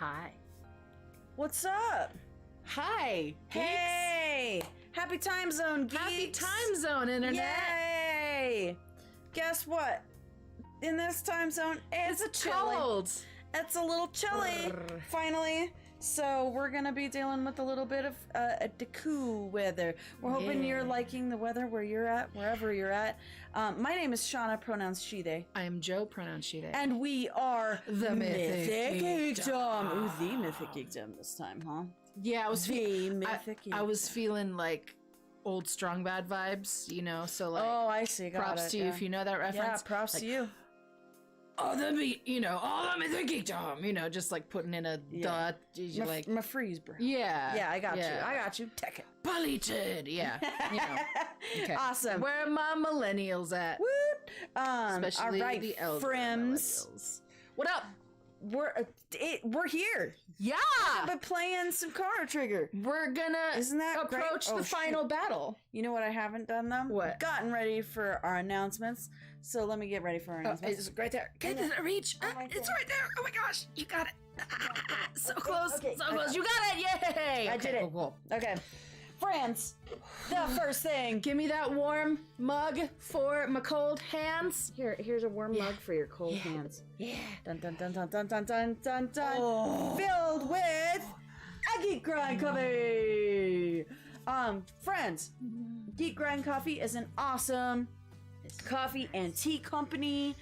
Hi. What's up? Hi. Geeks. Hey! Happy time zone, geeks! Happy time zone, internet. Yay! Guess what? In this time zone, it's chilly. Cold. It's a little chilly, finally. So we're gonna be dealing with a little bit of the cool weather. We're hoping you're liking the weather where you're at, wherever you're at. My name is Shauna, pronouns she, they. I am Joe, pronouns she, they. And we are The Mythic Geekdom. Ooh, the Mythic Geekdom this time, huh? Yeah, I was I was feeling like old Strong Bad vibes, you know, so like oh, I see. Got props it, to you if you know that reference. Yeah, props to you. Oh, the Mythic Geekdom, you know, just like putting in a dot, like my freeze, bro. yeah. Yeah, I got you. Tech it. Bulleted, yeah. You know. Okay. Awesome. Where are my millennials at? Woot! Especially all right, the elder friends. millennials. What up? We're here. Yeah! But playing some Chrono Trigger. We're gonna Isn't that approach great? the final battle. You know what I haven't done, though? What? Gotten ready for our announcements. So let me get ready for our announcements. It's right there. Get it, reach. It's right there. Oh my gosh, you got it. So close. Okay, So close. You got it. Yay. I did it. Cool. Okay. Friends, the first thing. Give me that warm mug for my cold hands. Here's a warm mug for your cold hands. Yeah. Dun dun dun dun dun dun dun dun dun. Filled with a Geek Grind coffee. Friends, Geek Grind Coffee is an awesome coffee and tea company.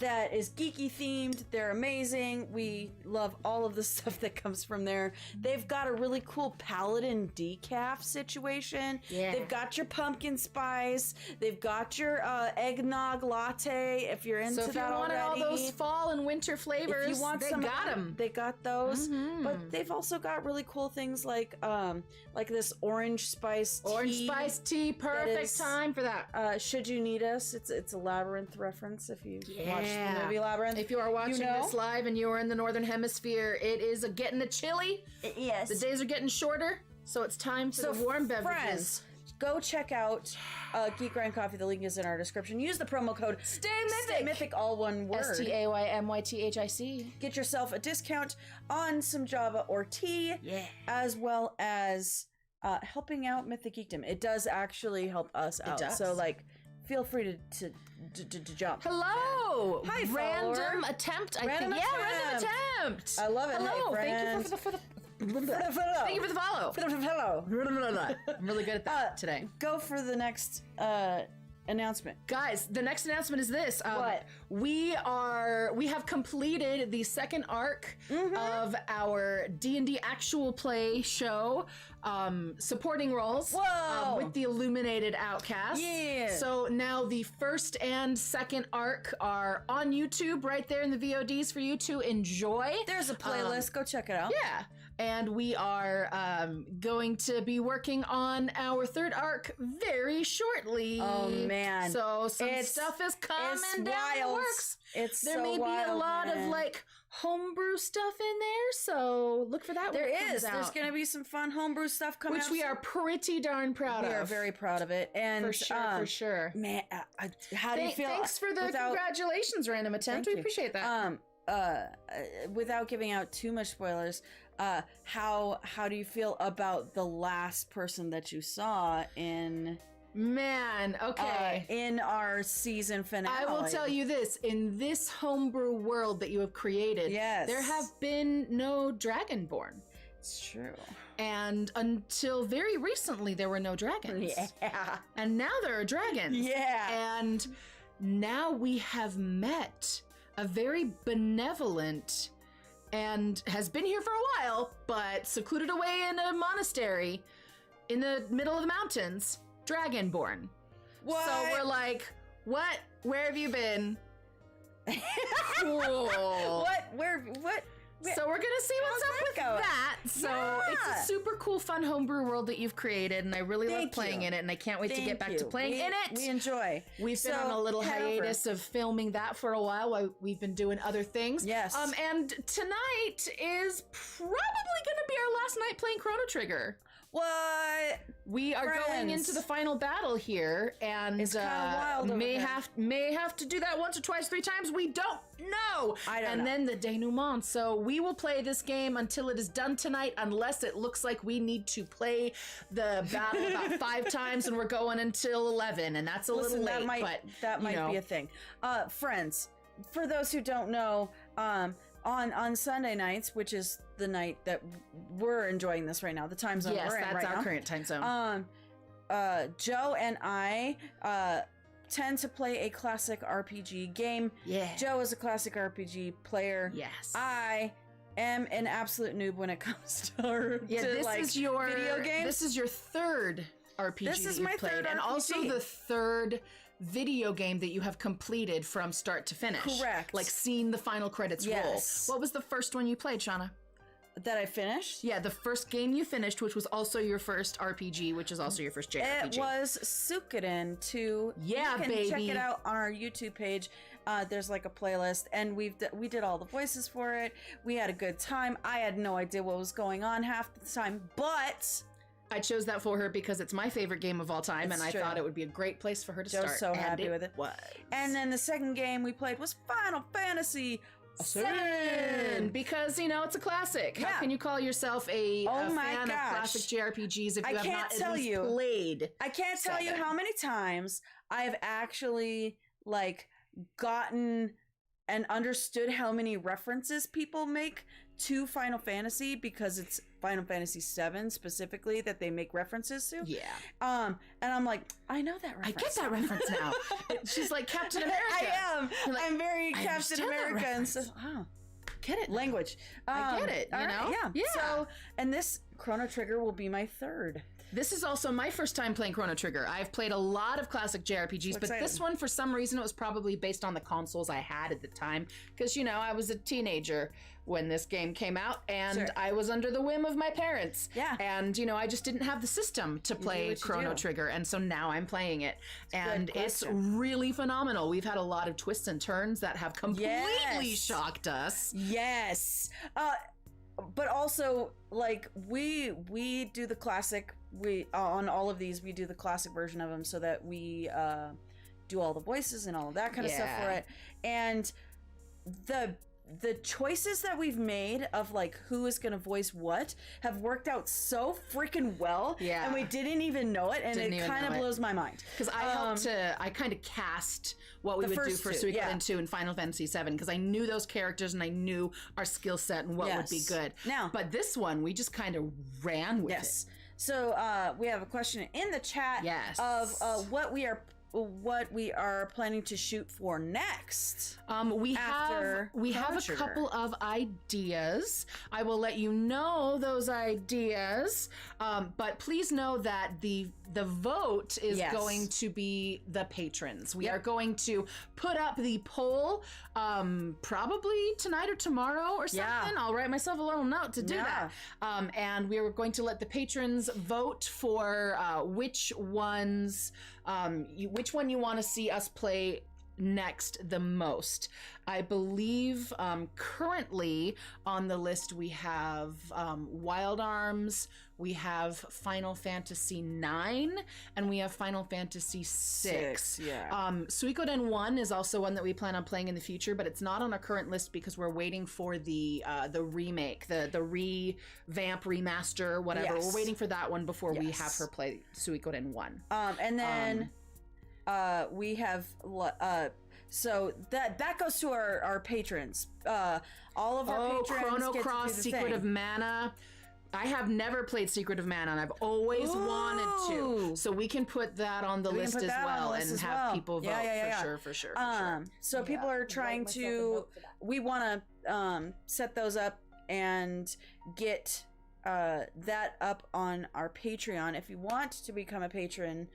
That is geeky themed. They're amazing. We love all of the stuff that comes from there. They've got a really cool paladin decaf situation. Yeah. They've got your pumpkin spice. They've got your eggnog latte if you're into So if you that wanted already. all those fall and winter flavors, If you want they some, got them. They got those, but they've also got really cool things like this orange spice tea. Orange spice tea, perfect time for that. Should you need us? It's a Labyrinth reference if you watched the movie Labyrinth. If you are watching this live and you are in the northern hemisphere, it is getting a chilly. Yes. The days are getting shorter, so it's time for the warm beverages. Friends, go check out Geek Grind Coffee. The link is in our description. Use the promo code Stay Mythic. Stay Mythic, all one word. STAYMYTHIC. Get yourself a discount on some Java or tea, as well as helping out Mythic Geekdom. It does actually help us out. does. So feel free to jump. Hello. Hi, random follower. attempt. Random attempt. I love it. Hello. Hey, Thank you for the Thank you for the follow. Hello. I'm really good at that today. Go for the next announcement. Guys, the next announcement is this. What? We have completed the second arc of our D&D actual play show, supporting roles. Whoa! With the Illuminated Outcast. Yeah. So now the first and second arc are on YouTube, right there in the VODs for you to enjoy. There's a playlist. Go check it out. Yeah. And we are going to be working on our third arc very shortly. Oh, man. So some stuff is coming down the works. There may be a lot of homebrew stuff in there, so look for that. There is. There's going to be some fun homebrew stuff coming which out. we are pretty darn proud of. We are very proud of it. And for sure. Man, how do you feel? Thanks for the congratulations, Random Attempt. We appreciate that. Without giving out too much spoilers, how do you feel about the last person that you saw in in our season finale? I will tell you this, in this homebrew world that you have created, there have been no Dragonborn. It's true. And until very recently there were no dragons. Yeah. And now there are dragons. Yeah. And now we have met a very benevolent and has been here for a while, but secluded away in a monastery in the middle of the mountains, Dragonborn. What? So we're like, what? Where have you been? Cool. What? What? So we're gonna see what's up with that. So it's a super cool, fun homebrew world that you've created, and I really love playing in it, and I can't wait to get back to playing in it. We enjoy. We've been on a little hiatus of filming that for a while we've been doing other things. Yes. And tonight is probably gonna be our last night playing Chrono Trigger. What? We are going into the final battle here, and It's kind of wild. may have to do that once or twice, 3 times. We don't know. I don't know. And then the denouement. So we will play this game until it is done tonight, unless it looks like we need to play the battle about 5 times, and we're going until 11, and that's a little late. That might be a thing. Friends, for those who don't know, on Sunday nights, which is the night that we're enjoying this right now, the time zone we're in right now. Yes, that's our current time zone. Joe and I tend to play a classic RPG game. Yeah. Joe is a classic RPG player. Yes. I am an absolute noob when it comes to video games. This is your third RPG. This is my third RPG. And also the third video game that you have completed from start to finish. Correct. Like seen the final credits roll. What was the first one you played, Shauna? That I finished? Yeah, the first game you finished, which was also your first RPG, which is also your first JRPG. It was Suikoden 2. Yeah, you can baby. check it out on our YouTube page. There's like a playlist, and we did all the voices for it. We had a good time. I had no idea what was going on half the time, but I chose that for her because it's my favorite game of all time, It's and true. I thought it would be a great place for her to Joe's start. so happy with it. Was. And then the second game we played was Final Fantasy 7. Because, it's a classic. Yeah. How can you call yourself a fan of classic JRPGs if you have not at least played? I can't tell you how many times I have actually, gotten and understood how many references people make to Final Fantasy, because it's Final Fantasy 7 specifically that they make references to. Yeah. And I'm like, I know that reference. I get that reference now. She's like Captain America. I am. Like, I'm very Captain America. And so, get it. Language. I get it, you know? Yeah. So, and this Chrono Trigger will be my third. This is also my first time playing Chrono Trigger. I've played a lot of classic JRPGs, but this one, for some reason, it was probably based on the consoles I had at the time. Because, I was a teenager when this game came out, and I was under the whim of my parents. Yeah. And, I just didn't have the system to play Chrono Trigger, and so now I'm playing it. And it's really phenomenal. We've had a lot of twists and turns that have completely shocked us. Yes. But also, we do the classic. We on all of these, we do the classic version of them so that we do all the voices and all of that kind of stuff for it. And the choices that we've made of who is going to voice what have worked out so freaking well. Yeah. And we didn't even know it, and it kind of blows my mind. Because I kind of cast what we would do for two, Suikoden 2 and Final Fantasy 7, because I knew those characters and I knew our skill set and what would be good. But this one, we just kind of ran with it. So we have a question in the chat of what we are planning to shoot for next. We have a couple of ideas. I will let you know those ideas. But please know that the vote is going to be the patrons. We are going to put up the poll probably tonight or tomorrow or something. I'll write myself a little note to do that. And we are going to let the patrons vote for which one you want to see us play next the most. I believe currently on the list we have Wild Arms, we have Final Fantasy 9, and we have Final Fantasy 6. Suikoden 1 is also one that we plan on playing in the future, but it's not on our current list because we're waiting for the remake, the revamp, remaster, whatever. We're waiting for that one before we have her play Suikoden 1. And then we have so that goes to our patrons. All of our patrons Chrono get Cross, to do the Secret thing. of Mana. I have never played Secret of Mana, and I've always wanted to. So we can put that on the list as well and have people vote for sure. So people are trying to. We want to set those up and get that up on our Patreon. If you want to become a patron,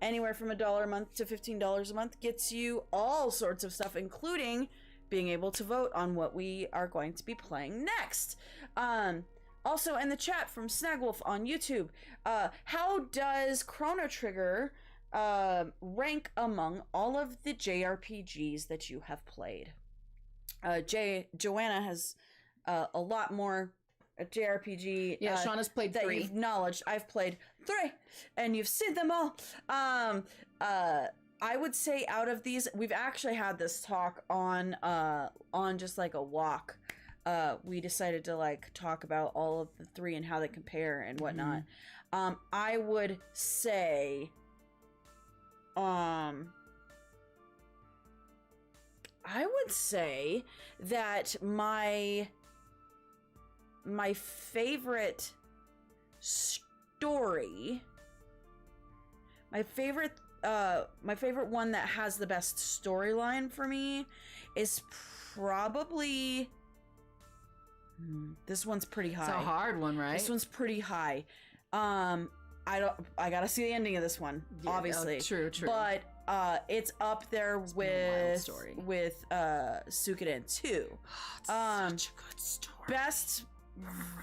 anywhere from $1 a month to $15 a month gets you all sorts of stuff, including being able to vote on what we are going to be playing next. Also in the chat from Snagwolf on YouTube, how does Chrono Trigger rank among all of the JRPGs that you have played? Joanna has a lot more a JRPG. Yeah, Shauna's played that 3. you've acknowledged. I've played 3, and you've seen them all. I would say out of these, we've actually had this talk on just like a walk. We decided to like talk about all of the 3 and how they compare and whatnot. I would say, that my favorite story, my favorite one that has the best storyline for me is probably this one's pretty high. It's a hard one, right? This one's pretty high. I gotta see the ending of this one, obviously. True. But it's up there with Suikoden 2. It's such a good story. Best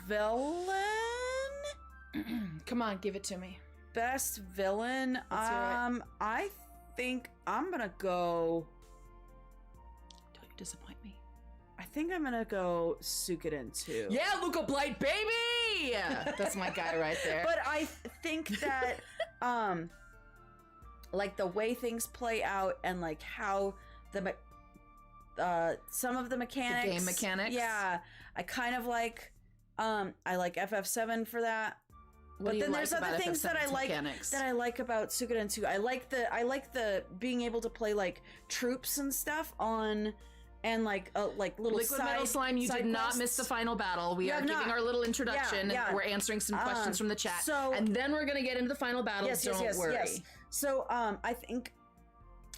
villain? Come on, give it to me. Best villain. Let's hear it. I think I'm gonna go. Don't you disappoint me. I think I'm gonna go Suikoden 2. Yeah, Luca Blight, baby! That's my guy right there. But I think that, like the way things play out and like how some of the mechanics, the game mechanics. Yeah, I kind of like. I like FF7 for that. What But then like there's other things that I like about Suikoden 2. I like the being able to play like troops and stuff on, and like little Liquid Metal Slime. You did not miss the final battle. We are giving our little introduction. Yeah. And we're answering some questions from the chat, so- and then we're gonna get into the final battle. Don't worry. Yes. So I think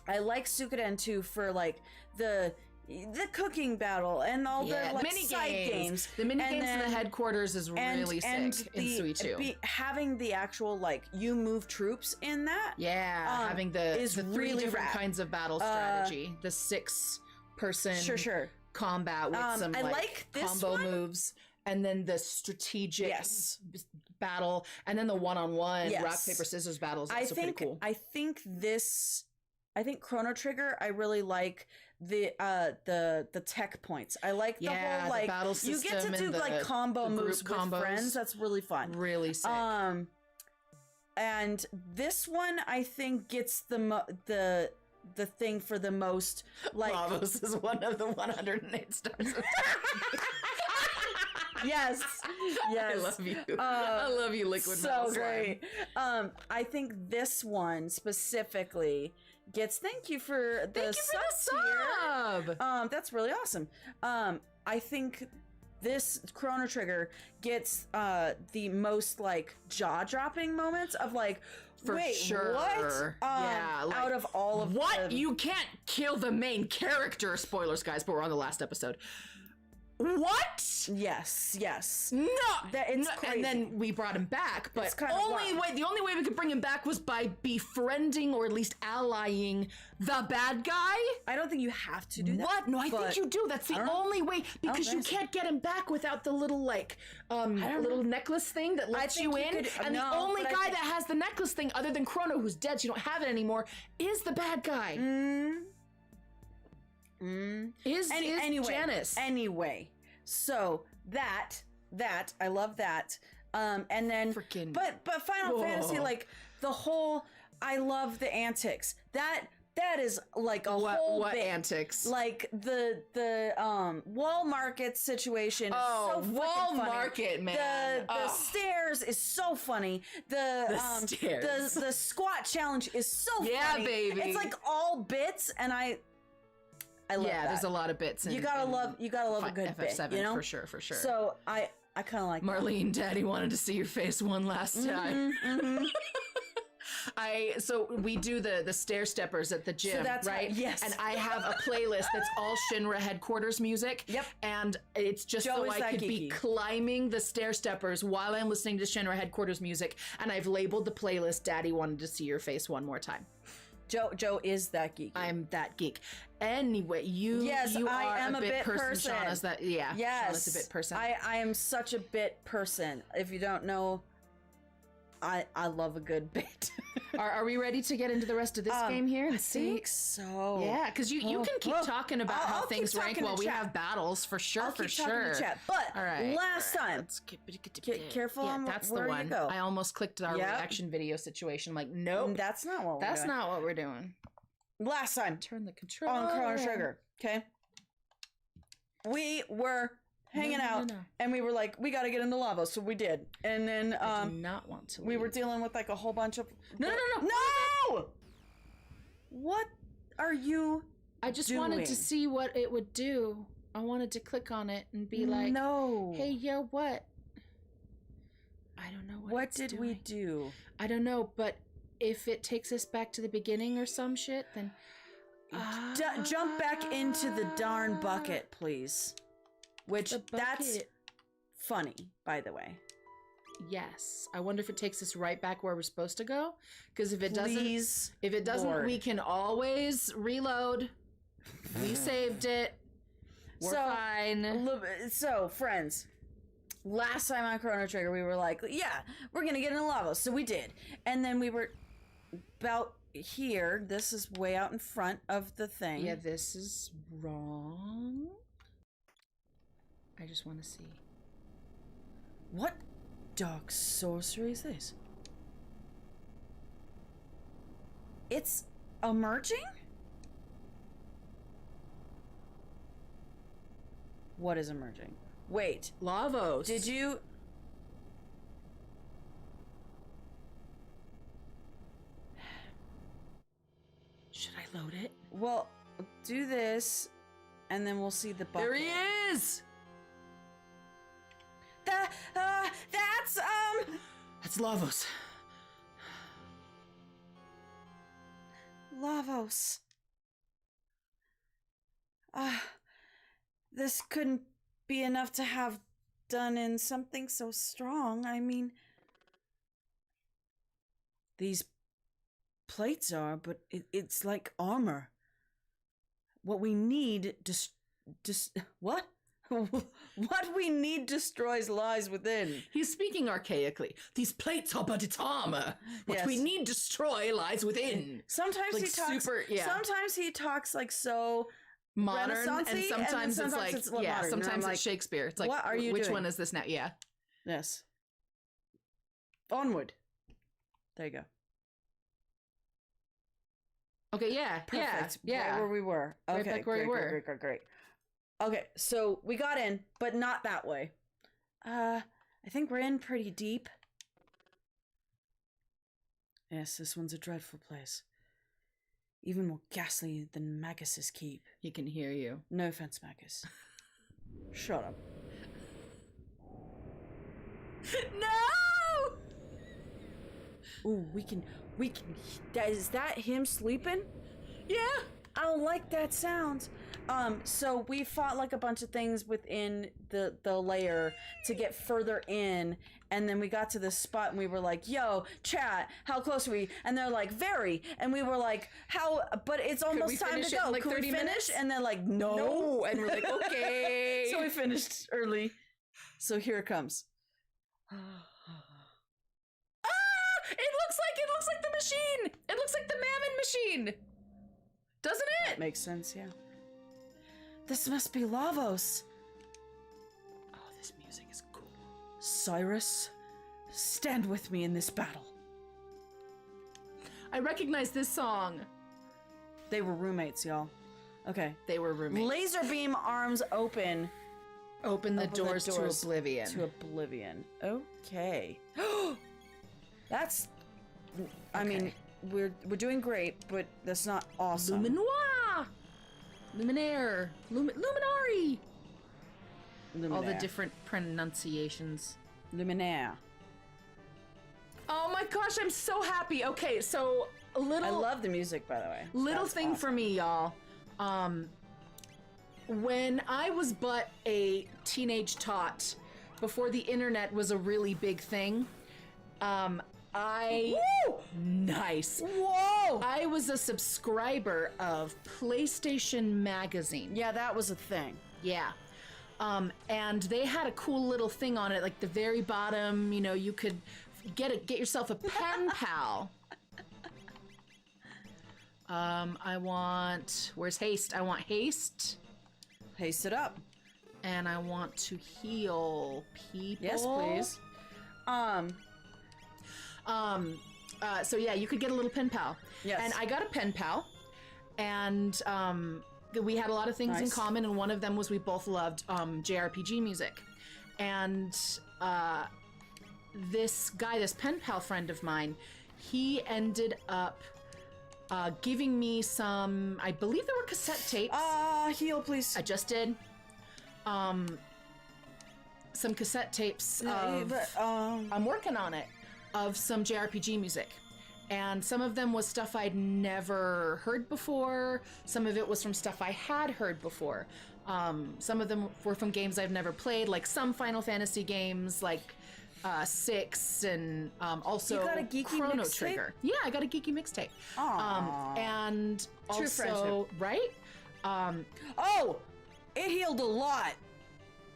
I like Suikoden 2 for like the cooking battle and all the like mini side games. The mini games in the headquarters is really sick in Sui 2. Having the actual like you move troops in that. Yeah, having the is 3 really different rad. kinds of battle strategy. The 6-person Sure. combat with some I like like this combo one. moves, and then the strategic Yes. battle, and then the one-on-one Yes. rock paper scissors battle is also pretty cool. I think Chrono Trigger, I really like the tech points. I like the whole like the battle you get system to do and like combo the group moves with combos. friends. That's really fun. Really sick. And this one I think gets the thing for the most like Bravos is one of the 108 stars. yes. I love you. I love you, Liquid Metal So Slime. great. I think this one specifically gets thank you for the sub. That's really awesome. I think this Chrono Trigger gets the most like jaw-dropping moments of like For wait, sure. what? Yeah, like, out of all of what? them. You can't kill the main character. Spoilers, guys, but we're on the last episode. What? Yes. No, It's crazy. And then we brought him back, but It's kind of wild. the only way we could bring him back was by befriending or at least allying the bad guy. I don't think you have to do that. What? No, I think you do. That's the only way, because you think so. can't get him back without the little like little necklace thing that lets think you you in. could- And the no, only but I guy think- that has the necklace thing, other than Chrono, who's dead, so you don't have it anymore, is the bad guy. Is Janice. Anyway, so that I love that. And then Freaking- but Final Whoa. Fantasy, like the whole, I love the antics. That is like a whole what bit. antics? Like the wall market situation is so freaking Wall funny. Market, man. The stairs is so funny. The stairs. the squat challenge is so Yeah, funny. baby. It's like all bits, and I love that. There's a lot of bits. You gotta love a good bit, FF7 you know? for sure. So I kind of like Marlene, Daddy wanted to see your face one last time. So we do the stair steppers at the gym, So that's right? yes. And I have a playlist that's all Shinra headquarters music. Yep. And it's just Joe so is I that could be geeky. climbing the stair steppers while I'm listening to Shinra headquarters music. And I've labeled the playlist "Daddy wanted to see your face one more time." Joe is that geek. I'm that geek. Anyway, Yes, you I are am a bit person. person. Shauna's that. Yeah. Yes, Shauna's a bit person. I am such a bit person. If you don't know, I love a good bit. Are we ready to get into the rest of this game here and I see? think so. Yeah, because you can keep talking about how I'll things keep rank talking while to we chat. have battles for sure. I'll For keep talking sure. to chat. But All right. last time, Let's careful yeah, on that's where the you one. go. I almost clicked our Yep. reaction video situation. I'm like, nope, That's not what we're that's doing. not what we're doing. Last time Turn the control on Chrono Trigger, okay? We were hanging out, and we were like, we got to get into lava, so we did. And then I do not want to. we were leave. dealing with like a whole bunch of No. no. What are you? I just wanted doing? to see what it would do. I wanted to click on it and be like, no. hey, yo, what? I don't know what it's did doing. we do? I don't know, but if it takes us back to the beginning or some shit, then... Jump back into the darn bucket, please. Which, that's funny, by the way. Yes. I wonder if it takes us right back where we're supposed to go. Because if it Please, doesn't, Lord. we can always reload. We saved it. We're fine. So, friends, last time on Chrono Trigger, we were like, yeah, we're gonna get in lava. So we did. And then we were about here. This is way out in front of the thing. Yeah, this is wrong. I just want to see. What dark sorcery is this? It's emerging? What is emerging? Wait. Lavos. Did you... Should I load it? Well, do this, and then we'll see the bucket. There he is! That's That's Lavos. Lavos. This couldn't be enough to have done in something so strong. I mean, these plates are, but it's like armor. What we need what? What we need destroys lies within. He's speaking archaically. These plates are but its armor. What Yes. we need destroy lies within. Sometimes Like he talks. super- yeah. Sometimes he talks like so Modern, and Renaissance-y, sometimes, and then it's like, it's yeah, modern, and I'm sometimes like, it's Shakespeare. It's like, what are you which doing? one is this now? Yeah. Yes. Onward. There you go. Okay, yeah, Perfect. yeah. Right where we were. Right Okay, back where we were. Great. Okay, so we got in, but not that way. I think we're in pretty deep. Yes, this one's a dreadful place. Even more ghastly than Magus's keep. He can hear you. No offense, Magus. Shut up. No! Ooh, we can, is that him sleeping? Yeah. I don't like that sound. So we fought like a bunch of things within the layer to get further in, and then we got to this spot and we were like, yo, chat, how close are we? And they're like, very. And we were like, how, but it's almost time to finish it go. in, like, Could 30 we finish? minutes? And they're like, no. No. And we're like, okay. So we finished early. So here it comes. It looks like the machine. It looks like the Mammon machine. Doesn't it? Makes sense, yeah. This must be Lavos. Oh, this music is cool. Cyrus, stand with me in this battle. I recognize this song. They were roommates, y'all. Okay. They were roommates. Laser beam arms open. Open the doors to oblivion. To oblivion. Okay. That's... I mean, we're doing great, but that's not awesome. Luminoir! Luminaire! Luminari! Luminaire. All the different pronunciations. Luminaire. Oh my gosh, I'm so happy. Okay, so a little... I love the music, by the way. Little That's thing awesome. for me, y'all. When I was but a teenage tot, before the internet was a really big thing, Woo! Nice. Whoa! I was a subscriber of PlayStation Magazine. Yeah, that was a thing. Yeah. And they had a cool little thing on it, like the very bottom, you know, you could get yourself a pen pal. I want... Where's haste? I want haste. Haste it up. And I want to heal people. Yes, please. So yeah, you could get a little pen pal. Yes. And I got a pen pal. And we had a lot of things in common, and one of them was we both loved JRPG music. And this guy, this pen pal friend of mine, he ended up giving me some, I believe they were cassette tapes. Heal, please. I just did. Some cassette tapes of, I'm working on it, of some JRPG music. And some of them was stuff I'd never heard before. Some of it was from stuff I had heard before. Some of them were from games I've never played, like some Final Fantasy games, like 6, and also you got a geeky Chrono mixtape? Trigger. Yeah, I got a geeky mixtape. And True also, friendship. right? Oh, it healed a lot.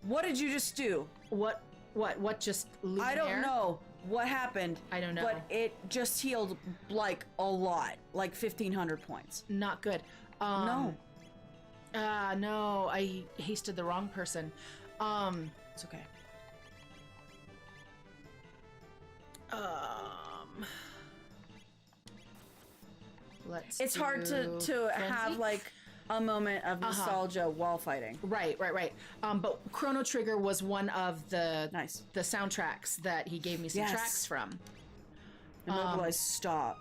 What did you just do? What just losing I don't hair? know what happened. I don't know. But it just healed like a lot, like 1,500 points. Not good. No. No, I hasted the wrong person. It's okay. Let's It's hard to do have Frenzy? like a moment of nostalgia while fighting. Right. But Chrono Trigger was one of the Nice. the soundtracks that he gave me some Yes. tracks from. Immobilize, stop.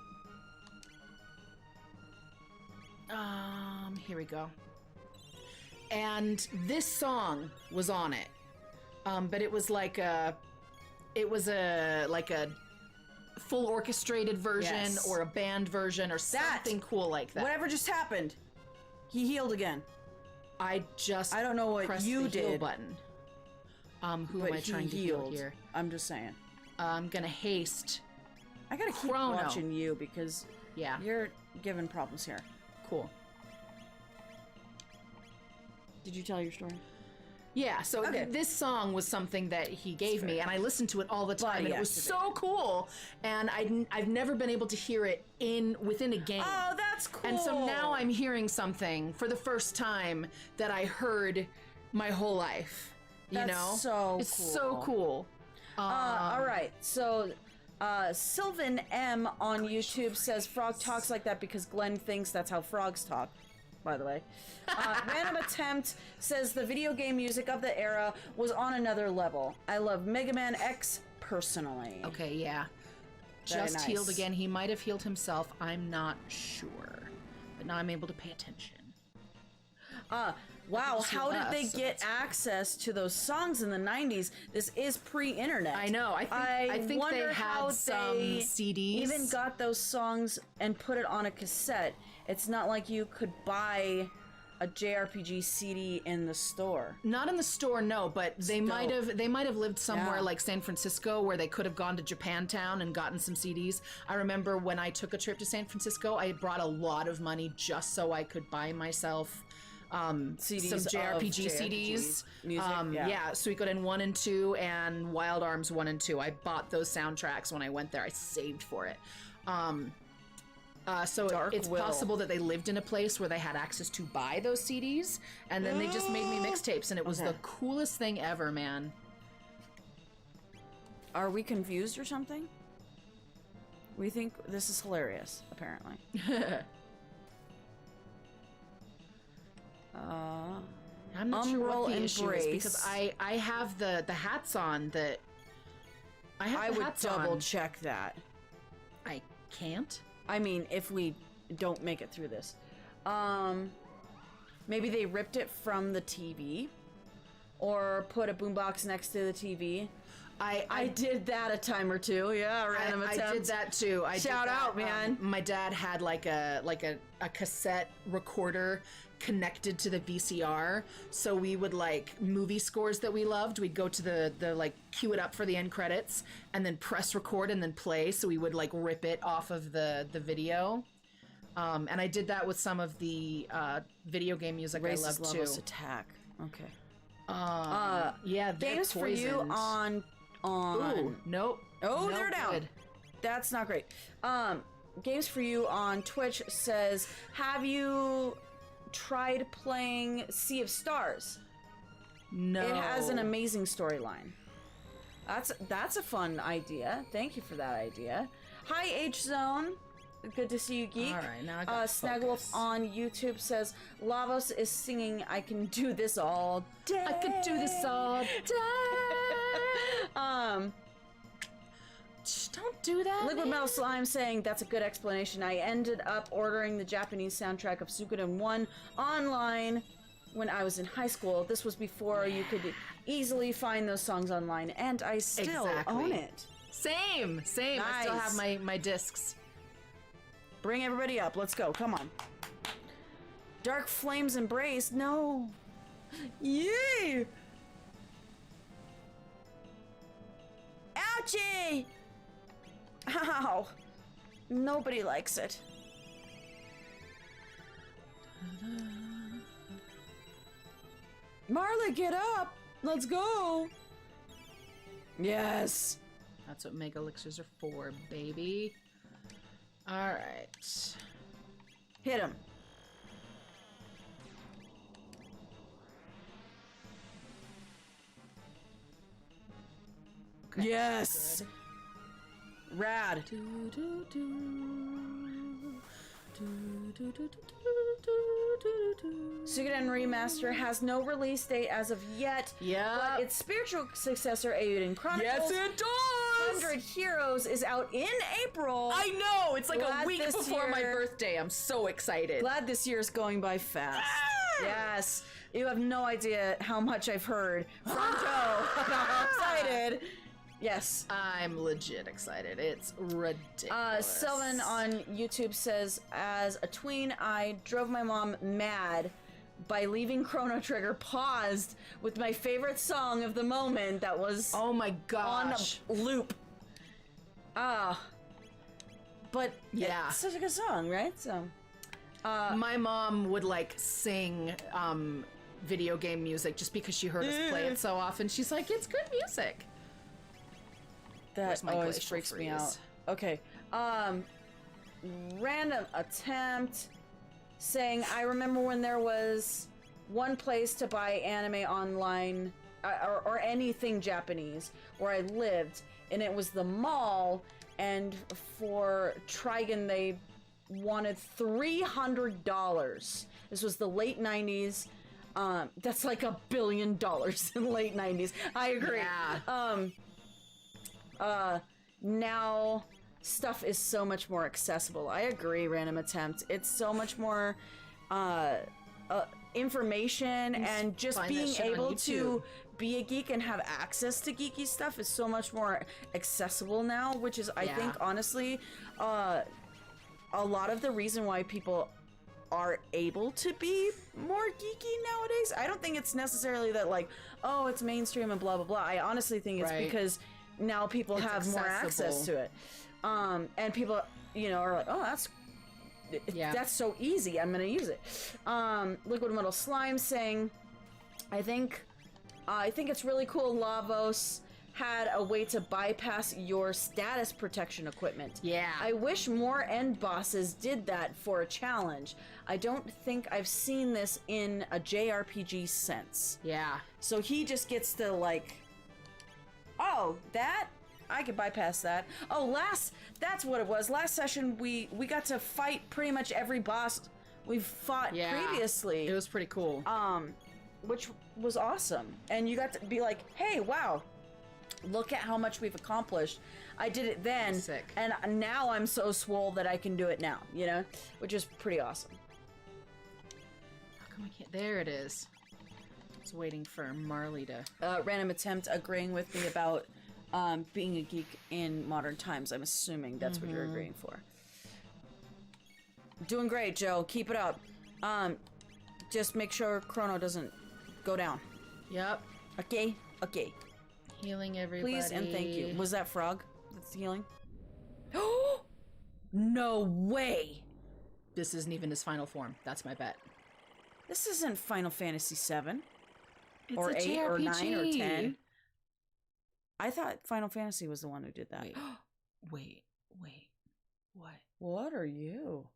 Here we go. And this song was on it. But it was like a full orchestrated version Yes. or a band version or something cool like that. Whatever just happened. He healed again. I don't know what pressed you the heal did. button. Who But am I trying to heal here? I'm just saying. I'm gonna haste. I gotta keep Chrono. watching you because Yeah, you're giving problems here. cool. Did you tell your story? Yeah, so Okay. this song was something that he gave me, and I listened to it all the time, and it was yes, so cool. And I've never been able to hear it within a game. Oh, that's cool. And so now I'm hearing something for the first time that I heard my whole life. You That's know, so it's cool. so cool. All right, so Sylvan M on YouTube says Frog talks like that because Glenn thinks that's how frogs talk. By the way, Random Attempt says the video game music of the era was on another level. I love Mega Man X personally. Okay, yeah. Very Just nice. healed again. He might have healed himself. I'm not sure, but now I'm able to pay attention. Wow, just how did healed they us, so get that's- access to those songs in the 90s? This is pre-internet. I know. I think wonder they how had some they CDs. even got those songs and put it on a cassette. It's not like you could buy a JRPG CD in the store. Not in the store, no, but they might have lived somewhere Yeah. like San Francisco where they could have gone to Japantown and gotten some CDs. I remember when I took a trip to San Francisco, I brought a lot of money just so I could buy myself CDs some of JRPG JRPG CDs. music, yeah, Suikoden 1 and 2 and Wild Arms 1 and 2. I bought those soundtracks when I went there. I saved for it. So Dark it's Will. possible that they lived in a place where they had access to buy those CDs, and then they just made me mixtapes, and it was Okay. the coolest thing ever, man. Are we confused or something? We think this is hilarious, apparently. I'm not sure what the Umbral issue is because Embrace. I have the hats on that. I would hats double on. check that. I can't. I mean, if we don't make it through this. Maybe they ripped it from the TV or put a boombox next to the TV. I did that a time or two. Yeah, random I attempt. did that too. Shout out, man. My dad had like a cassette recorder connected to the VCR, so we would like movie scores that we loved. We'd go to the like cue it up for the end credits and then press record and then play. So we would like rip it off of the video. And I did that with some of the video game music I Racist loved too. levels attack. Okay. Yeah, they're Games for you poisoned. on. Ooh, nope. Oh, No they're down. good. That's not great. Games for You on Twitch says, have you tried playing Sea of Stars? No. It has an amazing storyline. That's a fun idea. Thank you for that idea. Hi, H Zone. Good to see you, Geek. All right, now I got Snagwolf on YouTube says, Lavos is singing I Can Do This All Day. I could do this all day. Shh, don't do that. Liquid Metal Slime saying that's a good explanation. I ended up ordering the Japanese soundtrack of Suikoden 1 online when I was in high school. This was before you could easily find those songs online, and I still own it. Same. I still Nice. have my discs. Bring everybody up. Let's go. Come on. Dark Flames Embrace. No. Yay! Ouchie! Ow. Nobody likes it. Marla, get up! Let's go! Yes! That's what Mega Elixirs are for, baby. Alright. Hit him. Okay, Yes! good. Rad. Suikoden Remaster has no release date as of yet, but its spiritual successor, Eiyuden Chronicles, it does! 100 Heroes, is out in April. I know! It's like Glad a week this before my year- birthday. I'm so excited. Glad this year is going by fast. Ah! Yes. You have no idea how much I've heard from Joe about how excited. Yes. I'm legit excited. It's ridiculous. Sylvan on YouTube says, as a tween, I drove my mom mad by leaving Chrono Trigger paused with my favorite song of the moment that was Oh my on gosh. loop. But Yeah. it's such a good song, right? So, My mom would like sing video game music just because she heard us play it so often. She's like, it's good music. that Where's my always glacial freaks me out. freeze? Okay. Random attempt saying, I remember when there was one place to buy anime online or anything Japanese where I lived, and it was the mall, and for Trigon they wanted $300. This was the late 90s. That's like $1 billion in the late 90s. I agree. Yeah. Now stuff is so much more accessible. I agree, Random Attempt. It's so much more information, and just find that being shit on able to YouTube. be a geek and have access to geeky stuff is so much more accessible now, which is, I think, honestly, a lot of the reason why people are able to be more geeky nowadays. I don't think it's necessarily that, like, oh, it's mainstream and blah blah blah. I honestly think it's because now people have more access to it, and people, you know, are like, oh, that's so easy, I'm gonna use it. Liquid Metal Slime saying, I think it's really cool Lavos had a way to bypass your status protection equipment. Yeah. I wish more end bosses did that for a challenge. I don't think I've seen this in a JRPG sense. Yeah. So he just gets to, like, oh, that? I could bypass that. Oh, that's what it was. Last session, we got to fight pretty much every boss we've fought previously. It was pretty cool. Which was awesome. And you got to be like, hey, wow, look at how much we've accomplished. I did it then, Sick. and now I'm so swole that I can do it now, you know? Which is pretty awesome. How come we can't? There it is. I was waiting for Marley to... Random Attempt agreeing with me about being a geek in modern times. I'm assuming that's what you're agreeing for. Doing great, Joe. Keep it up. Just make sure Chrono doesn't go down. Yep. Okay? Okay. Healing everybody. Please and thank you. Was that Frog that's healing? No way! This isn't even his final form. That's my bet. This isn't Final Fantasy VII. It's Or a 8 or 9 or JRPG. 10. I thought Final Fantasy was the one who did that. Wait. What? What are you?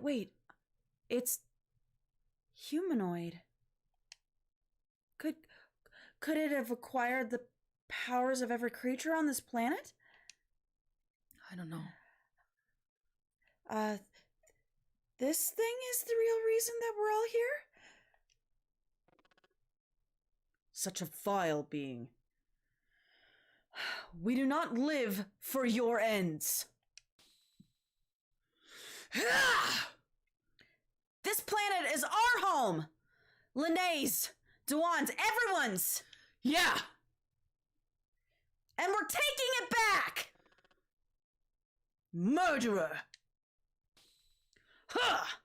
Wait. It's humanoid. Could it have acquired the powers of every creature on this planet? I don't know. This thing is the real reason that we're all here? Such a vile being. We do not live for your ends. This planet is our home! Linnaeus, Duan's, everyone's! Yeah! And we're taking it back! Murderer! Ha!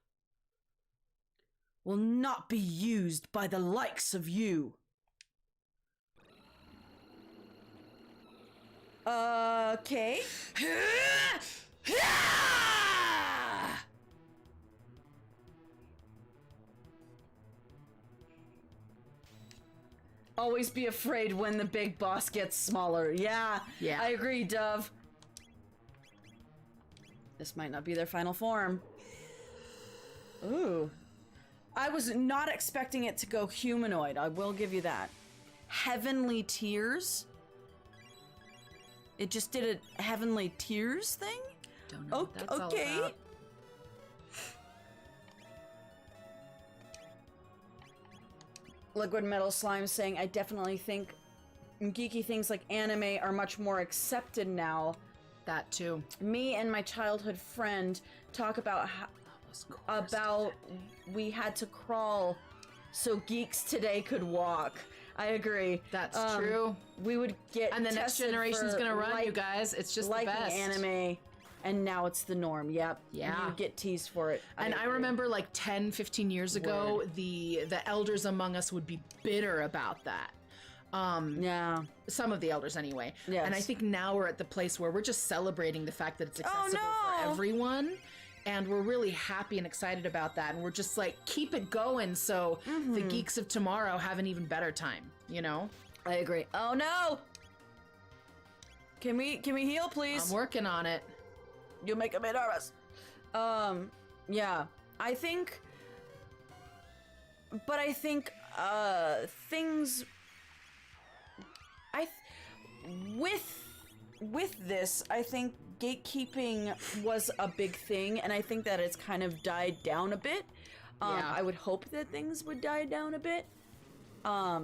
Will not be used by the likes of you. Okay. Always be afraid when the big boss gets smaller. Yeah, I agree, Dove. This might not be their final form. Ooh. I was not expecting it to go humanoid, I will give you that. Heavenly Tears? It just did a Heavenly Tears thing? Don't know what that's all about. Liquid Metal Slime saying, I definitely think geeky things like anime are much more accepted now. That too. Me and my childhood friend talk about how we had to crawl so geeks today could walk. I agree. That's true. We would get and the next generation's gonna run, you guys. It's just the best. Anime, and now it's the norm. Yep. Yeah. You get teased for it. And I remember like 10, 15 years ago, the elders among us would be bitter about that. Yeah. Some of the elders anyway. Yes. And I think now we're at the place where we're just celebrating the fact that it's accessible for everyone. And we're really happy and excited about that. And we're just like, keep it going so the geeks of tomorrow have an even better time, you know? I agree. Oh no! Can we heal, please? I'm working on it. You make me nervous. Yeah. I think things with this, I think gatekeeping was a big thing, and I think that it's kind of died down a bit. I would hope that things would die down a bit. I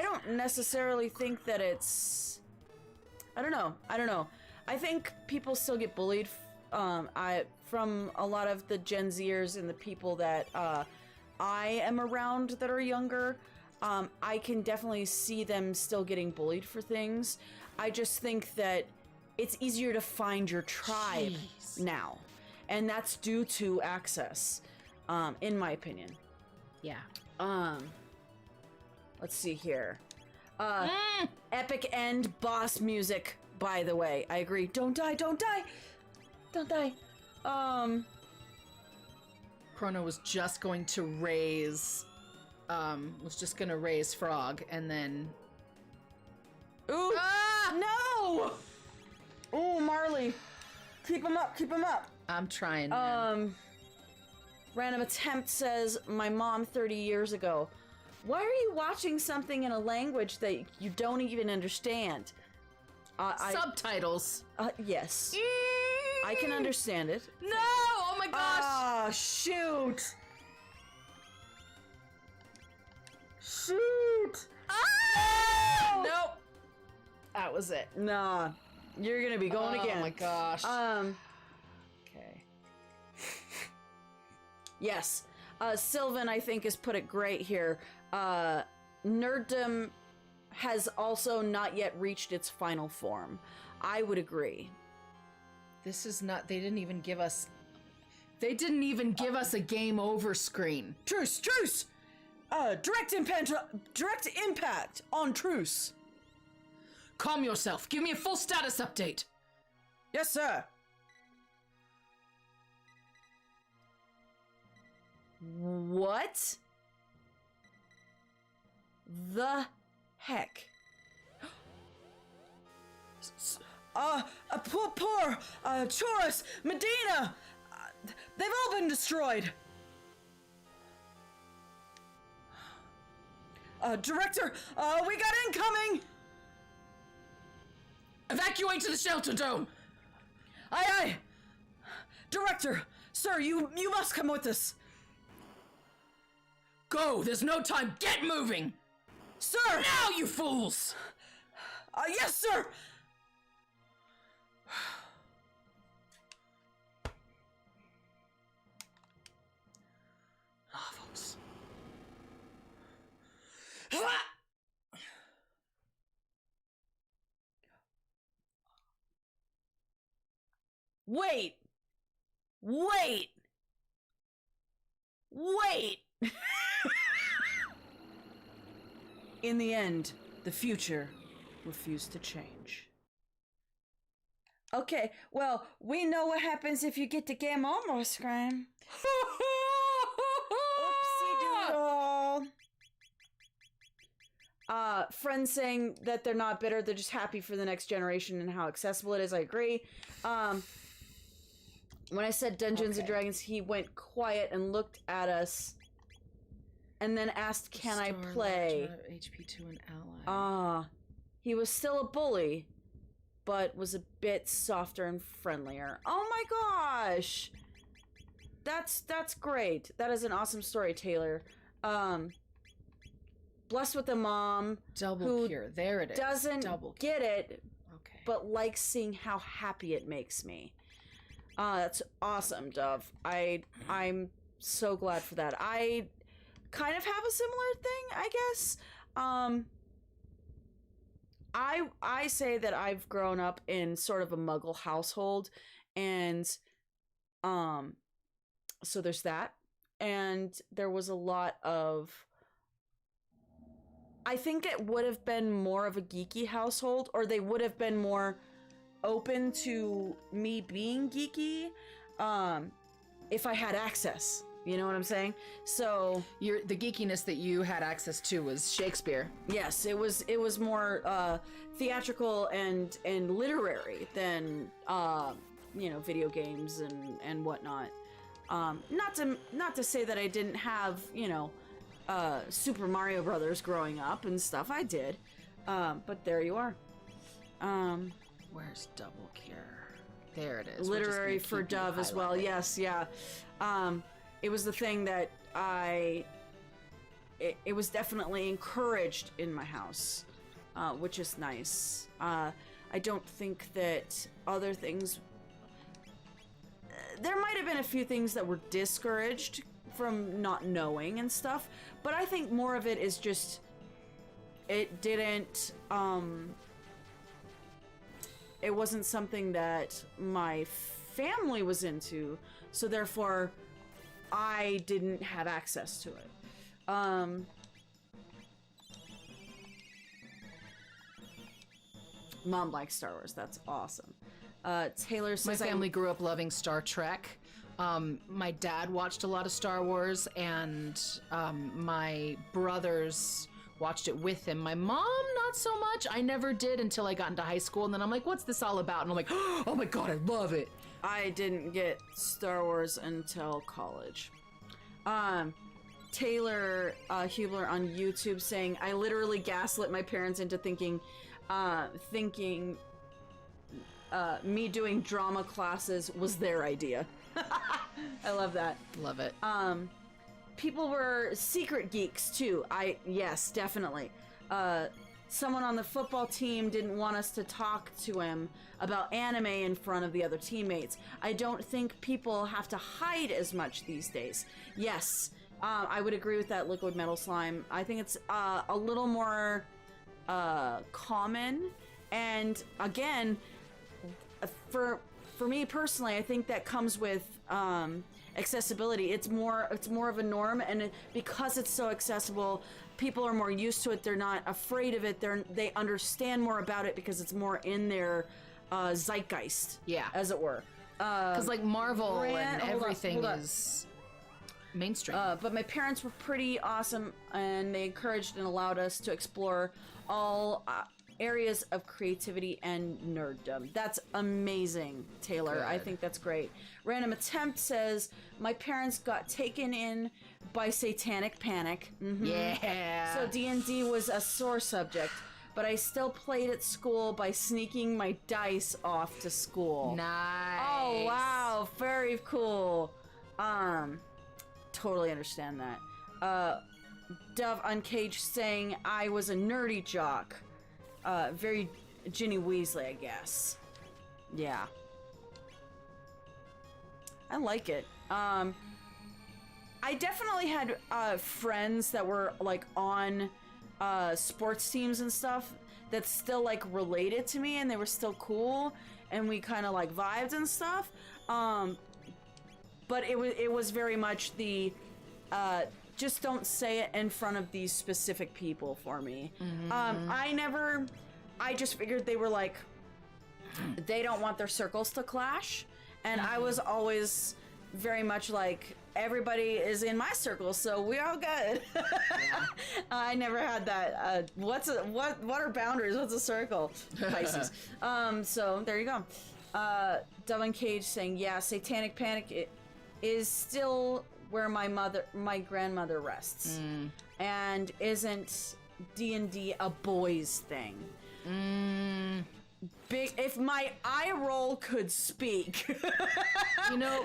don't necessarily think that it's... I don't know. I think people still get bullied from a lot of the Gen Zers and the people that I am around that are younger. I can definitely see them still getting bullied for things. I just think that it's easier to find your tribe now. And that's due to access, in my opinion. Yeah. Let's see here. Epic end boss music, by the way. I agree. Don't die, don't die! Don't die. Chrono was just going to raise... Frog, and then... Ooh! Ah! No! Ooh, Marley. Keep him up, keep him up. I'm trying, man. Random Attempt says, my mom 30 years ago. Why are you watching something in a language that you don't even understand? Subtitles. Yes. I can understand it. No! Oh my gosh! Ah, shoot! Shoot! Ah! Nope. That was it. Nah. You're gonna be going again. Oh my gosh. Okay. Yes. Sylvan, I think, has put it great here. Nerddom has also not yet reached its final form. I would agree. This is not... They didn't even give us... They didn't even give us a game over screen. Truce! Truce! Direct impact on truce. Calm yourself. Give me a full status update. Yes, sir. What the heck? Poor, Chorus, Medina, they've all been destroyed. Director, we got incoming! Evacuate to the shelter dome! Aye, aye! Director, sir, you must come with us. Go! There's no time! Get moving! Sir! Now, you fools! Yes, sir! Novels. Wait! In the end, the future refused to change. Okay, well, we know what happens if you get the game over, Scram. Oopsie doodle. Friends saying that they're not bitter, they're just happy for the next generation and how accessible it is. I agree. When I said Dungeons and Dragons, he went quiet and looked at us and then asked, can I play? HP to an ally. He was still a bully, but was a bit softer and friendlier. Oh my gosh! That's great. That is an awesome story, Taylor. Blessed with a mom Double cure. There it is. Doesn't get it, okay, but likes seeing how happy it makes me. That's awesome, Dove. I'm so glad for that. I kind of have a similar thing, I guess. I say that I've grown up in sort of a Muggle household, and so there's that. And there was a lot of, I think it would have been more of a geeky household, or they would have been more open to me being geeky if I had access. You know what I'm saying? So the geekiness that you had access to was Shakespeare. Yes, it was more theatrical and literary than video games and whatnot. Not to say that I didn't have Super Mario Brothers growing up and stuff. I did, but there you are. Where's Double Cure? There it is. Literary for Dove as well. Yes, yeah. It was the thing that it was definitely encouraged in my house, which is nice. I don't think that other things, there might have been a few things that were discouraged from not knowing and stuff, but I think more of it is just, it didn't, it wasn't something that my family was into, so therefore I didn't have access to it. Mom likes Star Wars. That's awesome. Taylor says my family grew up loving Star Trek. My dad watched a lot of Star Wars, and my brothers watched it with him. My mom, not so much. I never did until I got into high school, and then I'm like, what's this all about? And I'm like, oh my god, I love it. I didn't get Star Wars until college. Taylor Hubler on YouTube saying, I literally gaslit my parents into thinking me doing drama classes was their idea. I love that. Love it. People were secret geeks too. Yes, definitely. Someone on the football team didn't want us to talk to him about anime in front of the other teammates. I don't think people have to hide as much these days. Yes, I would agree with that, Liquid Metal Slime. I think it's a little more common, and again, for me personally, I think that comes with accessibility. It's more of a norm, and because it's so accessible, people are more used to it. They're not afraid of it. They understand more about it because it's more in their zeitgeist, yeah, as it were. Because like Marvel and everything is. mainstream. But my parents were pretty awesome, and they encouraged and allowed us to explore all areas of creativity and nerddom. That's amazing, Taylor. Good. I think that's great. Random Attempt says, my parents got taken in by satanic panic. Yeah. So D&D was a sore subject, but I still played at school by sneaking my dice off to school. Nice. Oh, wow. Very cool. Totally understand that. Dove Uncaged saying I was a nerdy jock. Very Ginny Weasley, I guess. Yeah. I like it. I definitely had friends that were like on sports teams and stuff that still like related to me, and they were still cool, and we kind of like vibed and stuff. But it was very much the just don't say it in front of these specific people for me. I just figured they were like, they don't want their circles to clash, and I was always very much like, everybody is in my circle, so we all good. I never had that. What are boundaries? What's a circle? Pisces. So there you go. Devin Cage saying, yeah, Satanic Panic is still where my grandmother rests, and isn't D&D a boys thing. Big, if my eye roll could speak. You know,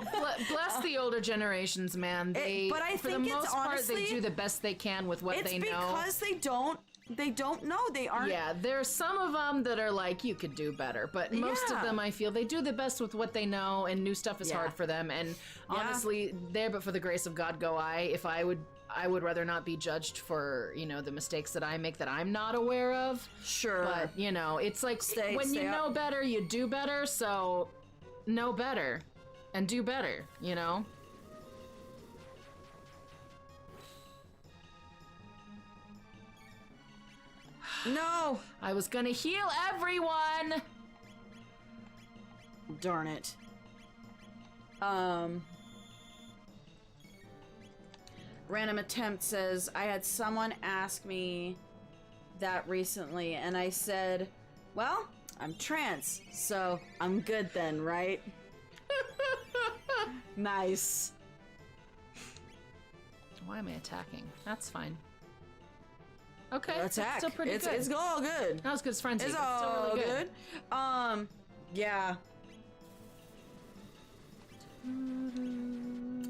bless the older generations, man. But I for think the it's most part, honestly, they do the best they can with what they know. It's because they don't know. They aren't. Yeah, there's some of them that are like, you could do better, but most of them, I feel, they do the best with what they know, and new stuff is hard for them. And honestly, there, but for the grace of God go I. If I would rather not be judged for, you know, the mistakes that I make that I'm not aware of. Sure. But, you know, it's like when you know better, you do better. So know better and do better, you know? No! I was gonna heal everyone! Darn it. Random Attempt says, I had someone ask me that recently, and I said, well, I'm trans, so I'm good then, right? Nice. Why am I attacking? That's fine. Okay, Attack. that's still pretty good. It's all good. Not as good as Frenzy, It's but it's still all really good. Yeah.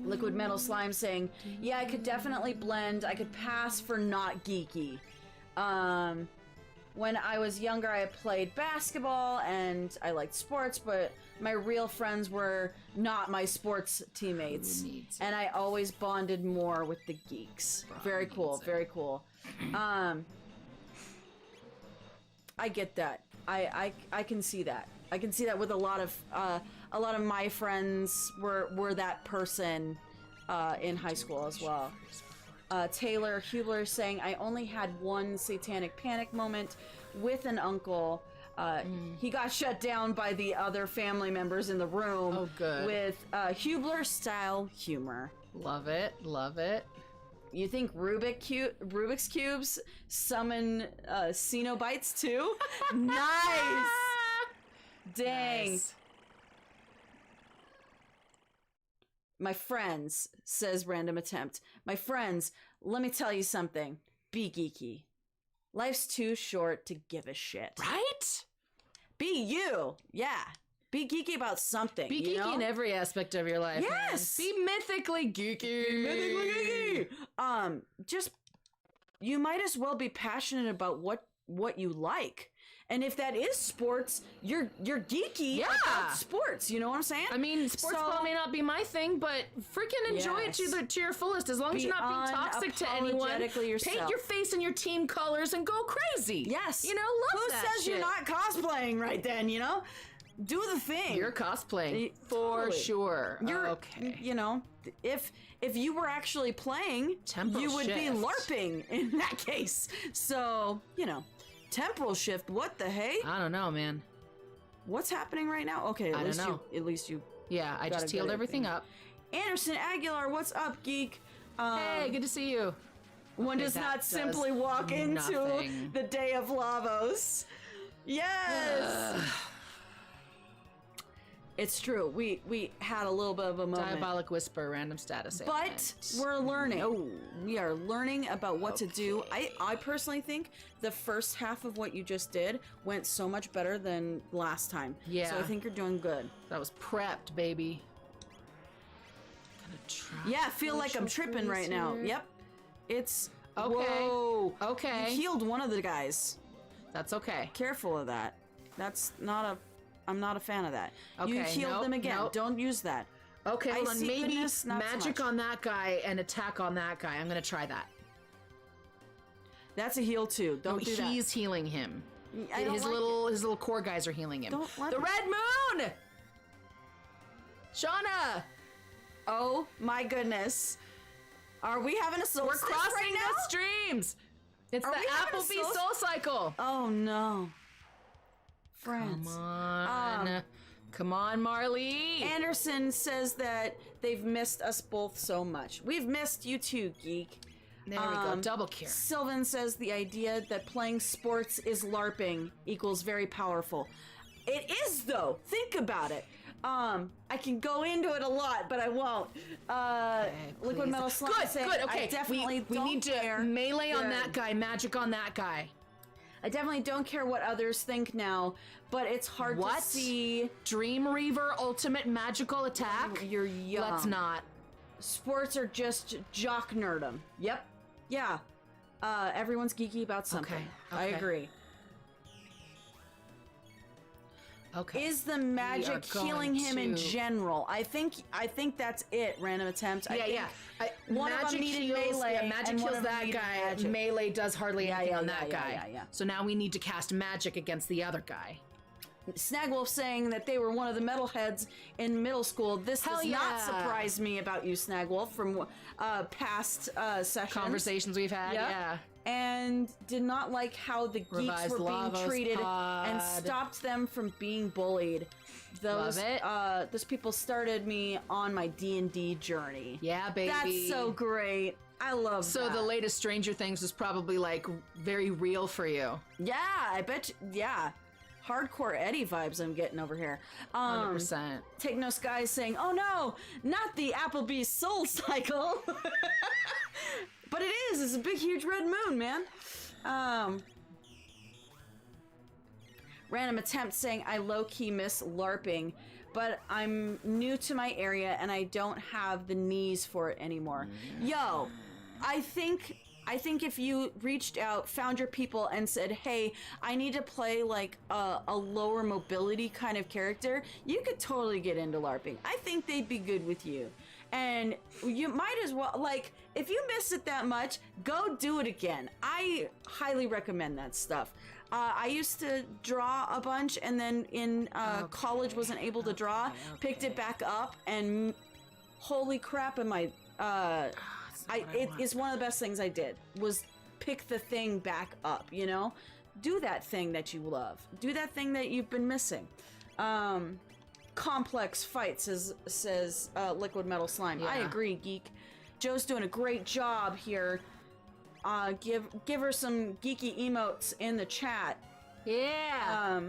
Liquid Metal Slime saying, yeah, I could definitely blend. I could pass for not geeky. When I was younger, I played basketball and I liked sports, but my real friends were not my sports teammates. And I always bonded more with the geeks. Very cool, very cool. I get that. I can see that. I can see that with a lot of my friends were that person in high school as well. Taylor Hubler saying, I only had one satanic panic moment with an uncle. He got shut down by the other family members in the room. Oh, good. With Hubler style humor. Love it, love it. You think Rubik's Cubes summon Cenobites too? Nice! Dang. Nice. My friends, says Random Attempt. My friends, let me tell you something. Be geeky. Life's too short to give a shit. Right? Be you. Yeah. Be geeky about something. Be geeky in every aspect of your life. Yes. Man. Be mythically geeky. Be mythically geeky. Just, you might as well be passionate about what you like. And if that is sports, you're geeky about sports. You know what I'm saying? I mean, sports ball may not be my thing, but freaking enjoy it to your fullest. As long as you're not being toxic to anyone. Paint your face and your team colors and go crazy. Yes. You know, love Who that says shit. you're not cosplaying right then, you know? Do the thing. You're cosplaying. For sure. You're, okay. You know, if you were actually playing, Temporal you would be shift. LARPing in that case. So, you know. Temporal shift, what the hey? I don't know, man. What's happening right now? Okay, at least you Yeah, I just healed everything up. Anderson Aguilar, what's up, geek? Hey, good to see you. One Okay, does that not does simply walk into nothing. the Day of Lavos. Yes! It's true. We had a little bit of a moment. Diabolic Whisper, random status. But ailment. we're learning. Oh, we are learning about what to do. I personally think the first half of what you just did went so much better than last time. Yeah. So I think you're doing good. That was prepped, baby. Gonna try. Yeah, I feel like I'm tripping right now. Yep. It's... Okay. Whoa. Okay. You healed one of the guys. That's okay. Careful of that. That's not a... I'm not a fan of that. Okay, You healed them again. Don't use that. Okay, I hold on. see Maybe goodness, not so magic much. on that guy and attack on that guy. I'm gonna try that. That's a heal too. Don't do that. He's healing him. I don't his like his little core guys are healing him. Don't let the him. Red Moon! Shauna! Oh my goodness. Are we having a soul We're stick crossing right now? the streams! It's Are the we having a Applebee soul- Soul Cycle! Oh no. Friends. Come on. Come on, Marley! Anderson says that they've missed us both so much. We've missed you too, geek. There we go, double cure. Sylvan says the idea that playing sports is LARPing equals very powerful. It is though. Think about it. I can go into it a lot, but I won't. Liquid Please. Metal Slime Good, saying, good, okay. I definitely we don't need to care. melee on Good. that guy, magic on that guy. I definitely don't care what others think now, but it's hard What? to see. Dream Reaver ultimate magical attack? You're young. Let's not. Sports are just jock nerdom. Yep. Yeah. Everyone's geeky about something. Okay, I okay. agree. Okay. Is the magic going healing him in to- general? I think that's it. Random attempt. I think one of them magic needed heals, melee. Yeah, magic and one heals of them that needed guy. magic. Melee does hardly anything on that yeah, guy. yeah. So now we need to cast magic against the other guy. Snagwolf saying that they were one of the metalheads in middle school. This Hell does not yeah. surprise me about you, Snagwolf, from past sessions. Conversations we've had. Yep. Yeah. And did not like how the geeks Revised were being Lavos treated pod. and stopped them from being bullied. Those Love it. those people started me on my D&D journey. Yeah, baby. That's so great. I love So that. the latest Stranger Things was probably like very real for you. Yeah, I bet yeah. Hardcore Eddie vibes I'm getting over here. 100%. Take No Sky saying, "Oh no, not the Applebee's Soul Cycle." But it is. It's a big, huge red moon, man. Random attempt saying, "I low-key miss LARPing, but I'm new to my area and I don't have the knees for it anymore." Yo, I think if you reached out, found your people, and said, "Hey, I need to play like a lower mobility kind of character," you could totally get into LARPing. I think they'd be good with you. And you might as well, like, if you miss it that much, go do it again. I highly recommend that stuff. I used to draw a bunch, and then in college wasn't able to draw, picked it back up, and holy crap, am I... it is one of the best things I did, was pick the thing back up, you know? Do that thing that you love. Do that thing that you've been missing. Complex fights, says Liquid Metal Slime. Yeah. I agree, geek. Joe's doing a great job here. Give her some geeky emotes in the chat. Yeah.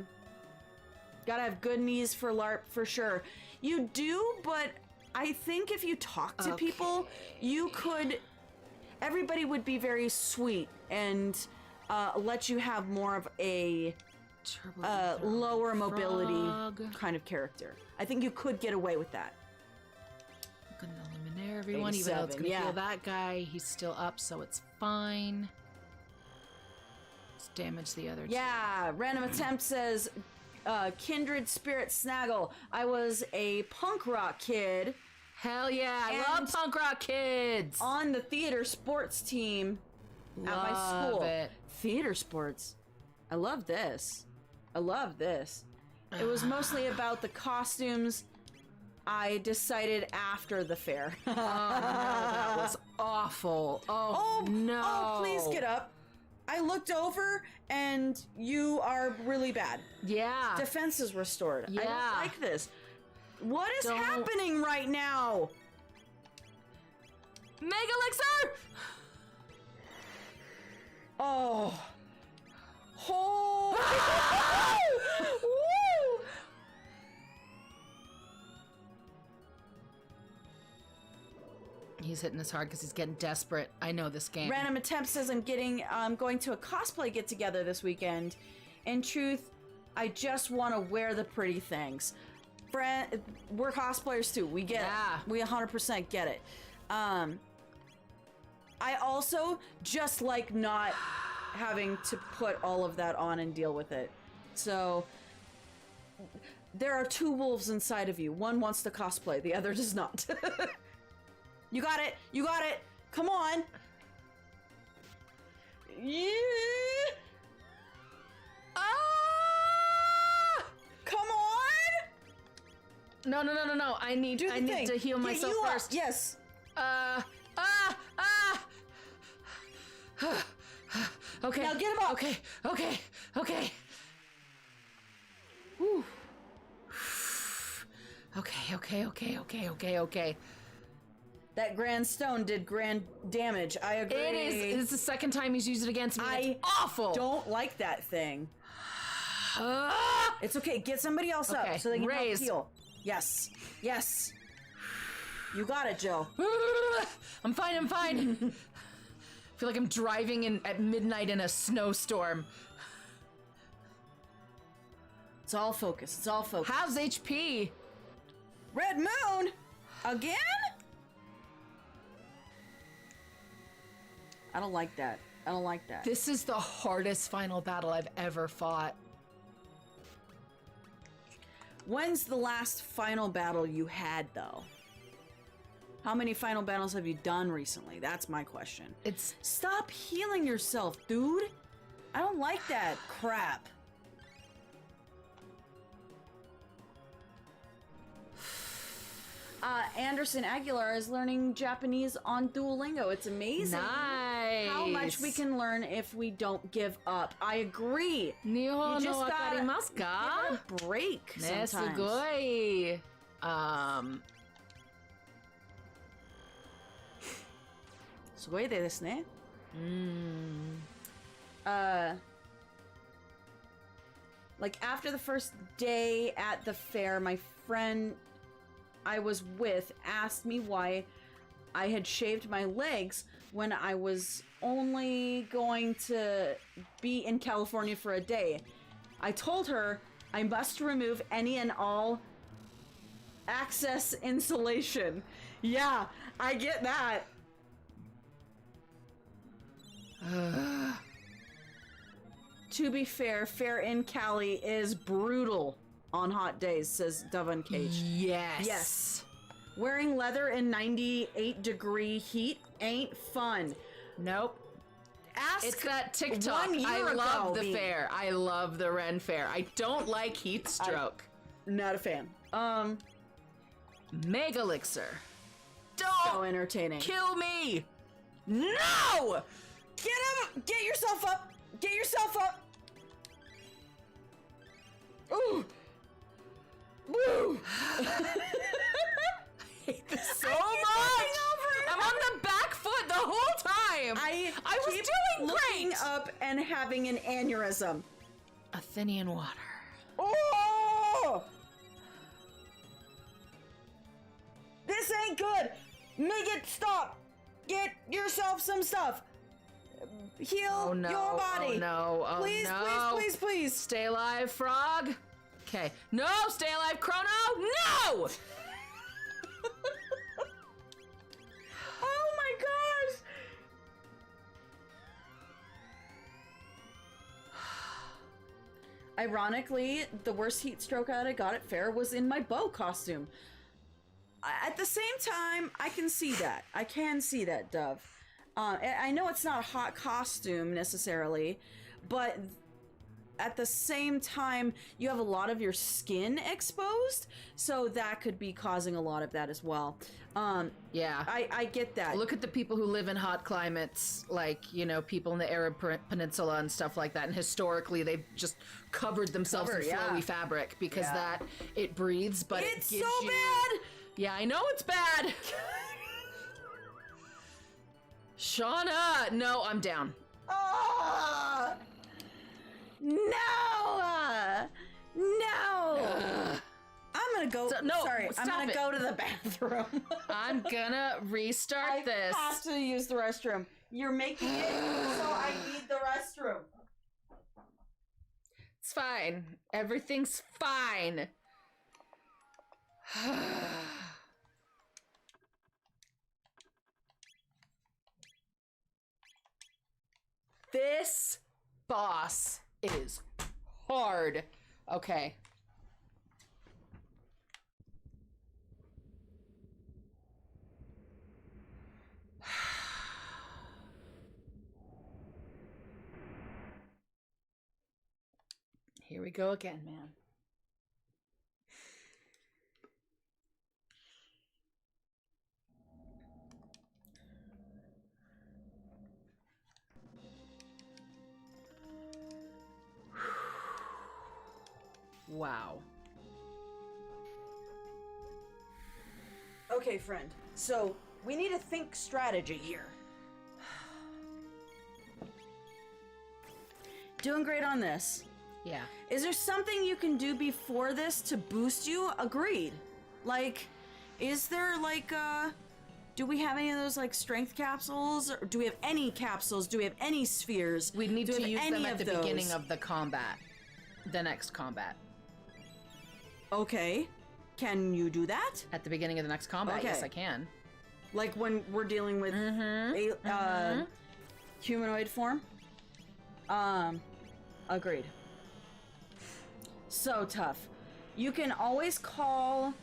Gotta have good knees for LARP for sure. You do, but I think if you talk to people, you could... Everybody would be very sweet and let you have more of a lower mobility kind of character. I think you could get away with that. I'm gonna eliminate everyone, even though it's 87, gonna yeah. heal that guy. He's still up, so it's fine. Let's damage the other two. Yeah, random attempt says, Kindred Spirit Snaggle. I was a punk rock kid Hell yeah, I And love punk rock kids. on the theater sports team at my school. Love it. Theater sports. I love this. I love this. It was mostly about the costumes I decided after the fair. Oh, no, that was awful. Oh, no. Oh, please get up. I looked over and you are really bad. Yeah. Defense is restored. I Yeah. don't like this. What is Don't- happening right now? Mega Elixir! Oh. Oh. Woo! He's hitting us hard because he's getting desperate. I know this game. Random Attempt says I'm going to a cosplay get together this weekend. In truth, I just want to wear the pretty things. We're cosplayers too. We get it. We 100% get it. I also just like not having to put all of that on and deal with it. So there are two wolves inside of you. One wants to cosplay, the other does not. You got it. You got it. Come on. Yeah. Ah! Come on. No. I need to heal myself first. Yes. Okay. Now get him up. Okay. Whew. Okay. That grand stone did grand damage. I agree. It is. It's the second time he's used it against me. It's awful. Don't like that thing. It's okay. Get somebody else up so they can help heal. Yes. You got it, Jill. I'm fine. I feel like I'm driving at midnight in a snowstorm. It's all focus. How's HP? Red Moon? Again? I don't like that. This is the hardest final battle I've ever fought. When's the last final battle you had, though? How many final battles have you done recently? That's my question. Stop healing yourself, dude. I don't like that crap. Anderson Aguilar is learning Japanese on Duolingo. It's amazing. Nice. How much we can learn if we don't give up. I agree. Nihon You just no gotta wakarimasu ka? give it a break sometimes. ね、すごい。すごいですね。Like after the first day at the fair, my friend I was with asked me why I had shaved my legs when I was only going to be in California for a day. I told her I must remove any and all access insulation. Yeah, I get that. To be fair, fair in Cali is brutal on hot days, says Devon Cage. Yes. Wearing leather in 98-degree heat ain't fun. Nope. Ask It's that TikTok. 1 year I love ago, the fair. I love the Ren Fair. I don't like heat stroke. Not a fan. Mega Elixir. So Don't entertaining. kill me! No! Get him! Get yourself up! Get yourself up! Ooh! Woo! I hate this so much! I'm on the back foot the whole time! I was keep doing looking great! up and having an aneurysm. Athenian water. Oh! This ain't good! Make it stop! Get yourself some stuff! Heal your body! Oh no, oh please, no. please. Stay alive, frog. Okay. No, stay alive, Chrono! No! Oh my gosh! Ironically, the worst heat stroke out I got at fair was in my bow costume. At the same time, I can see that. I can see that, Dove. I know it's not a hot costume necessarily, but at the same time, you have a lot of your skin exposed, so that could be causing a lot of that as well. Yeah. I get that. Look at the people who live in hot climates, like, you know, people in the Arab Peninsula and stuff like that, and historically they've just covered themselves in flowy fabric because that it breathes, but it's it gives so you... bad! Yeah, I know it's bad. Shauna! No, I'm down. Oh! No! No! I'm gonna go. Sorry, I'm gonna go to the bathroom. I'm gonna restart this. I have to use the restroom. You're making it so I need the restroom. It's fine. Everything's fine. This boss is hard. Okay. Here we go again, man. Wow. Okay, friend. So, we need to think strategy here. Doing great on this. Yeah. Is there something you can do before this to boost you? Agreed. Like, is there like, do we have any of those like strength capsules? Or do we have any capsules? Do we have any spheres? We need Do we to have use them any at the of those? beginning of the combat. The next combat. Okay. Can you do that? At the beginning of the next combat, Okay. yes, I can. Like when we're dealing with humanoid form? Agreed. So tough. You can always call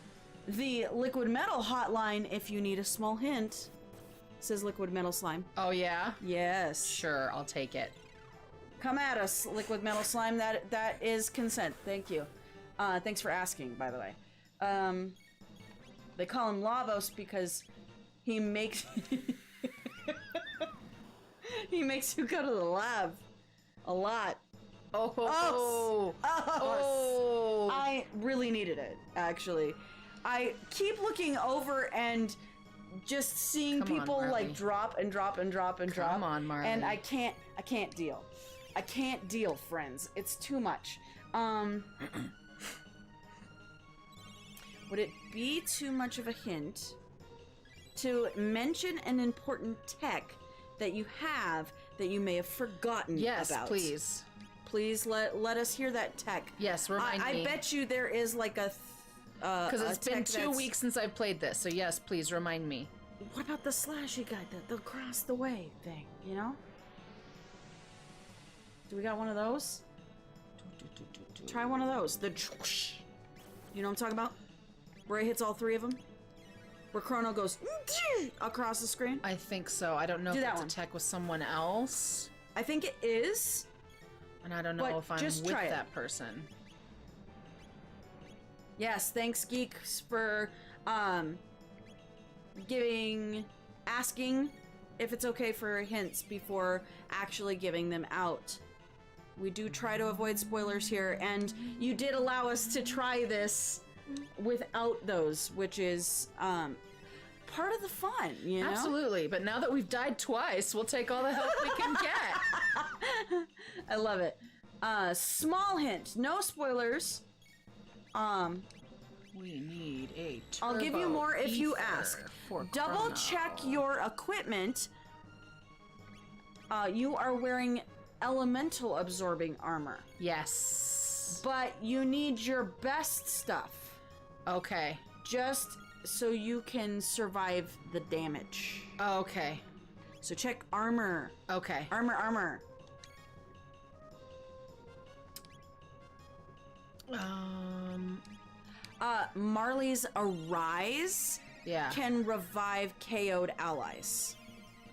the liquid metal hotline if you need a small hint. Says liquid metal slime. Oh, yeah? Yes. Sure, I'll take it. Come at us, liquid metal slime. That is consent. Thank you. Thanks for asking, by the way. They call him Lavos because he makes he makes you go to the lab a lot. Oh. Oh. I really needed it, actually. I keep looking over and just seeing Come on, people Marley. like drop and drop and drop and drop. Come on, Marley. And I can't deal. I can't deal, friends. It's too much. Would it be too much of a hint to mention an important tech that you have that you may have forgotten Yes, about? please. Please let us hear that tech. Yes, remind me. I bet you there is like a Because it's been tech 2 weeks since I've played this, so yes, please remind me. What about the slashy guy, the across the way thing, you know? Do we got one of those? Try one of those. The whoosh. You know what I'm talking about? Where it hits all three of them? Where Chrono goes across the screen? I think so. I don't know Do if that it's one. a tech with someone else. I think it is. And I don't know But if I'm just with try it. that person. Yes, thanks Geeks for asking if it's okay for hints before actually giving them out. We do try to avoid spoilers here, and you did allow us to try this without those, which is part of the fun, you know? Absolutely. But now that we've died twice, we'll take all the help we can get. I love it. Small hint, no spoilers. We need a I'll give you turbo more if you ether ask. for Double Chrono. check your equipment. You are wearing elemental absorbing armor, Yes. but you need your best stuff Okay. just so you can survive the damage. Okay. So check armor. Okay. Armor. Marley's Arise Yeah. can revive KO'd allies.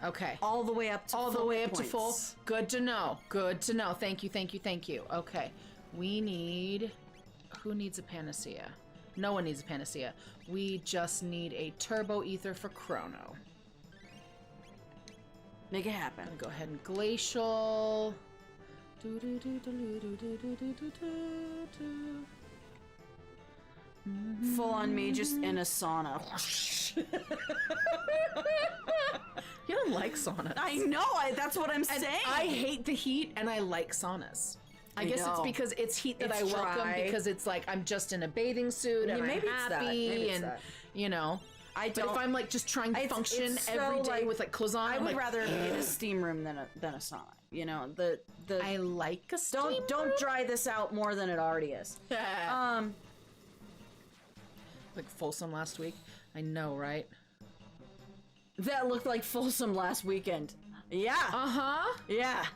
Okay. All the way up to All the full way up to points. full. Good to know. Good to know. Thank you, thank you, thank you. Okay. We need... Who needs a panacea? No one needs a panacea. We just need a turbo ether for Chrono. Make it happen. I'm gonna go ahead and glacial. Full on me just in a sauna. You're one likes saunas? I know. That's what I'm saying. I hate the heat, and I like saunas. I guess know. it's because it's heat that It's I welcome dry. because it's like I'm just in a bathing suit and maybe I'm it's that. happy Maybe it's and that. you know. I But don't. if I'm like just trying to function it's so, every day like, with like clothes on, I I'm would like, rather be in a steam room than a sauna. You know, the I like a steam don't dry this out more than it already is. Like Folsom last week. I know, right? That looked like Folsom last weekend. Yeah. Uh-huh. Yeah.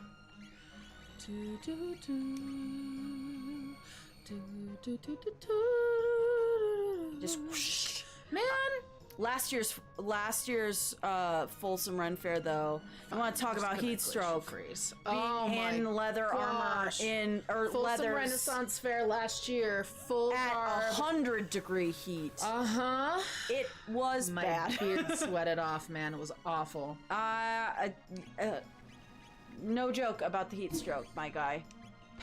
Just whoosh. Man, Last year's Folsom Run Fair, though. I want to talk about heat stroke. freeze. Being Oh my in leather armor, gosh. leather Folsom Renaissance Fair last year, full at garb. 100-degree heat. Uh-huh. It was My bad. beard sweated off, man. It was awful. No joke about the heat stroke, my guy.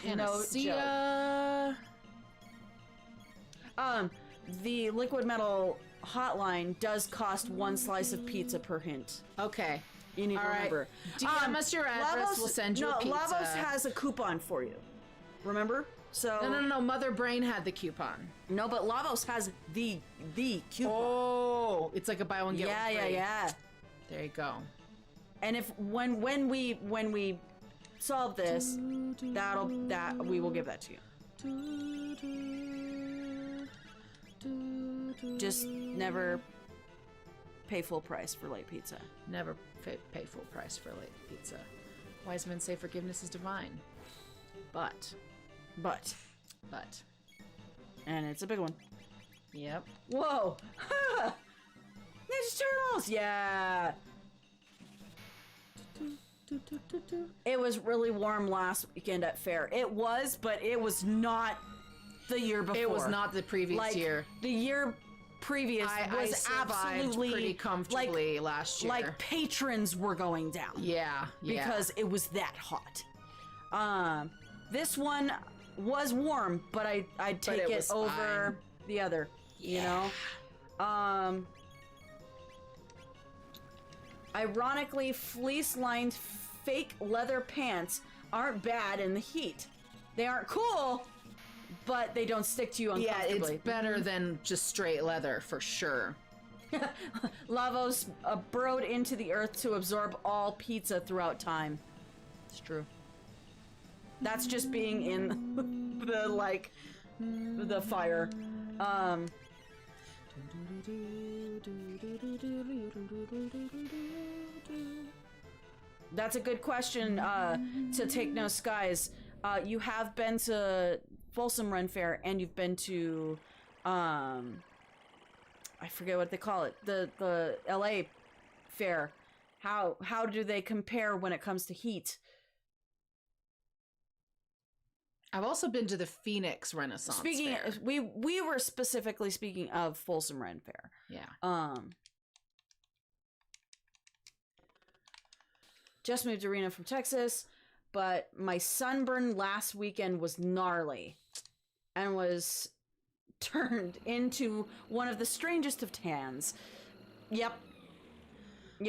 Panacea. The liquid metal hotline does cost 1 slice of pizza per hint. Okay. You need to All right. remember. DM us your address. We'll send you a pizza. Lavos has a coupon for you. Remember? So No. Mother Brain had the coupon. No, but Lavos has the coupon. Oh, it's like a buy one get one free. Yeah. There you go. And if when we solve this, we will give that to you. Just never pay full price for late pizza. Never pay full price for late pizza. Wise men say forgiveness is divine. But. And it's a big one. Yep. Whoa! Ninja Turtles! Yeah! It was really warm last weekend at fair. It was, but it was not the year before. It was not the previous year. The year previous was I survived absolutely pretty comfortably last year. Like patrons were going down. Yeah. Because it was that hot. This one was warm, but I'd take it over fine. the other. Yeah. You know? Ironically, fleece-lined fake leather pants aren't bad in the heat. They aren't cool, but they don't stick to you uncomfortably. Yeah, it's better than just straight leather, for sure. Lavos burrowed into the earth to absorb all pizza throughout time. It's true. That's just being in the fire. That's a good question to take no skies. You have been to Folsom Run Fair, and you've been to I forget what they call it, the LA fair. How do they compare when it comes to heat? I've also been to the Phoenix Renaissance Fair. We were specifically speaking of Folsom Run Fair. Yeah. Just moved to Reno from Texas, but my sunburn last weekend was gnarly and was turned into one of the strangest of tans. Yep.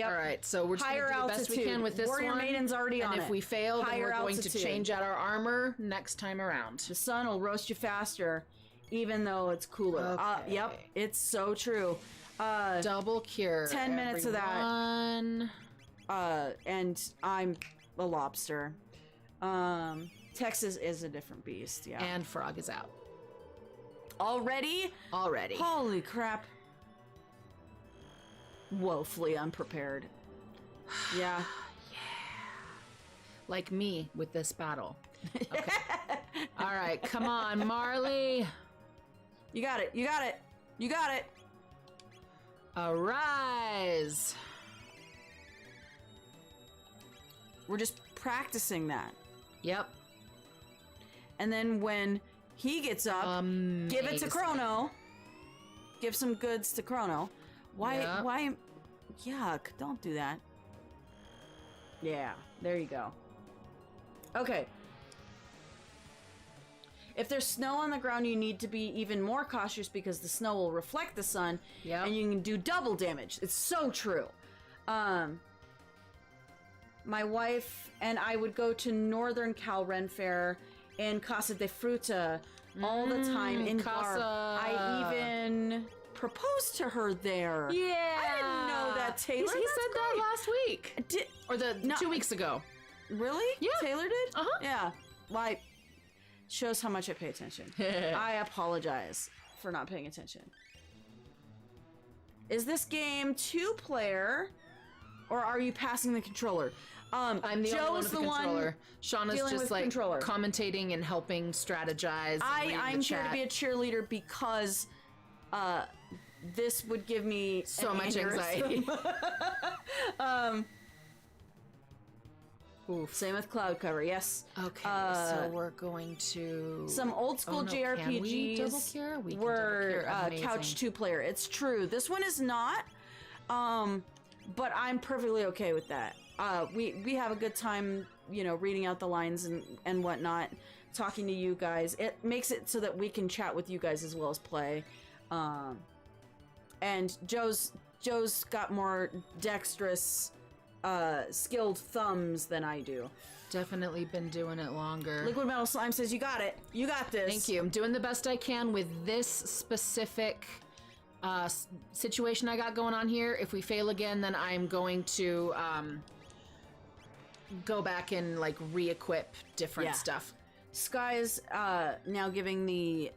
All right, so we're just going to do the best we can with this Warrior one. Maiden's already and on if it. we fail, then Higher we're going altitude. to change out our armor next time around. The sun will roast you faster, even though it's cooler. Okay. Yep, it's so true. Double cure. 10 minutes of that. everyone. And I'm a lobster. Texas is a different beast, yeah. And Frog is out. Already? Holy crap. Woefully unprepared. Yeah. Like me with this battle. Okay. All right, come on, Marley. You got it. Arise. We're just practicing that. Yep. And then when he gets up, give it to Chrono. Give some goods to Chrono. Yep. Why? Yuck, don't do that. Yeah, there you go. Okay. If there's snow on the ground, you need to be even more cautious because the snow will reflect the sun, Yep. and you can do double damage. It's so true. my wife and I would go to Northern Cal Ren Fair in Casa de Fruta all the time in Casa. Barb. I even proposed to her there. Yeah. I didn't know that, Taylor. He That's said that great. last week. Or 2 weeks ago. Really? Yeah. Taylor did? Uh-huh. Yeah. Why? Shows how much I pay attention. I apologize for not paying attention. Is this game 2-player, or are you passing the controller? I'm the only one with the controller. Shauna's dealing just with like controller. commentating and helping strategize. I'm here to be a cheerleader because this would give me so an much aneurysm. anxiety. Oof. Same with cloud cover, yes. Okay, so we're going to some old school JRPGs can we double cure? We can were double cure. couch 2-player. It's true. This one is not, but I'm perfectly okay with that. We have a good time, you know, reading out the lines and whatnot, talking to you guys. It makes it so that we can chat with you guys as well as play. And Joe's got more dexterous, skilled thumbs than I do. Definitely been doing it longer. Liquid Metal Slime says, you got it. You got this. Thank you. I'm doing the best I can with this specific situation I got going on here. If we fail again, then I'm going to go back and like re-equip different stuff. Sky's now giving the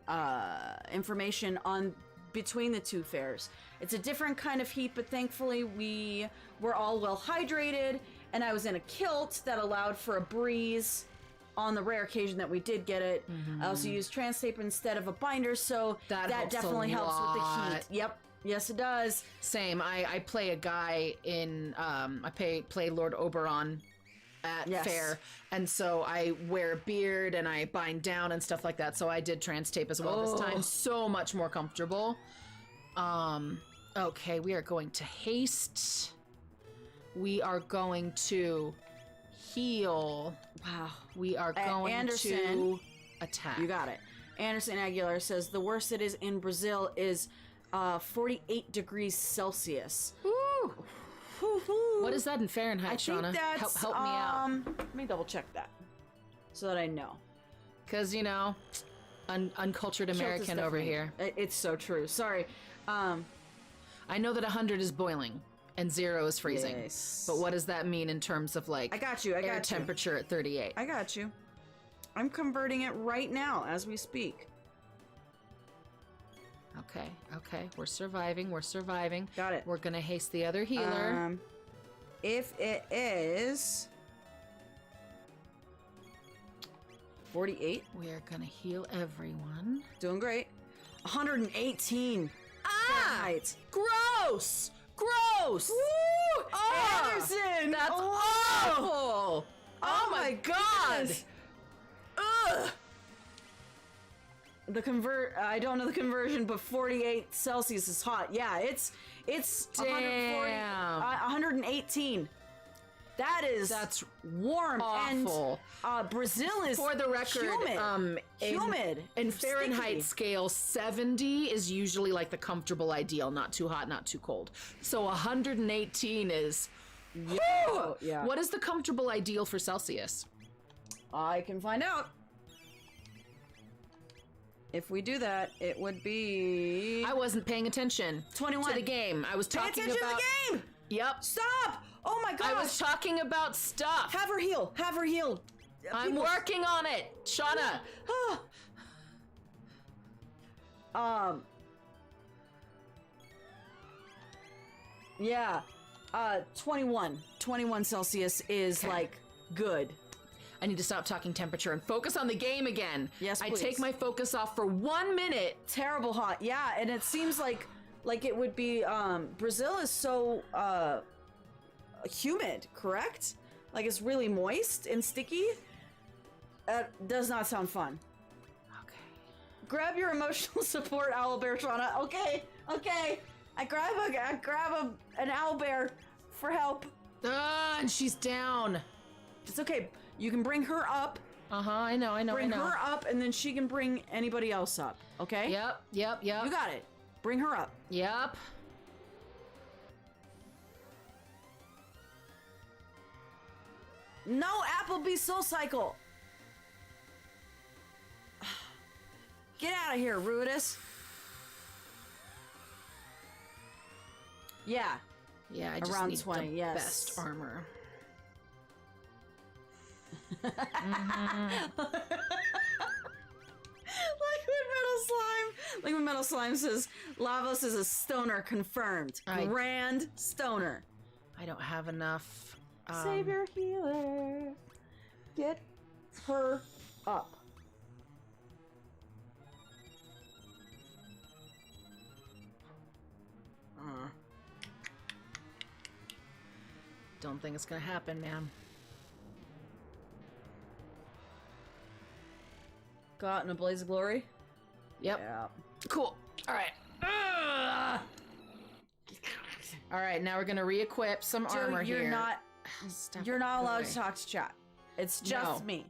information on between the two fairs. It's a different kind of heat, but thankfully we were all well hydrated, and I was in a kilt that allowed for a breeze on the rare occasion that we did get it. I also used trans tape instead of a binder, so that definitely helps with the heat. Yep. Yes, it does. Same. I play a guy in I play Lord Oberon at fair, and so I wear a beard and I bind down and stuff like that, so I did trans tape as well this time. So much more comfortable. Okay, we are going to haste. We are going to heal. Wow. We are going to attack. You got it. Anderson Aguilar says the worst it is in Brazil is 48 degrees Celsius. Woo! What is that in Fahrenheit, Shauna? That's, help me out. Let me double check that so that I know. Because, you know, uncultured American over here. It's so true. Sorry. I know that 100 is boiling and 0 is freezing. Yes. But what does that mean in terms of like I got you. air temperature at 38? I got you. I'm converting it right now as we speak. Okay. We're surviving. Got it. We're going to haste the other healer. If it is 48. We are going to heal everyone. Doing great. 118. Fahrenheit. Gross! Gross! Woo! Anderson! That's awful! Oh my god! goodness. Ugh! I don't know the conversion, but 48 Celsius is hot. Yeah, it's 140, Damn. 118. That's warm. awful. And Brazil is, For the record, humid. In Fahrenheit Sticky. scale, 70 is usually like the comfortable ideal, not too hot, not too cold. So 118 is. Whew! Yeah. What is the comfortable ideal for Celsius? I can find out. If we do that, it would be I wasn't paying attention 21 to the game. I was Pay talking attention about to the game. Yep. Stop! Oh my gosh! I was talking about stuff. Have her heal. Have her heal. I'm working on it, Shauna. Yeah. 21 Celsius is like good. I need to stop talking temperature and focus on the game again. Yes, I please. take my focus off for 1 minute. Terrible hot. Yeah, and it seems like it would be Brazil is so humid, correct? Like it's really moist and sticky. Does not sound fun. Okay. Grab your emotional support, owlbear, Shauna. Okay. I grab an owlbear for help. And she's down. It's okay. You can bring her up. I know. Bring her up, and then she can bring anybody else up. Okay? Yep. You got it. Bring her up. Yep. No Applebee Soul Cycle. Get out of here, Rudis. Yeah. Yeah, I just Around need 20, the yes. best armor. Liquid Metal Slime. Liquid Metal Slime says Lavos is a stoner confirmed. Grand stoner. I don't have enough. Save your healer. Get her up. Don't think it's gonna happen, man. Got in a blaze of glory? Yep. Yeah. Cool. All right. All right, now we're gonna re-equip some armor you're here. You're not allowed to talk to chat. It's just me.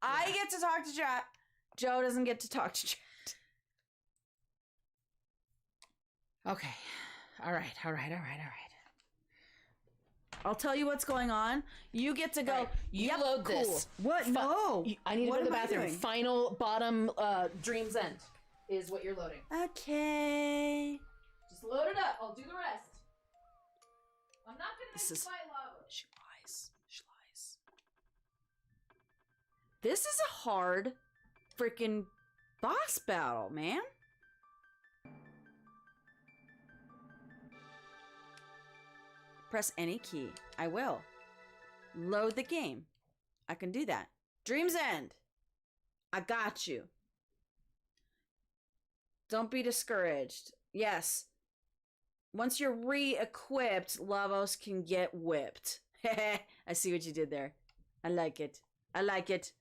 I get to talk to chat. Joe doesn't get to talk to chat. Okay. All right. I'll tell you what's going on. You get to go. Right. You Yep, load cool. this. What? No. I need to go to the bathroom. doing? Final bottom Dream's End is what you're loading. Okay. Just load it up. I'll do the rest. I'm not gonna This make is- you fight lava. She lies. She lies. This is a hard freaking boss battle, man. Press any key. I will. Load the game. I can do that. Dream's End. I got you. Don't be discouraged. Yes. Once you're re-equipped, Lavos can get whipped. I see what you did there. I like it. I like it.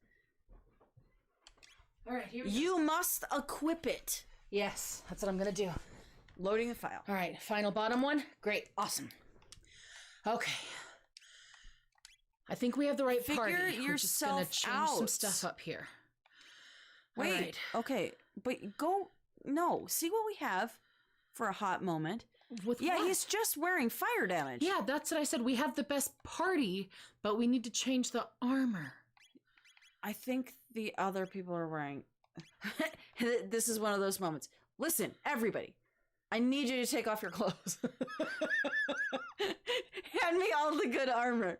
All right, here we go. You must equip it. Yes, that's what I'm gonna do. Loading the file. All right, final bottom one. Great, awesome. Okay. I think we have the right party. Figure We're just gonna yourself change some out. stuff up here. Wait. All right. Okay, but go. No. See what we have for a hot moment. With Yeah, what? he's just wearing fire damage. Yeah, that's what I said. We have the best party, but we need to change the armor. I think the other people are wearing. This is one of those moments. Listen, everybody. I need you to take off your clothes. Hand me all the good armor.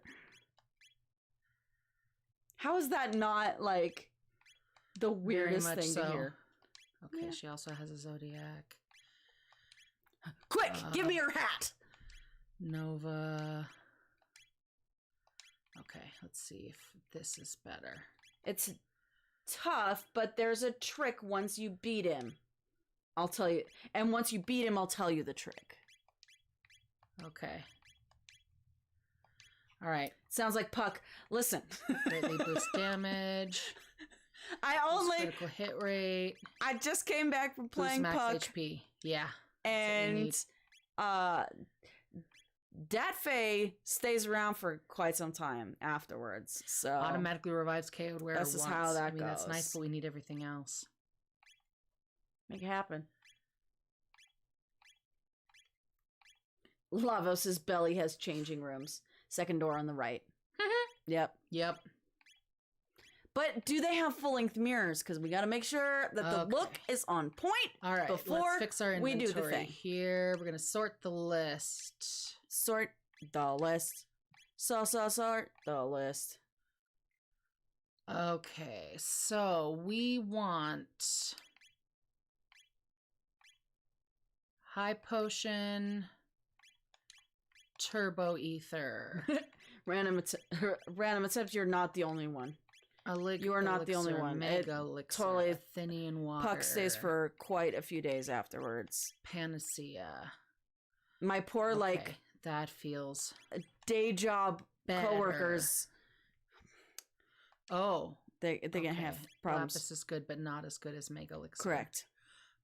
How is that not like the weirdest Very much thing so. to hear? Okay, Yeah. she also has a zodiac. Quick, give me your hat. Nova. Okay, let's see if this is better. It's tough, but there's a trick once you beat him. I'll tell you. And once you beat him, I'll tell you the trick. Okay. All right. Sounds like Puck. Listen. Greatly boost damage. I Critical hit rate. just came back from Boost playing max Puck. HP. Yeah. And Datfei stays around for quite some time afterwards. So Automatically revives KO'd wearer This is once. how that I mean, that's nice, goes. but we need everything else. make it happen. Lavos's belly has changing rooms. Second door on the right. Yep. Yep. But do they have full-length mirrors? Because we got to make sure that the look Okay. is on point. All right. Before let's fix our we inventory. do the thing. Here, we're gonna sort the list. Sort the list. Sort the list. Okay, so we want high potion, turbo ether. Random attempt, you're not the only one. You are not the only one. Mega It elixir, totally- Athenian water. Puck stays for quite a few days afterwards. panacea. My poor, like, Okay, that feels day job better. coworkers, Oh, they're gonna have okay. problems. Lapis is good, but not as good as mega elixir. Correct.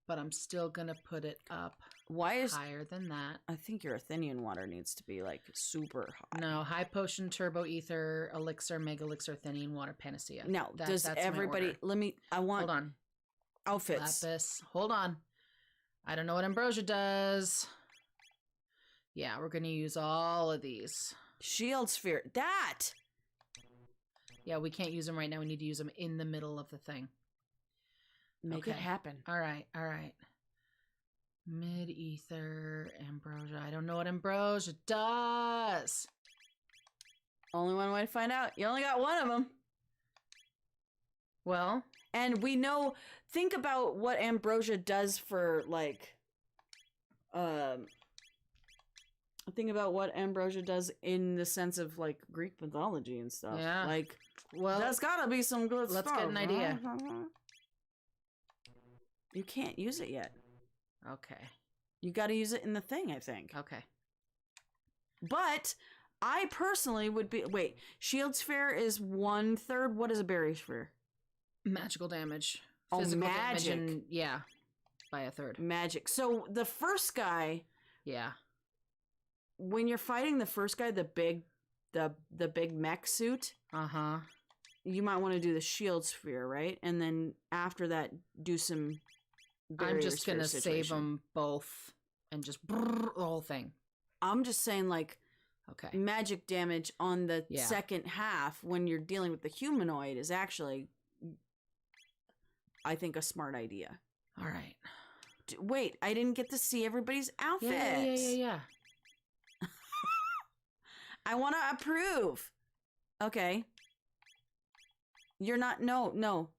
But I'm still gonna put it up Why is higher than that. I think your Athenian water needs to be like super high. No, high potion, turbo ether, elixir, mega elixir, Athenian water, panacea. No, does that's my everybody? order. I want Hold on. outfits. Lapis. Hold on. I don't know what ambrosia does. Yeah, we're gonna use all of these. Shield sphere. That Yeah, we can't use them right now. We need to use them in the middle of the thing. Make it happen. All right. Mid-ether, ambrosia. I don't know what ambrosia does. Only one way to find out. You only got one of them. Well, and we know. Think about what ambrosia does for like. Think about what ambrosia does in the sense of like Greek mythology and stuff. Yeah. Like, well, that's gotta be some good stuff. Let's get an idea. You can't use it yet. Okay. You got to use it in the thing, I think. Okay. But I personally would be. Wait, shield sphere is 1/3. What is a barrier sphere? Magical damage. Oh, Physical magic. damage and, yeah, by 1/3. Magic. So the first guy. Yeah. When you're fighting the first guy, the big mech suit. Uh-huh. You might want to do the shield sphere, right? And then after that, do some. I'm just gonna save them both and just the whole thing. I'm just saying, like, okay, magic damage on the second half when you're dealing with the humanoid is actually, I think, a smart idea. All right. Wait, I didn't get to see everybody's outfits. Yeah. I want to approve. Okay. You're not. No.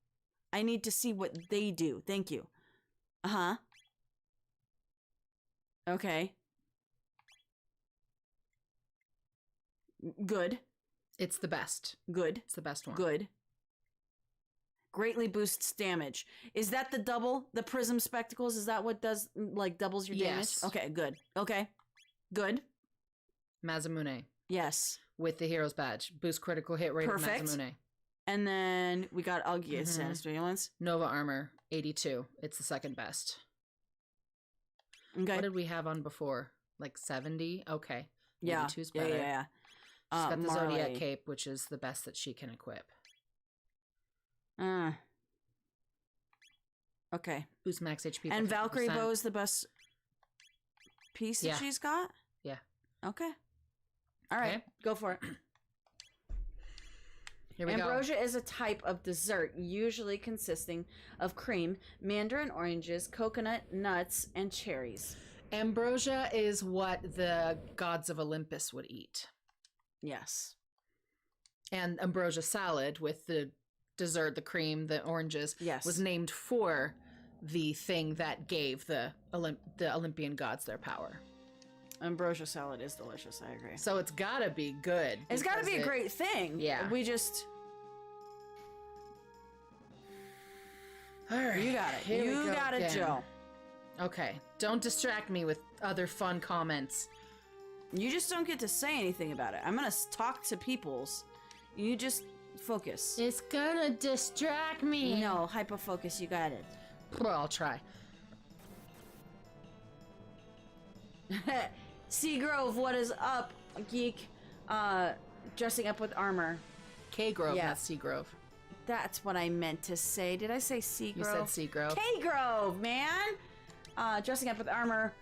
I need to see what they do. Thank you. Uh-huh. Okay. Good. It's the best. Good. It's the best one. Good. Greatly boosts damage. Is that the double? The prism spectacles? Is that what does, like, doubles your damage? Yes. Okay, good. Okay. Good. Mazamune. Yes. With the hero's badge. Boost critical hit rate Perfect. of Mazamune. And then we got Algius Ambulance. Nova armor, 82. It's the second best. Okay. What did we have on before? Like 70? Okay. Yeah. 82's better. Yeah. She's got the Marley. Zodiac cape, which is the best that she can equip. Okay. Boost max HP. And by 50%. Valkyrie bow is the best piece that she's got? Yeah. Okay. All right. Okay. Go for it. Here we Ambrosia is a type of dessert, usually consisting of cream, mandarin oranges, coconut, nuts, and cherries. Ambrosia is what the gods of Olympus would eat. Yes. And ambrosia salad with the dessert, the cream, the oranges, yes, was named for the thing that gave the Olympian gods their power. Ambrosia salad is delicious, I agree. So it's gotta be good. It's gotta be a great thing. Yeah. We just... All right. You got it. Here You we go got it, again. Joe. Okay. Don't distract me with other fun comments. You just don't get to say anything about it. I'm gonna talk to peoples. You just focus. It's gonna distract me. No, hyper-focus, you got it. Well, I'll try. Seagrove, what is up, geek? Dressing up with armor. K-Grove, Yeah. not Seagrove. That's what I meant to say. Did I say Seagrove? You said Seagrove. K-Grove, man! Dressing up with armor.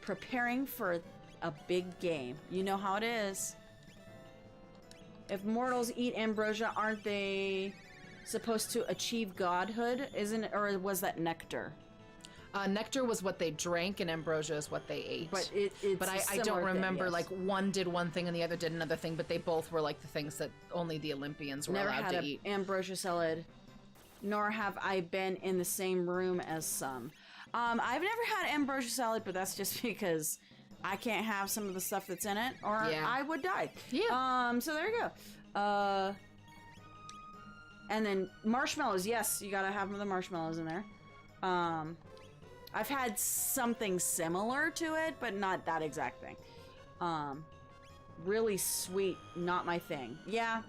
Preparing for a big game. You know how it is. If mortals eat ambrosia, aren't they supposed to achieve godhood? Isn't it, or was that nectar? Nectar was what they drank, and ambrosia is what they ate. But it's but a I don't similar thing, remember, yes. like, one did one thing and the other did another thing, but they both were, like, the things that only the Olympians were Never allowed had to an eat. ambrosia salad, nor have I been in the same room as some. I've never had ambrosia salad, but that's just because I can't have some of the stuff that's in it, or Yeah. I would die. Yeah. So there you go. And then marshmallows. Yes, you gotta have the marshmallows in there. I've had something similar to it, but not that exact thing. Really sweet, not my thing. Yeah.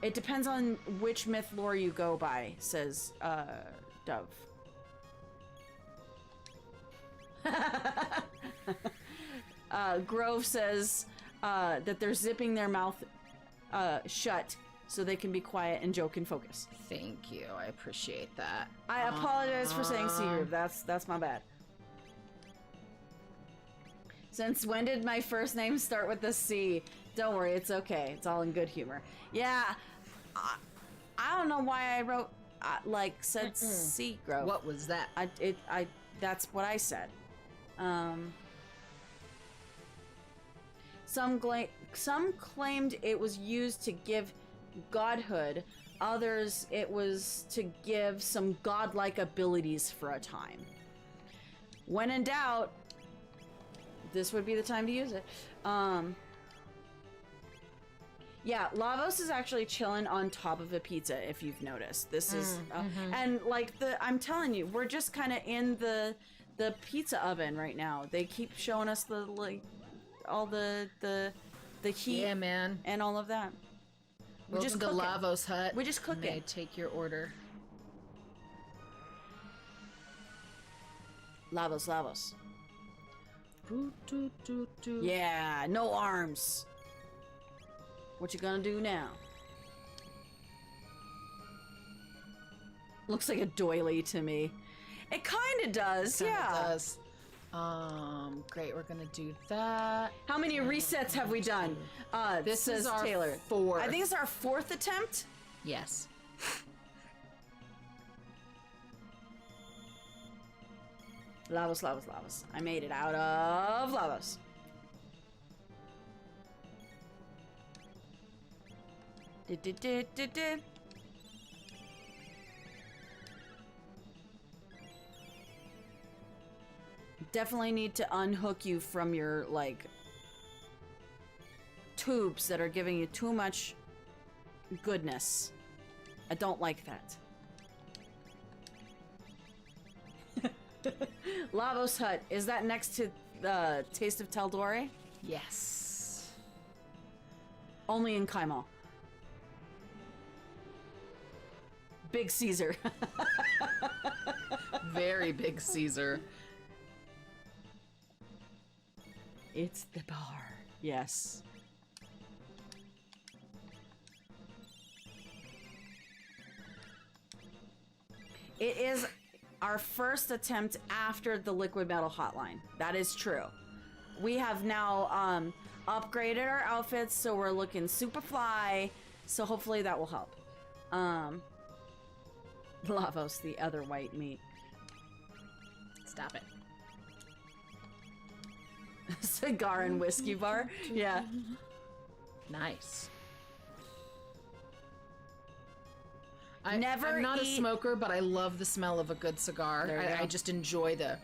It depends on which myth lore you go by, says Dove. Grove says that they're zipping their mouth shut so they can be quiet and Joe can focus. Thank you. I appreciate that. I apologize for saying Seagrove. That's my bad. Since when did my first name start with a C? Don't worry, it's okay. It's all in good humor. Yeah, I don't know why I wrote said C Grove. What was that? That's what I said. Some claimed it was used to give godhood. Others, it was to give some godlike abilities for a time. When in doubt, this would be the time to use it. Yeah, Lavos is actually chilling on top of a pizza, if you've noticed. This is, and like I'm telling you, we're just kind of in the pizza oven right now. They keep showing us all the heat, yeah, man, and all of that. We're Welcome just to cooking. Lavos Hut. We're just cooking. May I take your order? Lavos. Yeah, no arms. What you gonna do now? Looks like a doily to me. It kind of does, yeah. It does. Great. We're gonna do that. How many resets have we done? This says is our Taylor. fourth. I think it's our 4th attempt. Yes. Lavos. I made it out of Lavos. Definitely need to unhook you from your, tubes that are giving you too much goodness. I don't like that. Lavos Hut, is that next to the Taste of Taldore? Yes. Only in Kaimal. Big Caesar. Very big Caesar. It's the bar. Yes. It is our first attempt after the liquid metal hotline. That is true. We have now upgraded our outfits, so we're looking super fly. So hopefully that will help. Lavos, the other white meat. Stop it. Cigar and whiskey bar. Yeah. Nice. I'm not a smoker, but I love the smell of a good cigar. I just enjoy the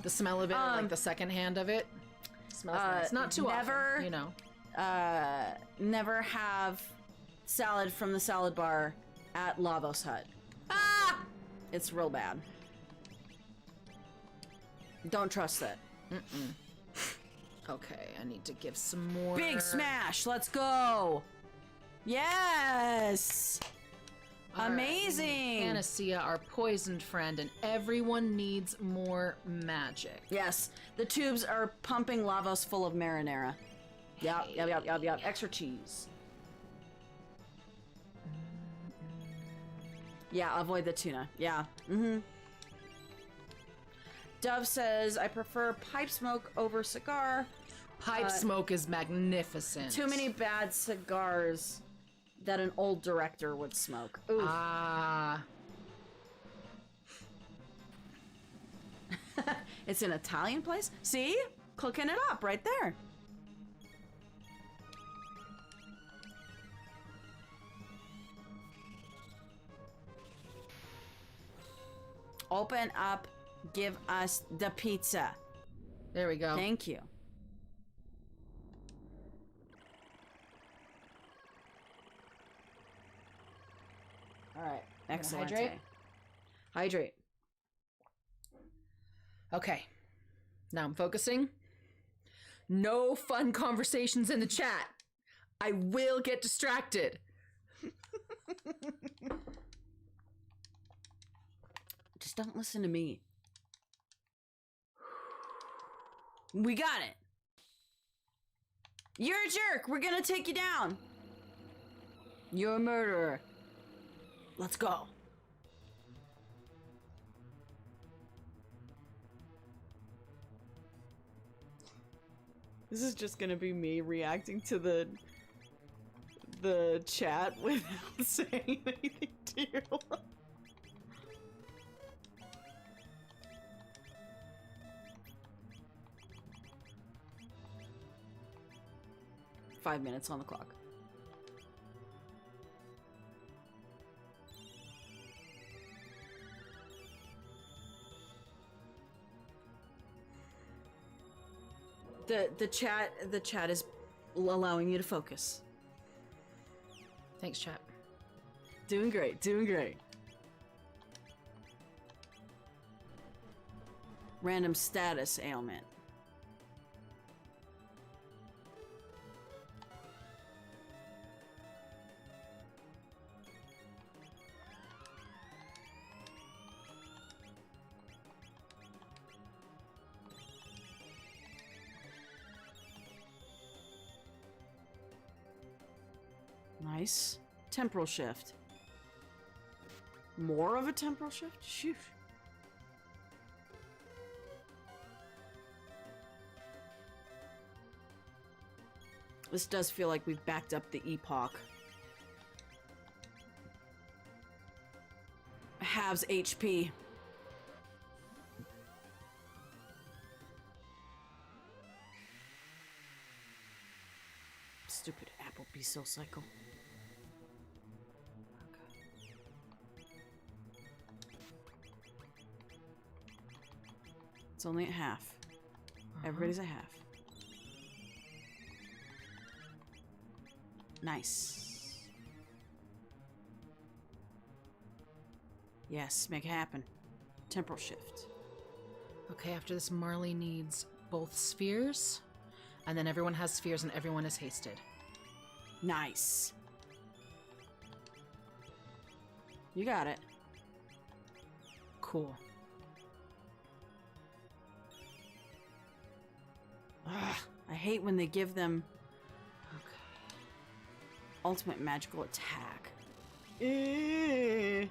smell of it, or like the second hand of it. Smells nice. Not too often, you know. Never have salad from the salad bar at Lavos Hut. Ah! It's real bad. Don't trust it. Okay, I need to give some more. Big smash! Let's go! Yes! Amazing! Panacea, our poisoned friend, and everyone needs more magic. Yes, the tubes are pumping Lavos full of marinara. Yep. Extra cheese. Yeah, avoid the tuna. Yeah. Dove says, I prefer pipe smoke over cigar. Pipe smoke is magnificent. Too many bad cigars that an old director would smoke. Oof. Ah. It's an Italian place? See? Cooking it up right there. Open up. Give us the pizza. There we go. Thank you. All right. Excellent. Hydrate. Okay. Now I'm focusing. No fun conversations in the chat. I will get distracted. Just don't listen to me. We got it. You're a jerk. We're gonna take you down. You're a murderer. Let's go. This is just gonna be me reacting to the chat without saying anything to you. 5 minutes on the clock. The chat is allowing you to focus. Thanks, chat. Doing great, doing great. Random status ailment. Nice. Temporal shift. More of a temporal shift? Shoot. This does feel like we've backed up the epoch. Halves HP. Stupid Applebee Soul Cycle. It's only at half. Everybody's at half. Nice. Yes, make it happen. Temporal shift. Okay, after this, Marley needs both spheres, and then everyone has spheres and everyone is hasted. Nice. You got it. Cool. Ugh, I hate when they give them Okay. ultimate magical attack. You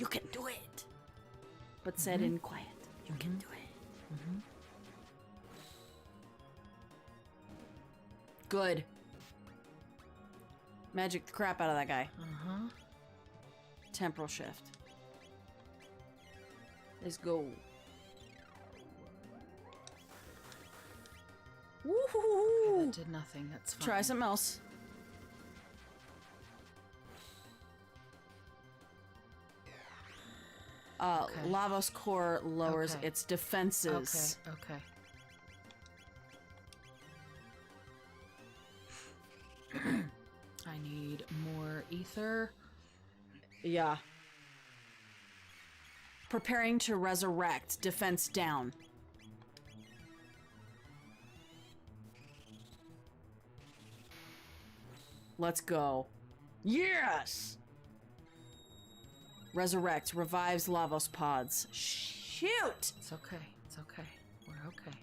can do it. But said in quiet. You can do it. Good. Magic the crap out of that guy. Temporal shift. Let's go. Woohoo! Okay, that did nothing. That's fine. Try something else. Okay. Lavos Core lowers Okay. its defenses. Okay. I need more ether. Yeah. Preparing to resurrect. Defense down. Let's go. Yes! Resurrect. Revives Lavos pods. Shoot! It's okay. It's okay. We're okay.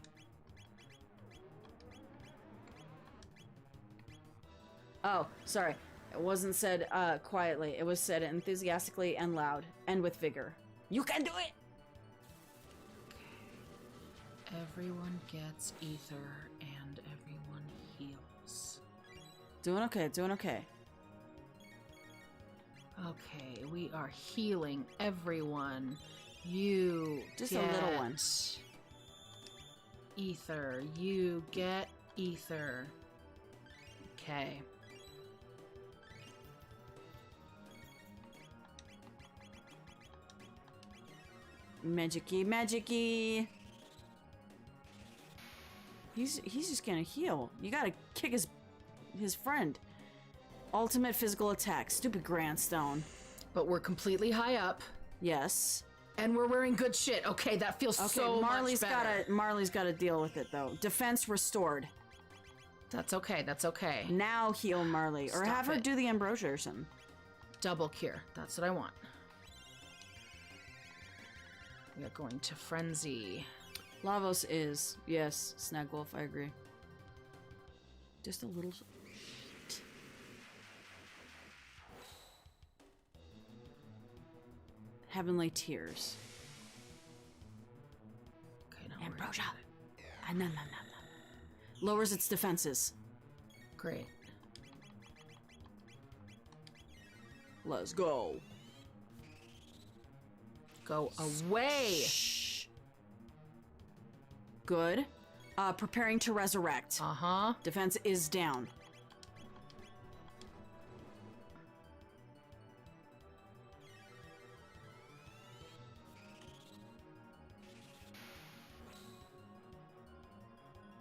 Oh, sorry. It wasn't said quietly. It was said enthusiastically and loud. And with vigor. You can do it! Everyone gets ether and everyone heals. Doing okay, doing okay. Okay, we are healing everyone. You Just get a little one. Ether. You get ether. Okay. Magicy, magicy. He's just gonna heal. You gotta kick his friend. Ultimate physical attack. Stupid Grandstone. But we're completely high up. Yes. And we're wearing good shit. Okay, that feels so much better. Marley's gotta deal with it though. Defense restored. That's okay. That's okay. Now heal Marley. Or Stop have her it. do the ambrosia or something. Double cure. That's what I want. We are going to frenzy. Lavos is, yes, Snagwolf, I agree. Just a little. Heavenly Tears. Ambrosia. Nom, nom, nom, nom. Lowers its defenses. Great. Let's go. Go away. Shh. Good. Preparing to resurrect. Uh-huh. Defense is down.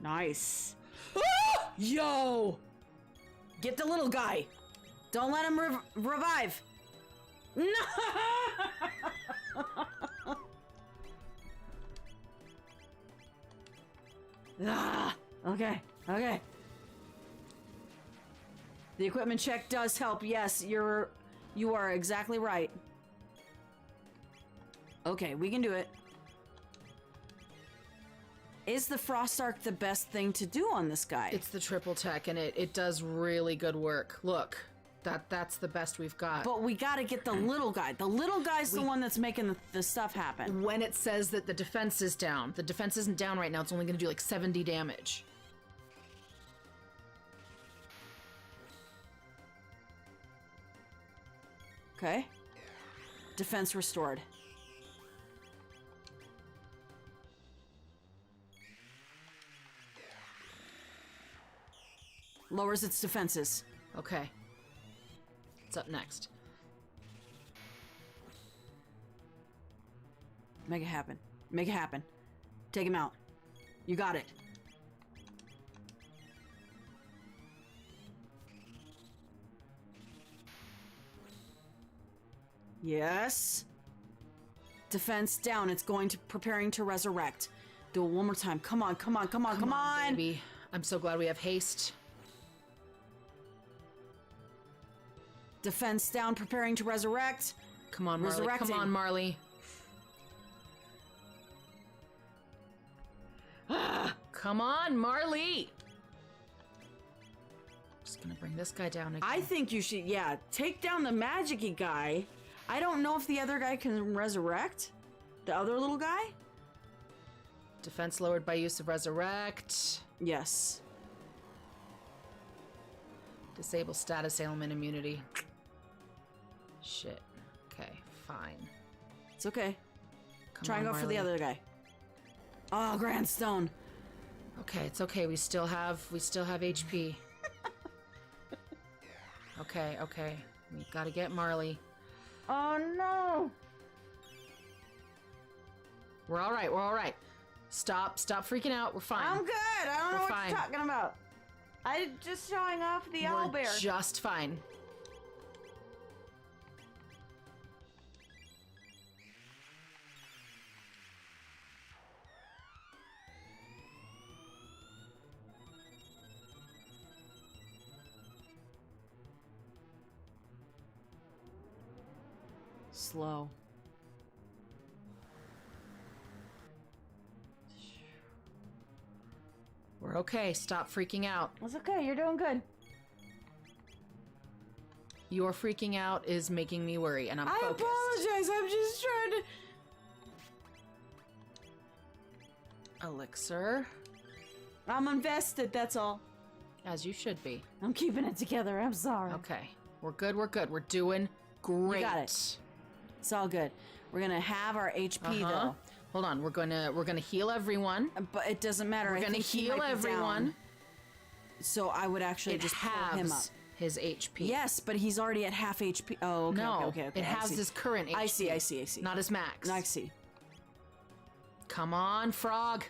Nice. Ah! Yo! Get the little guy. Don't let him revive. No! Okay, okay. The equipment check does help. Yes, you are exactly right. Okay, we can do it. Is the Frost Arc the best thing to do on this guy? It's the triple tech, and it does really good work. Look, that's the best we've got. But we gotta get the little guy. The little guy's the one that's making the stuff happen. When it says that the defense is down, the defense isn't down right now. It's only going to do like 70 damage. Okay. Defense restored. Lowers its defenses. Okay. What's up next? Make it happen. Make it happen. Take him out. You got it. Yes. Defense down. It's going to preparing to resurrect. Do it one more time. Come on, come on, come on, come on. Baby. I'm so glad we have haste. Defense down, preparing to resurrect. Come on, Marley. Resurrecting. Come on, Marley. Come on, Marley. Just gonna bring this guy down again. I think you should, yeah, take down the magic-y guy. I don't know if the other guy can resurrect. The other little guy? Defense lowered by use of resurrect. Yes. Disable status ailment immunity. Shit. Okay, fine. It's okay. Come Try on, and go for the Marley. other guy. Oh, Grand Stone. Okay, it's okay. We still have HP. Okay, okay. We gotta get Marley. Oh no. We're all right. We're all right. Stop freaking out. We're fine. I'm good. I don't know what fine. you're talking about. I'm just showing off the We're owlbear. just fine. Slow. We're okay. Stop freaking out. It's okay. You're doing good. Your freaking out is making me worry, and I'm I focused. apologize. I'm just trying to... Elixir. I'm invested, that's all. As you should be. I'm keeping it together. I'm sorry. Okay. We're good. We're good. We're doing great. You got it. It's all good. We're gonna have our HP though. Hold on. We're gonna heal everyone. But it doesn't matter. We're I gonna think he heal might be everyone. down. So I would actually It just pull him up. halves his HP. Yes, but he's already at half HP. Oh, okay, No, okay. it I has see. his current HP. I see. Not his max. I see. Come on, frog.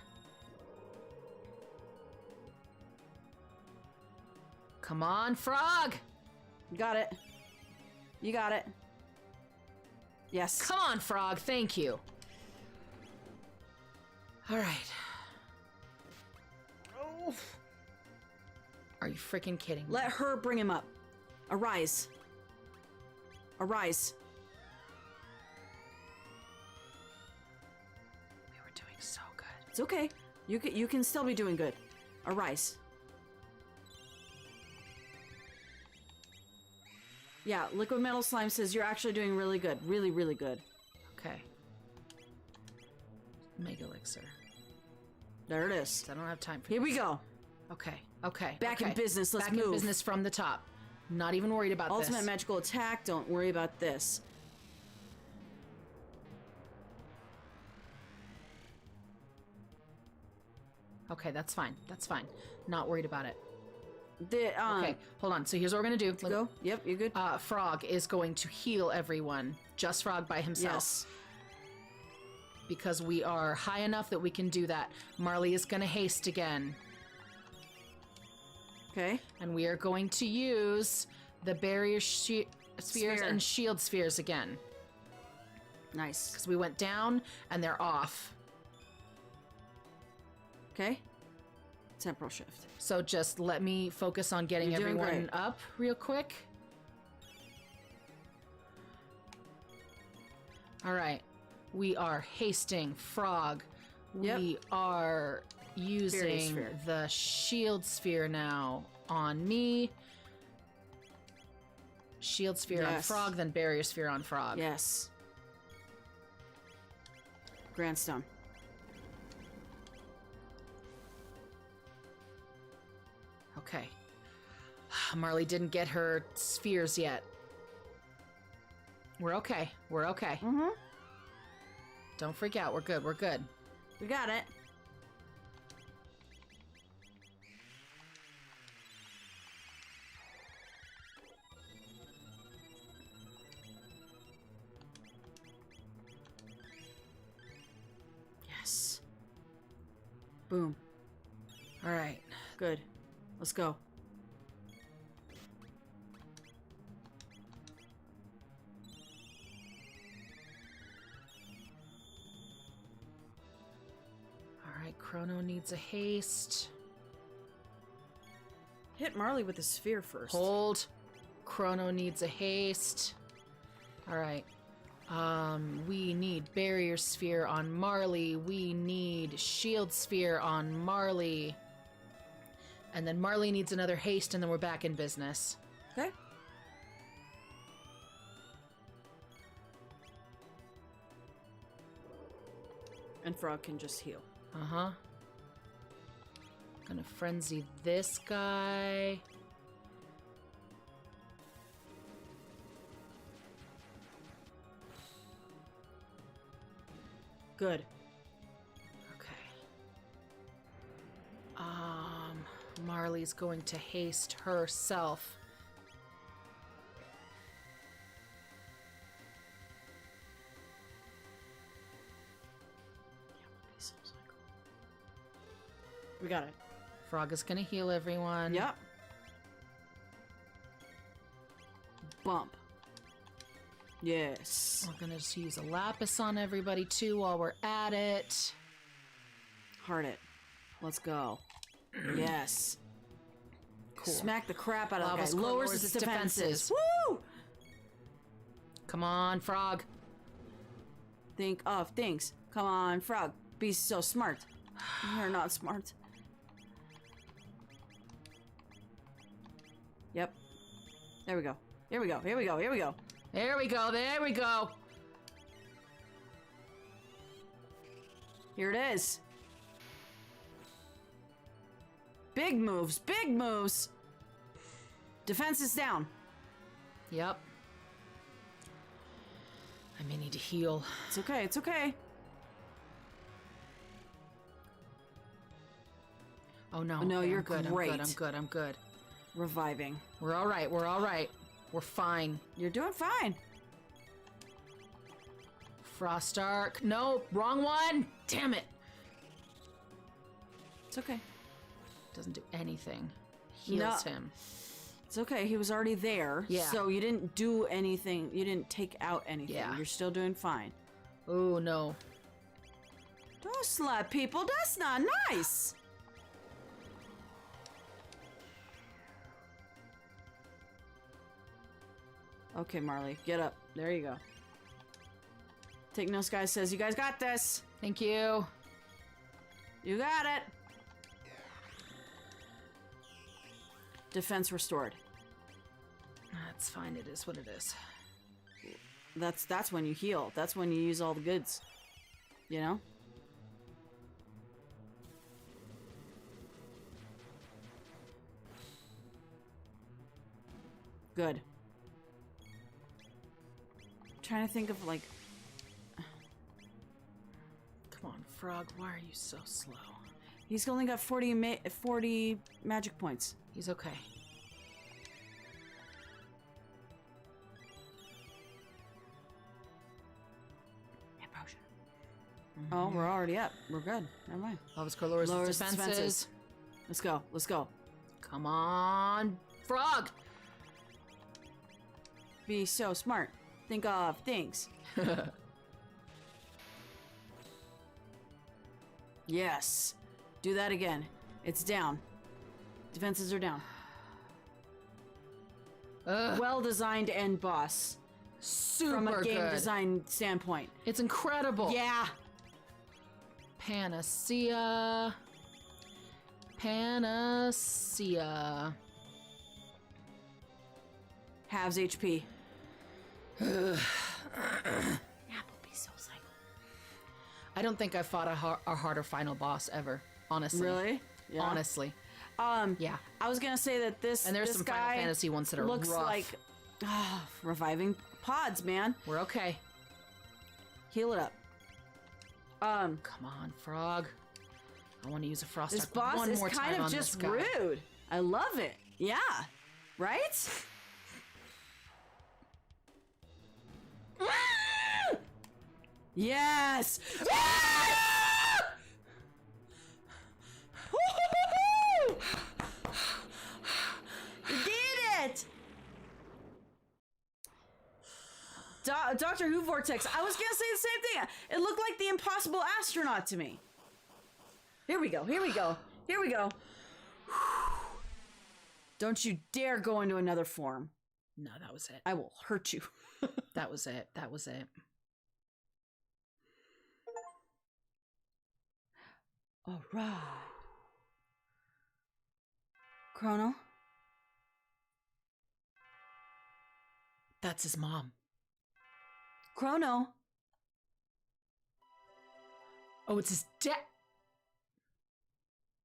Come on, frog. You got it. You got it. Yes. Come on, frog. Thank you. All right. Oh. Are you freaking kidding me? Let her bring him up. Arise. Arise. We were doing so good. It's okay. You can still be doing good. Arise. Yeah, Liquid Metal Slime says you're actually doing really good. Really, really good. Okay. Mega Elixir. There it is. I don't have time for Here this. we go. Okay, okay. Back okay. in business. Let's Back move. in business from the top. Not even worried about Ultimate this. magical attack. Don't worry about this. Okay, that's fine. That's fine. Not worried about it. Okay, hold on. So here's what we're gonna do. go. Yep, you're good. Frog is going to heal everyone. Just Frog by himself. Yes. Because we are high enough that we can do that. Marley is gonna haste again. Okay. And we are going to use the barrier spheres and shield spheres again. Nice. Because we went down and they're off. Okay. Temporal shift. So just let me focus on getting You're doing everyone great. up real quick. All right. We are hasting Frog. Yep. We are using sphere. the shield sphere now on me. Shield sphere on Yes. Frog, then barrier sphere on Frog. Yes. Grandstone. Okay. Marley didn't get her spheres yet. We're okay. We're okay. Mm-hmm. Don't freak out. We're good. We're good. We got it. Yes. Boom. All right. Good. Let's go. All right. Chrono needs a haste. Hit Marley with the sphere first. Hold. Chrono needs a haste. All right. We need barrier sphere on Marley. We need shield sphere on Marley. And then Marley needs another haste, and then we're back in business. Okay. And Frog can just heal. Uh-huh. Gonna frenzy this guy. Good. Okay. Marley's going to haste herself. We got it. Frog is gonna heal everyone. Yep. Bump. Yes. We're gonna just use a lapis on everybody too while we're at it. Heart it. Let's go. Yes. Cool. Smack the crap out of Lava's that guy. core Lowers lowers its its defenses. defenses. Woo! Come on, Frog. Think of things. Come on, Frog. Be so smart. You're not smart. Yep. There we go. Here we go. Here we go. Here we go. There we go. There we go. Here it is. Big moves. Big moves. Defense is down. Yep. I may need to heal. It's okay. It's okay. Oh no. Oh, no, Okay, you're I'm good. great. I'm good. I'm good. Reviving. We're all right. We're all right. We're fine. You're doing fine. Frost Arc. No, wrong one. Damn it. It's okay. Doesn't do anything. Heals him. It's okay. He was already there. Yeah. So you didn't do anything. You didn't take out anything. Yeah. You're still doing fine. Oh no. Don't slap people. That's not nice. Okay, Marley. Get up. There you go. Take Notes Guy says, you guys got this. Thank you. You got it. Defense restored. That's fine. It is what it is. That's when you heal. That's when you use all the goods. You know? Good. I'm trying to think of, like... Come on, Frog, why are you so slow? He's only got 40 magic points. He's okay. Potion. Oh, we're already up. We're good. Never mind. Obscure lowers his defenses. Let's go. Let's go. Come on, Frog! Be so smart. Think of things. Yes. Do that again. It's down. Defenses are down. Well-designed end boss. Super from a game good. design standpoint. It's incredible. Yeah. Panacea. Panacea. Halves HP. Applebee's so psycho. I don't think I've fought a harder final boss ever. Honestly. Really? Yeah. Honestly. Yeah. I was gonna say that this And there's this some guy Final Fantasy ones that are looks rough. like reviving pods, man. We're okay. Heal it up. Come on, Frog. I want to use a frost This arc boss one is more kind time of on just this guy. rude. I love it. Yeah. Right? Yes! Yes! You did it! Doctor Who Vortex. I was gonna say the same thing. It looked like the Impossible Astronaut to me. Here we go. Here we go. Here we go. Don't you dare go into another form. No, that was it. I will hurt you. That was it. That was it. All right. Chrono? That's his mom. Chrono? Oh, it's his dad.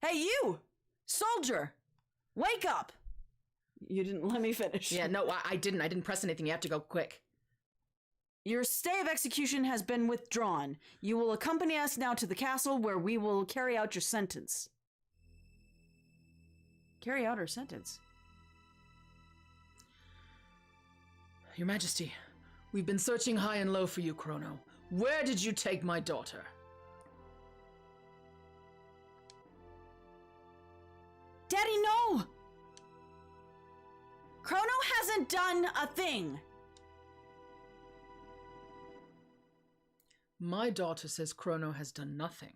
Hey, you! Soldier! Wake up! You didn't let me finish. Yeah, no, I didn't. I didn't press anything. You have to go quick. Your stay of execution has been withdrawn. You will accompany us now to the castle where we will carry out your sentence. Carry out our sentence? Your Majesty, we've been searching high and low for you, Chrono. Where did you take my daughter? Daddy, no! Chrono hasn't done a thing. My daughter says Chrono has done nothing.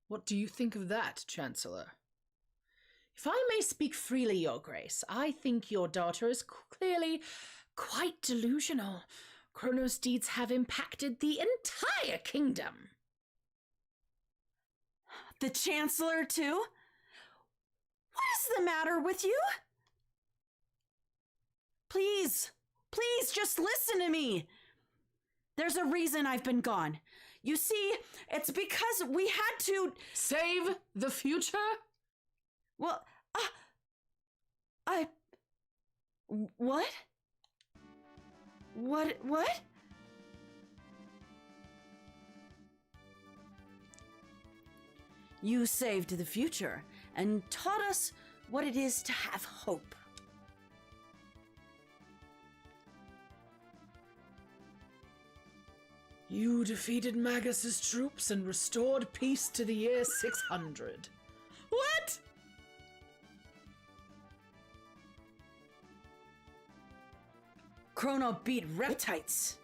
What do you think of that, Chancellor? If I may speak freely, Your Grace, I think your daughter is clearly quite delusional. Chrono's deeds have impacted the entire kingdom. The Chancellor, too? What is the matter with you? Please, please just listen to me. There's a reason I've been gone. You see, it's because we had to... Save the future? Well, What? What? You saved the future and taught us what it is to have hope. You defeated Magus's troops and restored peace to the year 600. What? Chrono beat reptites.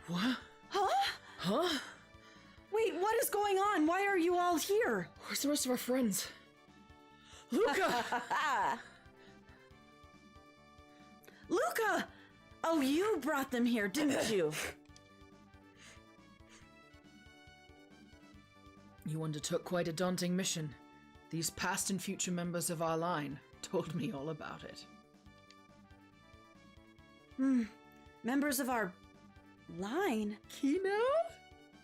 What? Huh? Huh? Wait, what is going on? Why are you all here? Where's the rest of our friends? Luca! Luca! Oh, you brought them here, didn't you? You undertook quite a daunting mission. These past and future members of our line told me all about it. Members of our line? Kino?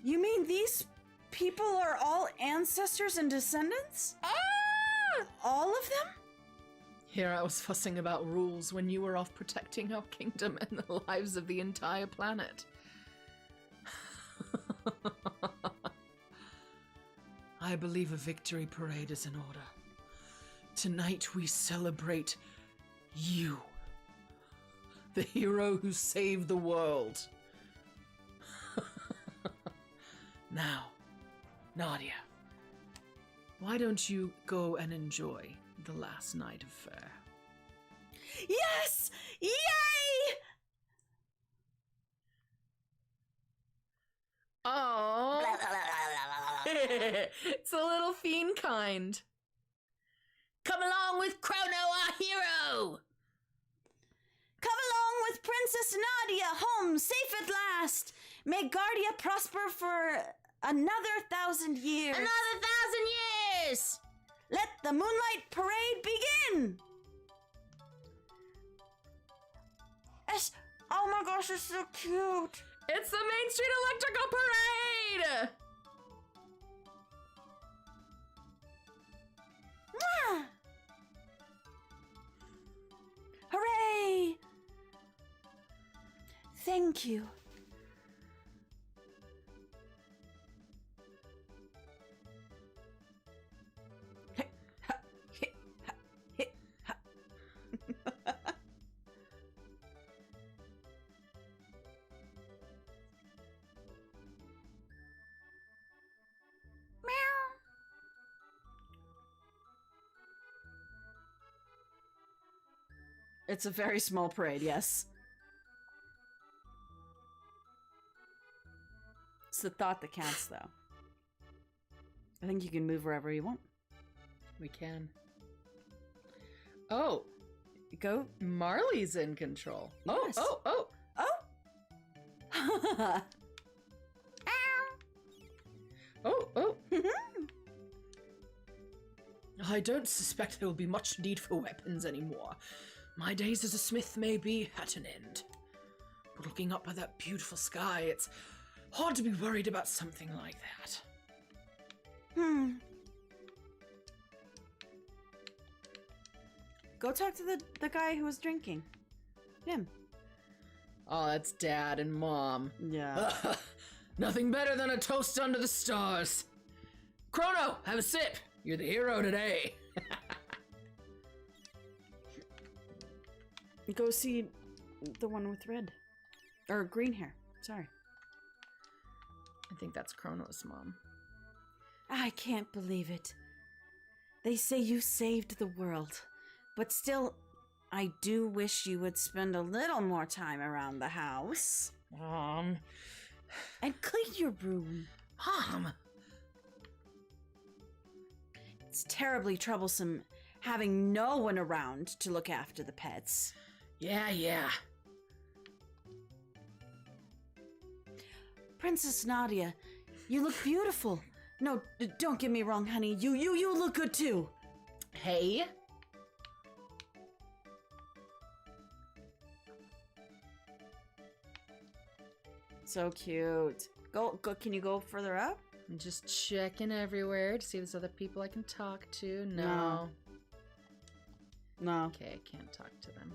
You mean these people are all ancestors and descendants? Ah! All of them? Here I was fussing about rules when you were off protecting our kingdom and the lives of the entire planet. I believe a victory parade is in order. Tonight we celebrate you, the hero who saved the world. Now, Nadia, why don't you go and enjoy the last night of fair? Yes! Yay! Oh, it's a little fiend kind. Come along with Chrono, our hero! Come along with Princess Nadia, home safe at last. May Guardia prosper for another 1,000 years. Another 1,000 years! Let the Moonlight Parade begin! Oh my gosh, it's so cute. It's the Main Street Electrical Parade! Mwah! Hooray! Thank you. It's a very small parade, yes. It's the thought that counts, though. I think you can move wherever you want. We can. Oh, Go. Marley's in control. Yes. Oh. Oh. I don't suspect there will be much need for weapons anymore. My days as a smith may be at an end. But looking up at that beautiful sky, it's hard to be worried about something like that. Go talk to the guy who was drinking. Him. Oh, that's Dad and Mom. Yeah. Nothing better than a toast under the stars. Chrono, have a sip. You're the hero today. Go see the one with red. Or green hair. Sorry. I think that's Chrono's mom. I can't believe it. They say you saved the world. But still, I do wish you would spend a little more time around the house. Mom. And clean your room. Mom. It's terribly troublesome having no one around to look after the pets. Yeah. Princess Nadia, you look beautiful. No, don't get me wrong, honey. You look good too. Hey. So cute. Go. Can you go further up? I'm just checking everywhere to see if there's other people I can talk to. No. Okay, I can't talk to them.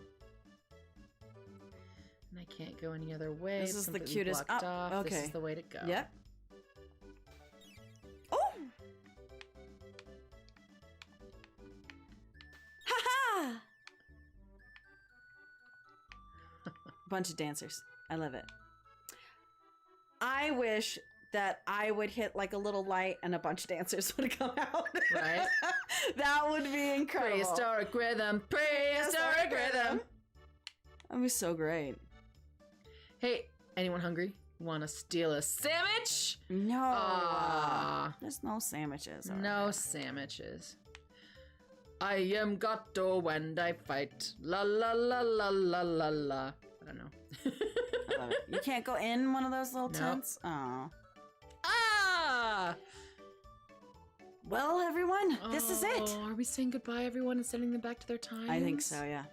And I can't go any other way. This It's is the completely cutest. blocked Oh, off. okay. This is the way to go. Yep. Oh! Ha-ha! Bunch of dancers. I love it. I wish that I would hit like a little light and a bunch of dancers would come out. Right? That would be incredible. Prehistoric rhythm. Prehistoric rhythm. That'd be so great. Hey, anyone hungry? Want to steal a sandwich? No. Ah. There's no sandwiches. over No here. sandwiches. I am Gato and I fight. La la la la la la la. I don't know. I love it. You can't go in one of those little No. tents? Oh. Ah! Well, everyone, this is it. Oh, are we saying goodbye, everyone, and sending them back to their times? I think so, yeah.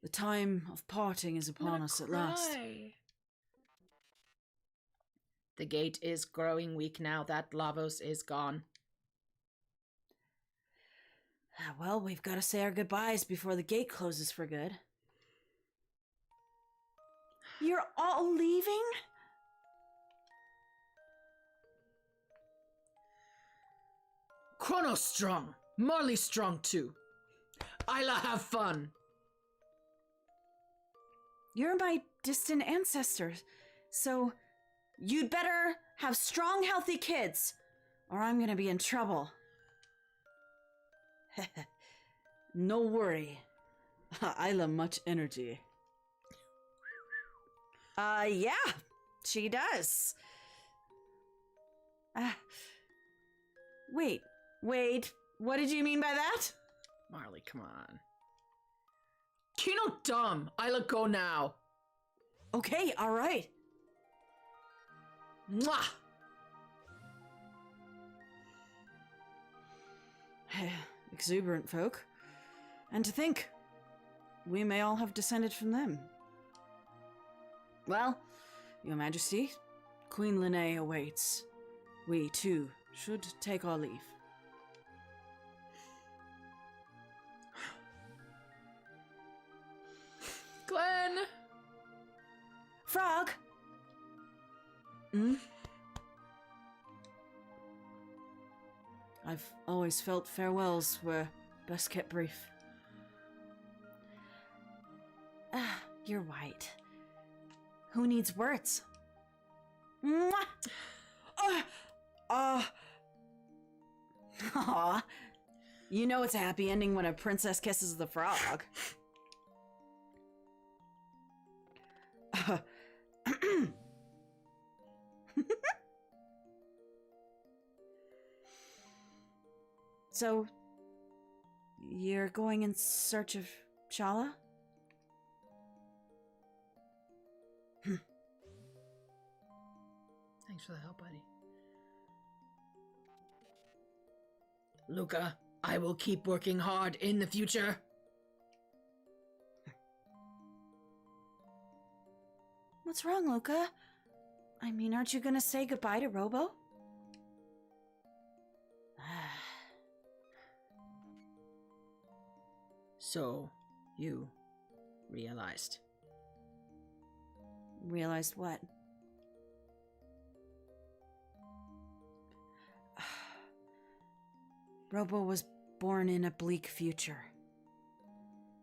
The time of parting is I'm upon gonna us at last. cry. The gate is growing weak now that Lavos is gone. Well, we've got to say our goodbyes before the gate closes for good. You're all leaving? Chrono's strong. Marley's strong too. Isla, have fun. You're my distant ancestors, so you'd better have strong, healthy kids, or I'm gonna be in trouble. No worry. Isla much energy. Yeah, she does. Wait, what did you mean by that? Marley, come on. Kino dumb. Isla, go now. Okay, all right. Mwah! Exuberant folk. And to think, we may all have descended from them. Well, Your Majesty, Queen Linnae awaits. We, too, should take our leave. Glenn! Frog! Hmm? I've always felt farewells were best kept brief. You're right. Who needs words? Mwah! Aw. You know it's a happy ending when a princess kisses the frog. So, you're going in search of Shala? Thanks for the help, buddy. Luca, I will keep working hard in the future. What's wrong, Luca? I mean, aren't you gonna say goodbye to Robo? So, you realized. Realized what? Robo was born in a bleak future.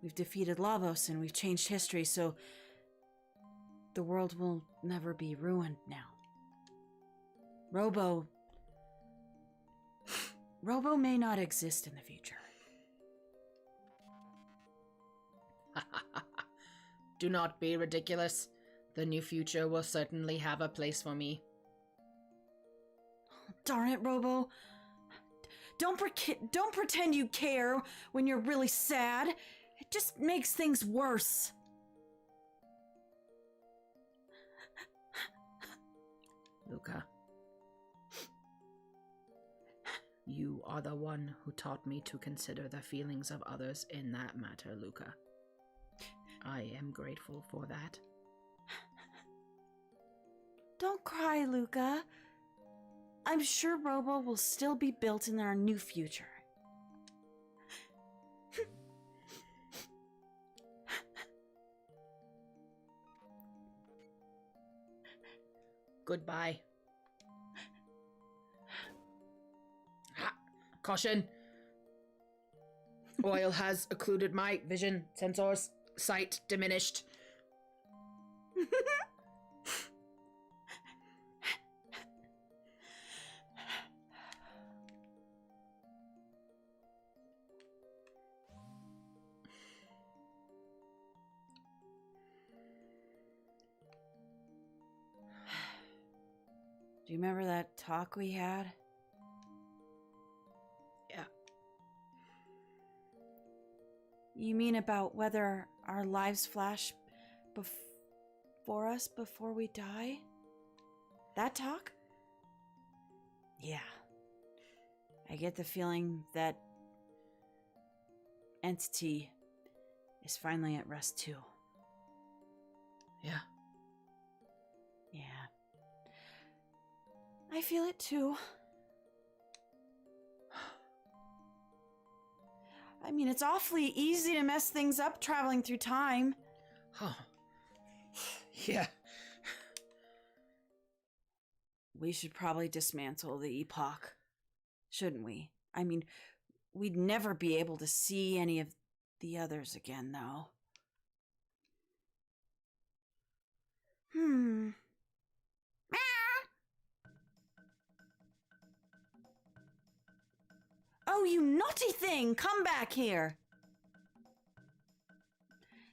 We've defeated Lavos and we've changed history, so the world will never be ruined now. Robo may not exist in the future. Do not be ridiculous. The new future will certainly have a place for me. Darn it, Robo. Don't pretend you care when you're really sad. It just makes things worse. Luca. You are the one who taught me to consider the feelings of others in that matter, Luca. I am grateful for that. Don't cry, Luca. I'm sure Robo will still be built in our new future. Goodbye. Caution. Oil has occluded my vision sensors. Sight diminished. Do you remember that talk we had? Yeah. You mean about whether our lives flash before us before we die? That talk? Yeah. I get the feeling that entity is finally at rest too. Yeah. Yeah. I feel it too. I mean, it's awfully easy to mess things up traveling through time. Huh. Yeah. We should probably dismantle the epoch, shouldn't we? I mean, we'd never be able to see any of the others again, though. Oh, you naughty thing! Come back here!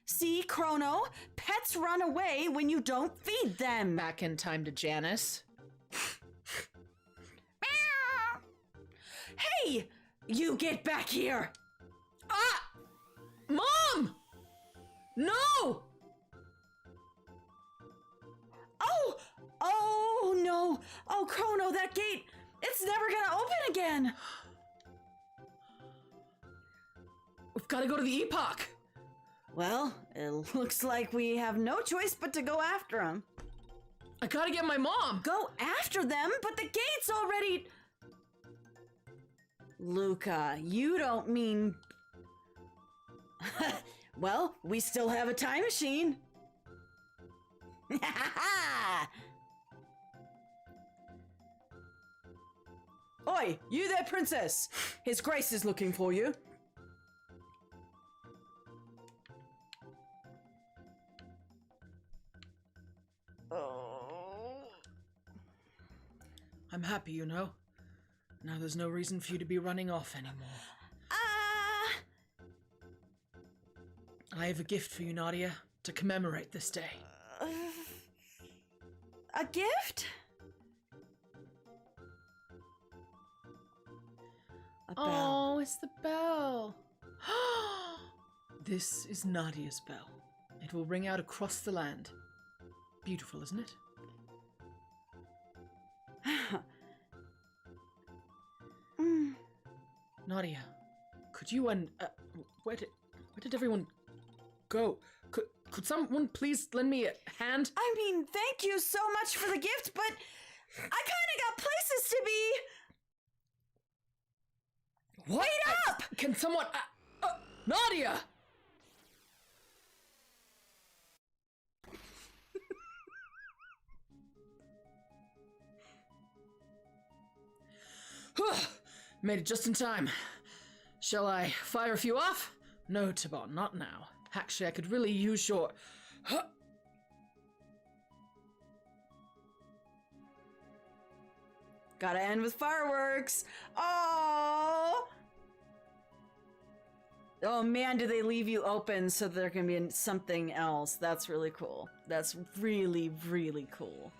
See, Chrono? Pets run away when you don't feed them! Back in time to Janice. Hey! You get back here! Ah! Mom! No! Oh! Oh, no! Oh, Chrono, that gate! It's never gonna open again! We've got to go to the epoch. Well, it looks like we have no choice but to go after them. I gotta get my mom. Go after them? But the gate's already... Luca, you don't mean... Well, we still have a time machine. Oi, you there, princess? His Grace is looking for you. I'm happy, you know. Now there's no reason for you to be running off anymore. I have a gift for you, Nadia, to commemorate this day. A gift? A bell. Oh, it's the bell. This is Nadia's bell. It will ring out across the land. Beautiful, isn't it? Nadia, could you where did everyone go? Could someone please lend me a hand? I mean, thank you so much for the gift, but I kind of got places to be. What? Wait up! Can someone... Nadia! Made it just in time. Shall I fire a few off? No, Tibon, not now. Actually, I could really use your... Gotta end with fireworks. Oh! Oh man, do they leave you open so there can be something else? That's really cool. That's really, really cool.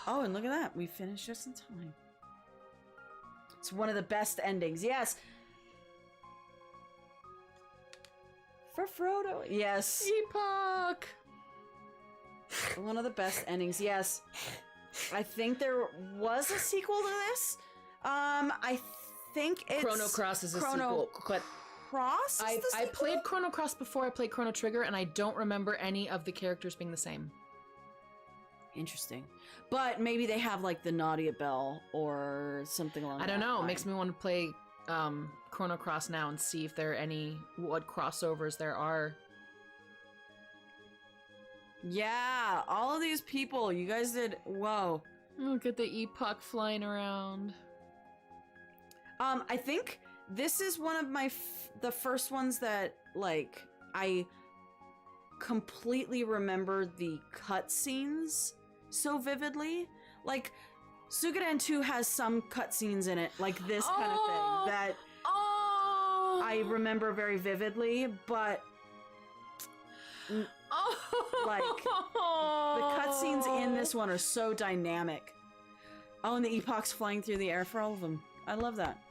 Oh, and look at that. We finished just in time. It's one of the best endings. Yes. For Frodo. Yes. Epoch! One of the best endings. Yes. I think there was a sequel to this. I think it's... Chrono Cross is a sequel, but... Cross is the I sequel? played Chrono Cross before I played Chrono Trigger, and I don't remember any of the characters being the same. Interesting. But maybe they have like the Nadia Bell or something along I don't know. It line. makes me want to play Chrono Cross now and see if there are what crossovers there are. Yeah, all of these people, you guys did, whoa. Look at the epoch flying around. I think this is one of my the first ones that like I completely remember the cutscenes so vividly. Like Suikoden 2 has some cutscenes in it, like this kind of thing that I remember very vividly, but like the cutscenes in this one are so dynamic. Oh, and the epoch's flying through the air for all of them. I love that.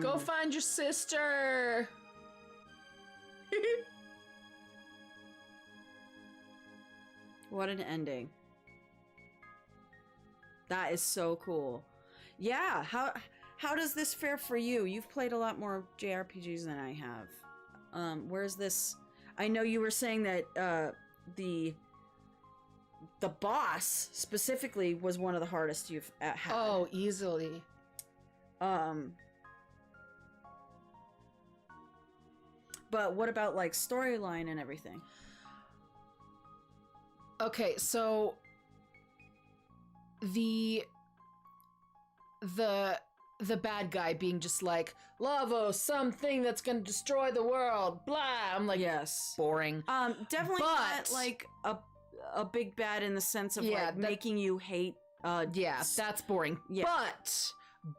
Go find your sister. What an ending. That is so cool. Yeah, how does this fare for you? You've played a lot more JRPGs than I have. Where's this? I know you were saying that the the boss specifically was one of the hardest you've had. Oh, easily. But what about like storyline and everything? Okay, so the bad guy being just like, Lavo, something that's gonna destroy the world, blah. I'm like, Yes. boring. Definitely not like a big bad in the sense of like making you hate. That's boring. Yeah.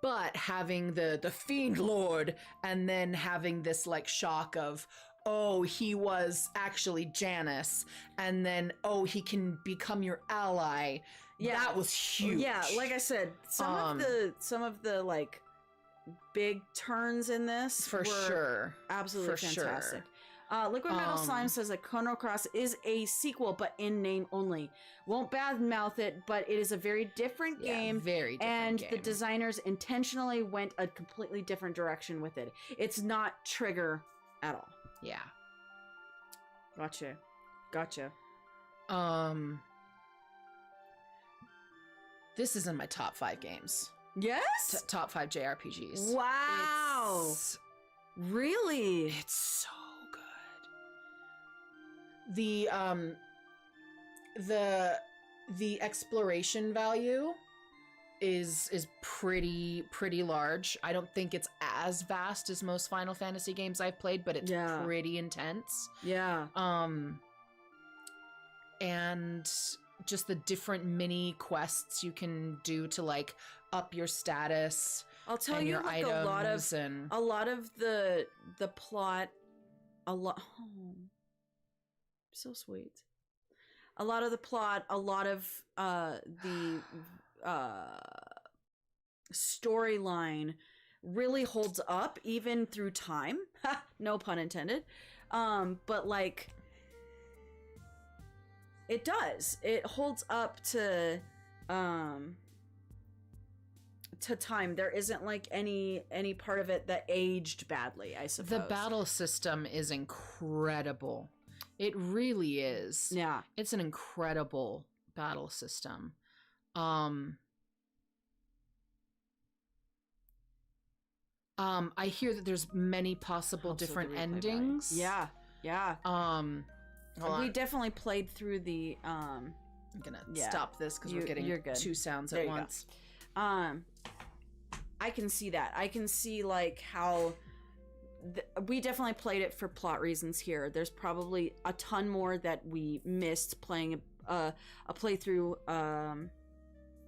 But having the Fiend Lord and then having this like shock of, oh, he was actually Janus, and then, oh, he can become your ally. Yeah, that was huge. Yeah, like I said, some of the like big turns in this for sure, absolutely fantastic. Liquid Metal Slime says that Chrono Cross is a sequel, but in name only. Won't badmouth it, but it is a very different game. Very different and game. The designers intentionally went a completely different direction with it. It's not Trigger at all. Yeah. Gotcha. This is in my top 5 games. Yes? Top 5 JRPGs. Wow. Really? It's so good. The exploration value is pretty large. I don't think it's as vast as most Final Fantasy games I've played, but it's pretty intense. Yeah. And just the different mini quests you can do to like up your status. I'll tell you, like a lot of the plot, so sweet. A lot of the plot, a lot of the storyline really holds up even through time. No pun intended. But like it does. It holds up to time. There isn't like any part of it that aged badly, I suppose. The battle system is incredible. It really is. Yeah. It's an incredible battle system. I hear that there's many possible different endings. Yeah. We definitely played through the I'm gonna stop this because we're getting two sounds at once. I can see that. I can see like how we definitely played it for plot reasons here. There's probably a ton more that we missed playing a playthrough, an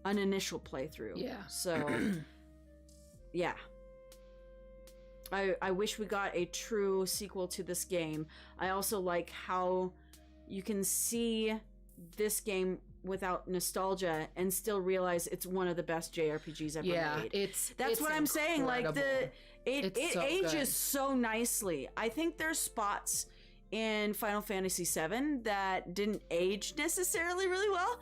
initial playthrough. Yeah. So, yeah. I wish we got a true sequel to this game. I also like how you can see this game without nostalgia and still realize it's one of the best JRPGs ever made. That's what I'm saying. Like it so ages good. So nicely. I think there's spots in Final Fantasy VII that didn't age necessarily really well,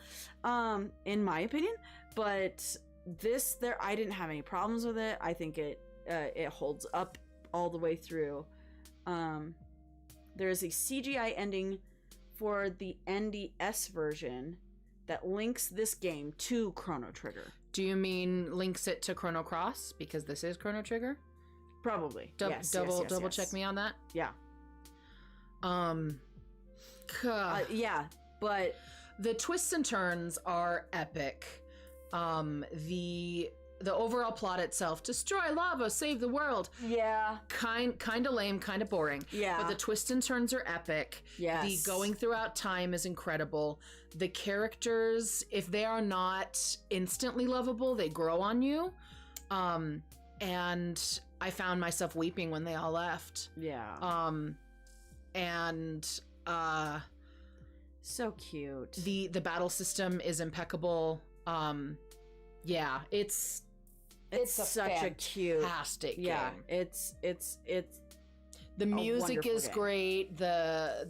in my opinion. But I didn't have any problems with it. I think it holds up all the way through. There is a CGI ending for the NDS version that links this game to Chrono Trigger. Do you mean links it to Chrono Cross because this is Chrono Trigger? Probably. Double check me on that. Yeah. Yeah, but the twists and turns are epic. The overall plot itself, destroy lava, save the world. Yeah. Kind of lame, kind of boring. Yeah. But the twists and turns are epic. Yes. The going throughout time is incredible. The characters, if they are not instantly lovable, they grow on you. And I found myself weeping when they all left. Yeah. So cute. The battle system is impeccable. Yeah, it's such a cute, fantastic game. Yeah, it's the music is great. The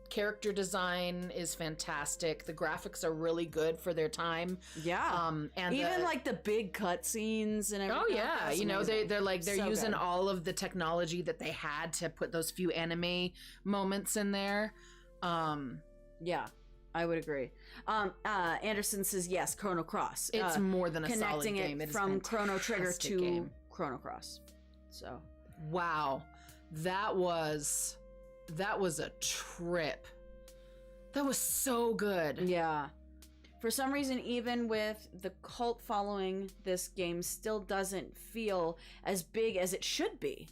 character design is fantastic. The graphics are really good for their time. Yeah. And even like the big cutscenes and everything. Oh yeah, you know they're so using good. All of the technology that they had to put those few anime moments in there. Yeah. I would agree. Anderson says yes, Chrono Cross. It's more than a solid game. Connecting it from Chrono Trigger to game. Chrono Cross. So, wow, that was a trip. That was so good. Yeah. For some reason, even with the cult following, this game still doesn't feel as big as it should be.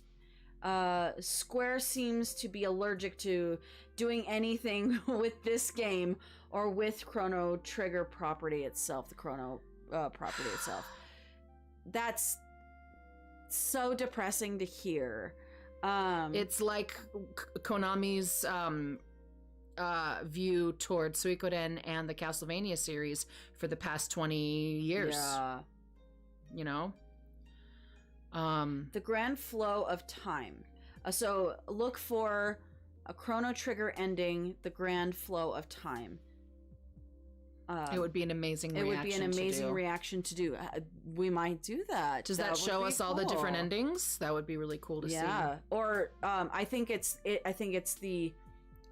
Square seems to be allergic to doing anything with this game or with Chrono Trigger property itself, the Chrono property itself. That's so depressing to hear. It's like Konami's view towards Suikoden and the Castlevania series for the past 20 years. Yeah. You know? The grand flow of time. So look for a Chrono Trigger ending, the grand flow of time. It would be an amazing reaction. It would be an amazing reaction to do. We might do that. Does that show us all the different endings? That would be really cool to see. Yeah. Or I think it's the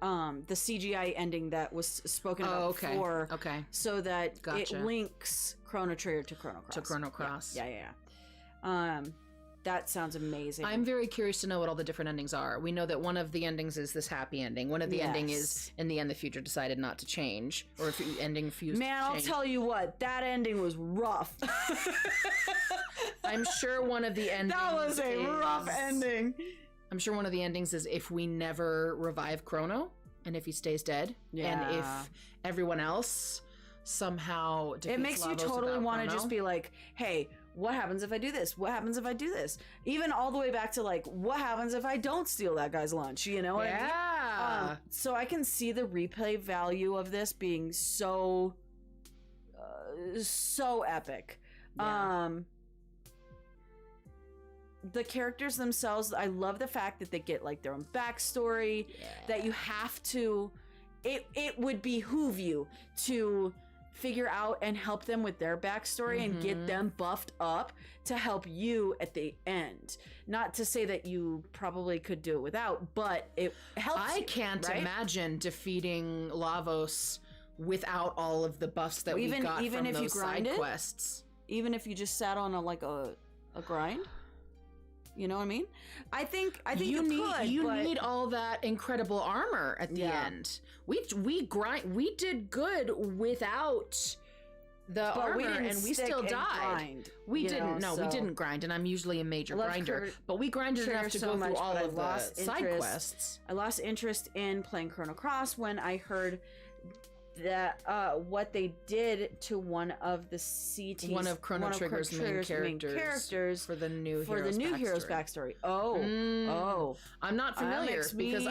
CGI ending that was spoken about before. Okay. So that it links Chrono Trigger to Chrono Cross. To Chrono Cross. Yeah. That sounds amazing. I'm very curious to know what all the different endings are. We know that one of the endings is this happy ending. One of the ending is, in the end, the future decided not to change. Or if the ending refused to change. Man, I'll tell you what, that ending was rough. I'm sure one of the endings That was a rough ending. I'm sure one of the endings is if we never revive Chrono, and if he stays dead, and if everyone else somehow defeats it makes you Lavos totally want to Chrono. just be like, hey, what happens if I do this? What happens if I do this? Even all the way back to like, what happens if I don't steal that guy's lunch? You know what I mean? So I can see the replay value of this being so epic. Yeah. The characters themselves, I love the fact that they get like their own backstory, that you have to, it would behoove you to figure out and help them with their backstory and get them buffed up to help you at the end. Not to say that you probably could do it without, but it helps. I can't imagine defeating Lavos without all of the buffs that we got from if those you side grind quests. Even if you just sat on a grind. You know what I mean? I think you need all that incredible armor at the end. We did good without the armor, and we still died. We didn't grind, and I'm usually a major grinder, but we grinded enough to go through all of the side quests. I lost interest in playing Chrono Cross when I heard that what they did to one of Chrono Trigger's main characters for the new hero's backstory. I'm not familiar because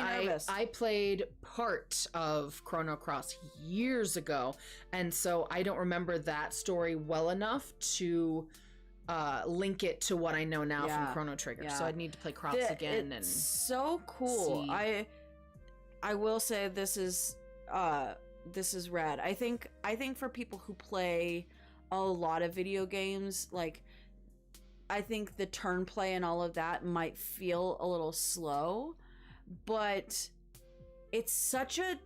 I played part of Chrono Cross years ago, and so I don't remember that story well enough to link it to what I know now from Chrono Trigger. So I'd need to play Cross again. It's so cool. See. I will say this is rad. I think for people who play a lot of video games, like, I think the turn play and all of that might feel a little slow, but it's such a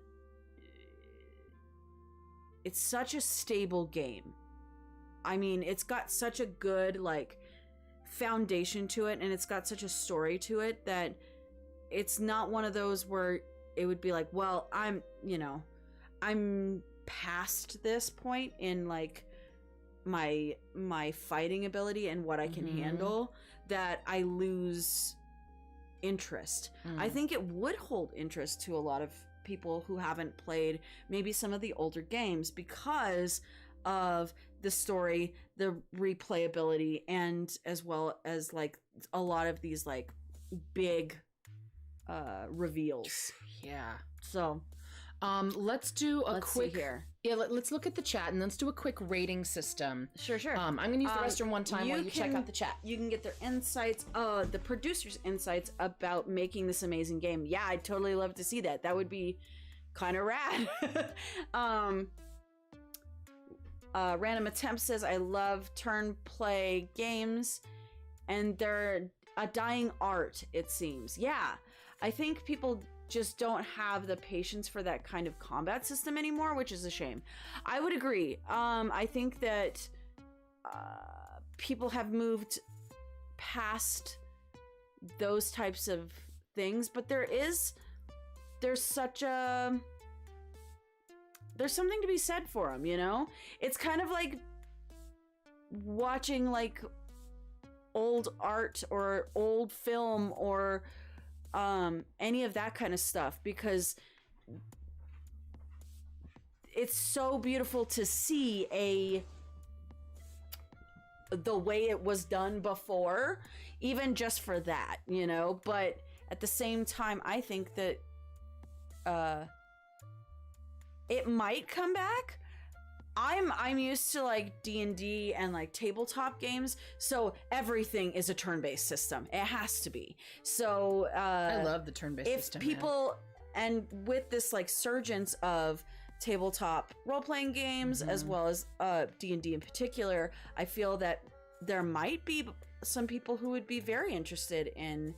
stable game. I mean, it's got such a good like foundation to it, and it's got such a story to it that it's not one of those where it would be like, well, I'm past this point in like my fighting ability and what I can handle, that I lose interest. I think it would hold interest to a lot of people who haven't played maybe some of the older games because of the story, the replayability, and as well as like a lot of these like big reveals. Yeah. So let's do a quick here. Yeah, let's look at the chat and let's do a quick rating system. Sure. I'm gonna use the restroom one time while you check out the chat. You can get their insights, the producers' insights about making this amazing game. Yeah, I'd totally love to see that. That would be kind of rad. Random Attempt says, I love turn play games and they're a dying art, it seems. Yeah, I think people just don't have the patience for that kind of combat system anymore, which is a shame. I would agree. I think that people have moved past those types of things, but there's something to be said for them, you know? It's kind of like watching like old art or old film or any of that kind of stuff, because it's so beautiful to see the way it was done before, even just for that, you know. But at the same time, I think that it might come back. I'm used to like D&D and like tabletop games, so everything is a turn-based system. It has to be. So I love the turn-based system. If people, and with this like surgence of tabletop role-playing games, as well as D&D in particular, I feel that there might be some people who would be very interested in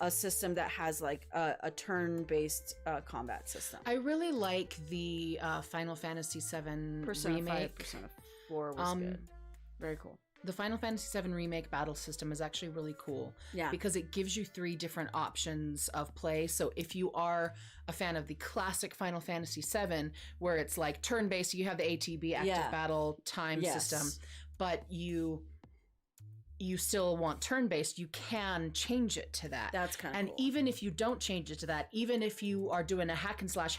a system that has like a turn-based combat system. I really like the Final Fantasy VII Persona remake. 5, Persona 4 was good. Very cool. The Final Fantasy VII remake battle system is actually really cool. Yeah. Because it gives you 3 different options of play. So if you are a fan of the classic Final Fantasy VII, where it's like turn-based, you have the ATB, active battle time system, but you still want turn-based, you can change it to that. That's kind of And cool. even if you don't change it to that, even if you are doing a hack and slash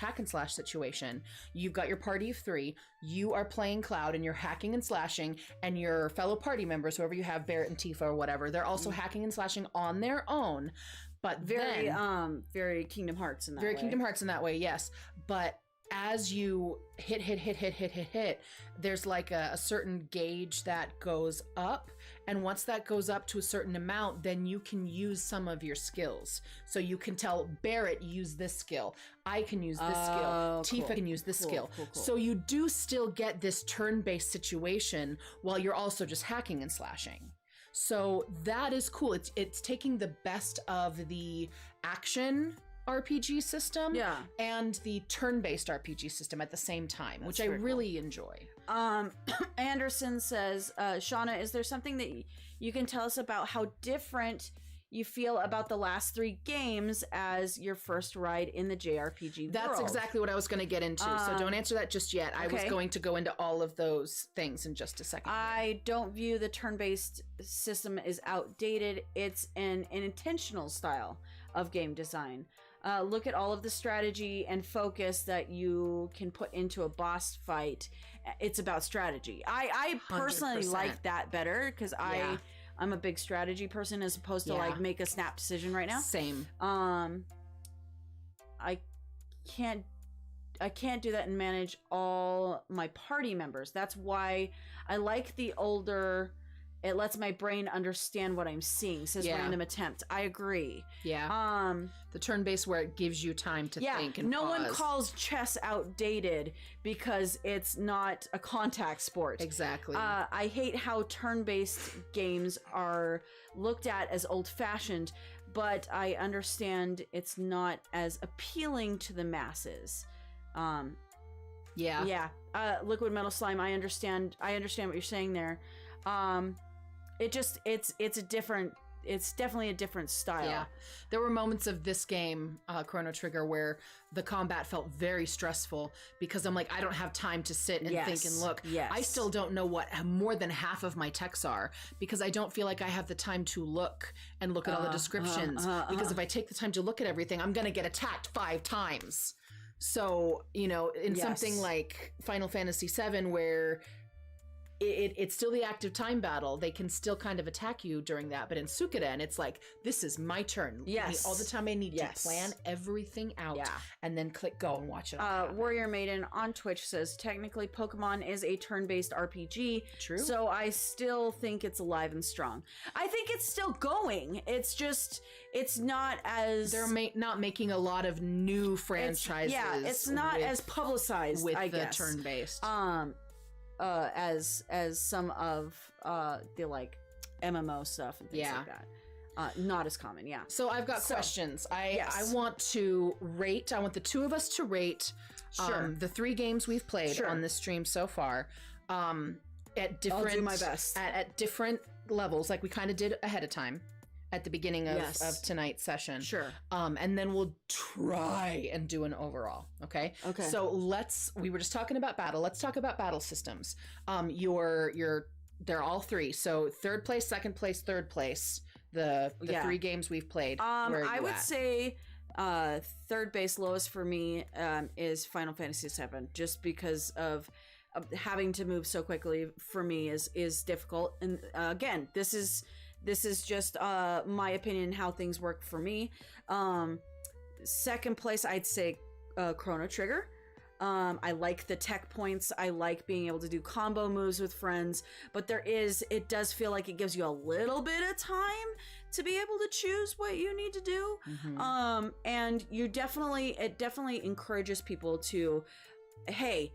situation, you've got your party of 3, you are playing Cloud and you're hacking and slashing, and your fellow party members, whoever you have, Barrett and Tifa or whatever, they're also hacking and slashing on their own. But very Kingdom Hearts in that way. Very Kingdom Hearts in that way, yes. But as you hit, there's like a certain gauge that goes up. And once that goes up to a certain amount, then you can use some of your skills. So you can tell Barrett, use this skill. I can use this skill. Tifa can use this skill. Cool. So you do still get this turn-based situation while you're also just hacking and slashing. So that is cool. It's taking the best of the action RPG system and the turn-based RPG system at the same time, which I really enjoy. Anderson says, Shauna, is there something that you can tell us about how different you feel about the last 3 games as your first ride in the JRPG That's world? exactly what I was going to get into, so don't answer that just yet. I was going to go into all of those things in just a second. I don't view the turn-based system as outdated. It's an intentional style of game design. Look at all of the strategy and focus that you can put into a boss fight. It's about strategy. I personally 100%. like that better because I'm a big strategy person as opposed to like make a snap decision right now. Same. I can't do that and manage all my party members. That's why I like the older. It lets my brain understand what I'm seeing, says Random Attempt. I agree. Yeah. The turn-based where it gives you time to think and no pause. one calls chess outdated because it's not a contact sport. Exactly. I hate how turn-based games are looked at as old-fashioned, but I understand it's not as appealing to the masses. Liquid Metal Slime, I understand what you're saying there. It's definitely a different style. Yeah. There were moments of this game, Chrono Trigger, where the combat felt very stressful because I'm like, I don't have time to sit and think and look. Yes. I still don't know what more than half of my techs are because I don't feel like I have the time to look and look at all the descriptions. Because if I take the time to look at everything, I'm going to get attacked 5 times. So, you know, in something like Final Fantasy VII where it's still the active time battle, they can still kind of attack you during that. But in Suikoden, it's like, this is my turn. Give me all the time I need to plan everything out and then click go and watch it. Warrior Maiden on Twitch says, technically Pokemon is a turn-based RPG. True. So I still think it's alive and strong. I think it's still going. It's just, it's not as... They're not making a lot of new franchises. It's not as publicized, with I the guess. turn-based. As some of the like MMO stuff and things like that. Not as common, yeah. So I've got questions. I want to rate. I want the two of us to rate the 3 games we've played on this stream so far. At different, I'll do my best. At different levels, like we kind of did ahead of time at the beginning of tonight's session. Sure. And then we'll try and do an overall. Okay. Okay. So we were just talking about battle. Let's talk about battle systems. They're all 3. So 3rd place, 2nd place, 3rd place. The 3 games we've played. I would say 3rd base lowest for me is Final Fantasy VII, just because of having to move so quickly for me is difficult. And again, this is just my opinion, how things work for me. 2nd place, I'd say Chrono Trigger. I like the tech points. I like being able to do combo moves with friends, but it does feel like it gives you a little bit of time to be able to choose what you need to do. Mm-hmm. And it definitely encourages people to, hey,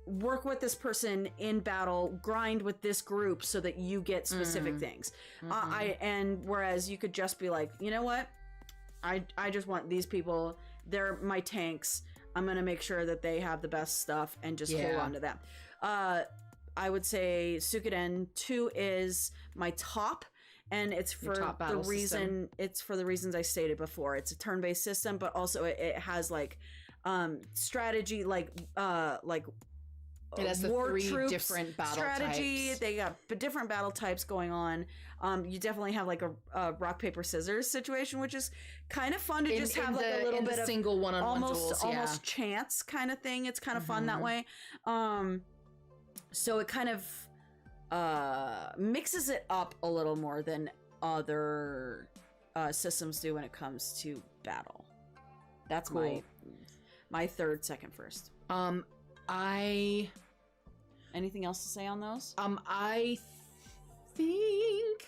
work with this person in battle, grind with this group so that you get specific things. Mm-hmm. And whereas you could just be like, you know what? I just want these people. They're my tanks. I'm going to make sure that they have the best stuff and just hold on to them. I would say Suikoden 2 is my top, and it's for the reasons I stated before. It's a turn-based system, but also it has like strategy, like it has the war 3 troops, different battle strategy. types. They got different battle types going on. You definitely have like a rock paper scissors situation, which is kind of fun to just have like a little bit of single one-on-one duels, almost chance kind of thing. It's kind of fun that way. So it kind of mixes it up a little more than other systems do when it comes to battle. That's cool. my 3rd, 2nd, 1st. Anything else to say on those? I think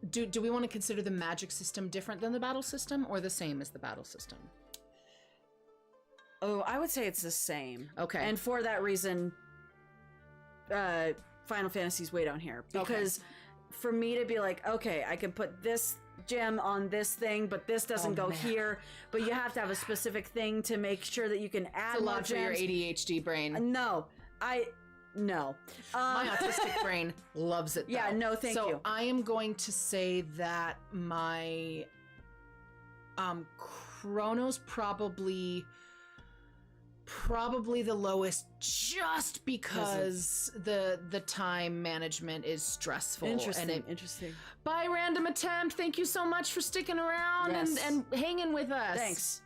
do we want to consider the magic system different than the battle system or the same as the battle system? Oh, I would say it's the same. Okay. And for that reason, Final Fantasy's way down here. Because for me to be like, okay, I can put this gem on this thing, but this doesn't go here. But you have to have a specific thing to make sure that you can add more gems. It's a lot for your ADHD brain. No. My autistic brain loves it, though. Yeah, no, thank you. So I am going to say that my Chrono's probably the lowest, just because the time management is stressful. Interesting. By random attempt, thank you so much for sticking around and hanging with us. Thanks.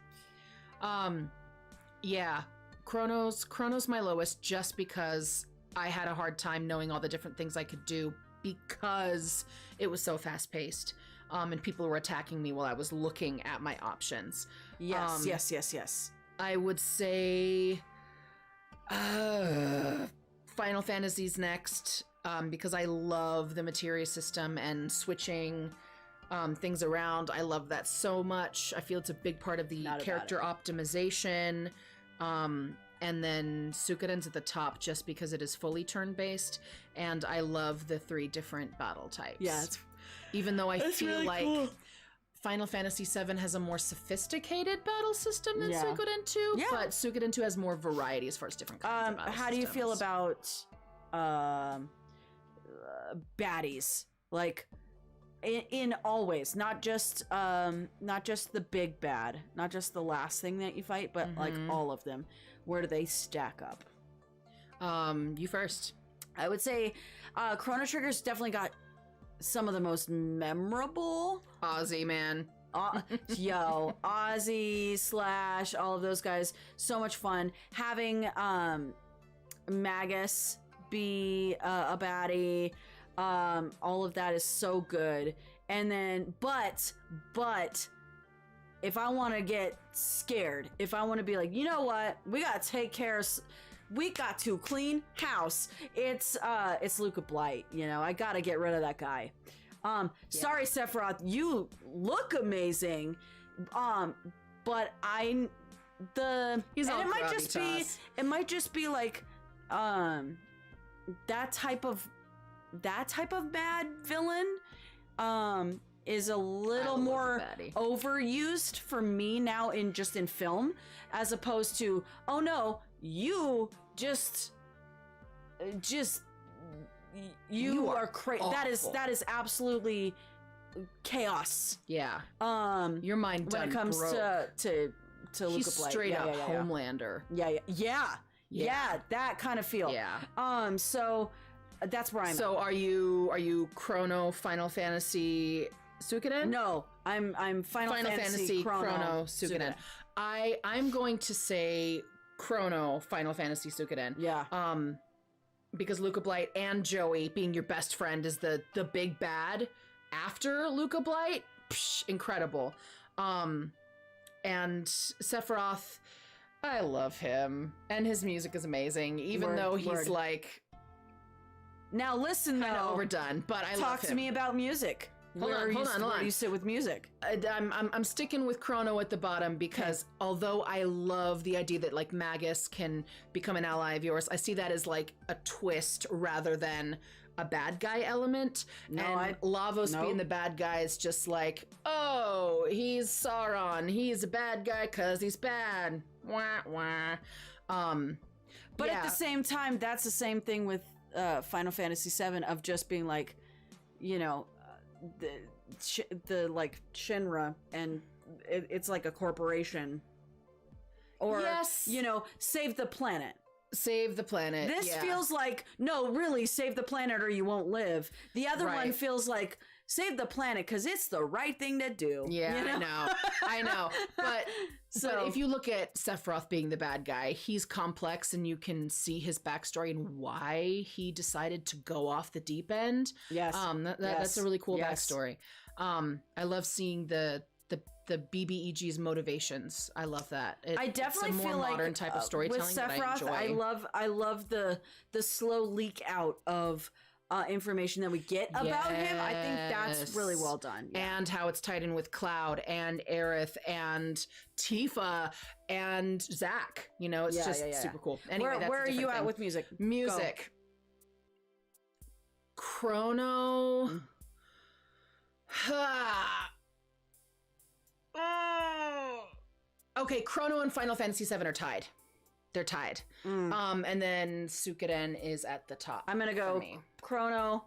Yeah, Chrono's my lowest, just because I had a hard time knowing all the different things I could do because it was so fast paced. And people were attacking me while I was looking at my options. Yes. I would say Final Fantasy's next, because I love the materia system and switching things around. I love that so much. I feel it's a big part of the character optimization. And then Suikoden's at the top just because it is fully turn-based, and I love the 3 different battle types. Yeah, even though I feel really like cool. Final Fantasy VII has a more sophisticated battle system than Suikoden 2, but Suikoden 2 has more variety as far as different kinds of battle how do you feel about baddies? Like in always, not just the big bad, not just the last thing that you fight, but like all of them. Where do they stack up? You first. I would say Chrono Trigger's definitely got some of the most memorable. Ozzy, man. Ozzy, Slash, all of those guys. So much fun. Having Magus be a baddie, all of that is so good. And then, but if I want to get scared, if I want to be like, you know what, we got to clean house. It's Luca Blight, I got to get rid of that guy. Sorry, Sephiroth, you look amazing. But it might just be like, that type of that type of bad villain is a little love a more baddie. overused for me now in film, as opposed to, oh no, you just you are crazy. That is absolutely chaos. Yeah. Your mind when it comes broke. to Luca He's Blight. straight up Homelander. Yeah, that kind of feel. Yeah. So that's where I'm So at. are you Chrono Final Fantasy Suikoden? No, I'm Final Fantasy Chrono Suikoden. I'm going to say Chrono Final Fantasy Suikoden. Yeah. Because Luca Blight and Joey being your best friend is the big bad after Luca Blight. Psh, incredible. And Sephiroth, I love him, and his music is amazing, even though he's like now listen kind of though, overdone. But I love talk him. To me about music. Hold on. Where do you sit with music? I'm sticking with Chrono at the bottom because although I love the idea that like Magus can become an ally of yours, I see that as like a twist rather than a bad guy element. Lavos being the bad guy is just like, oh, he's Sauron. He's a bad guy because he's bad. Wah, wah. But at the same time, that's the same thing with Final Fantasy VII of just being like, you know, the like Shinra, and it's like a corporation, or you know, save the planet. Save the planet. This feels like, no, really, save the planet or you won't live. The other one feels like, save the planet because it's the right thing to do. Yeah, you know? I know. But if you look at Sephiroth being the bad guy, he's complex and you can see his backstory and why he decided to go off the deep end. Yes. That's a really cool backstory. I love seeing the BBEG's motivations. I love that. I definitely it's a more feel modern like type of storytelling with that I Sephiroth, enjoy. I love the slow leak out of information that we get about him. I think that's really well done. Yeah. And how it's tied in with Cloud and Aerith and Tifa and Zack. You know, it's just super cool. Anyway, where are you at with music? Music. Go. Chrono. Okay, Chrono and Final Fantasy VII are tied. They're tied. And then Suikoden is at the top. I'm gonna go Chrono.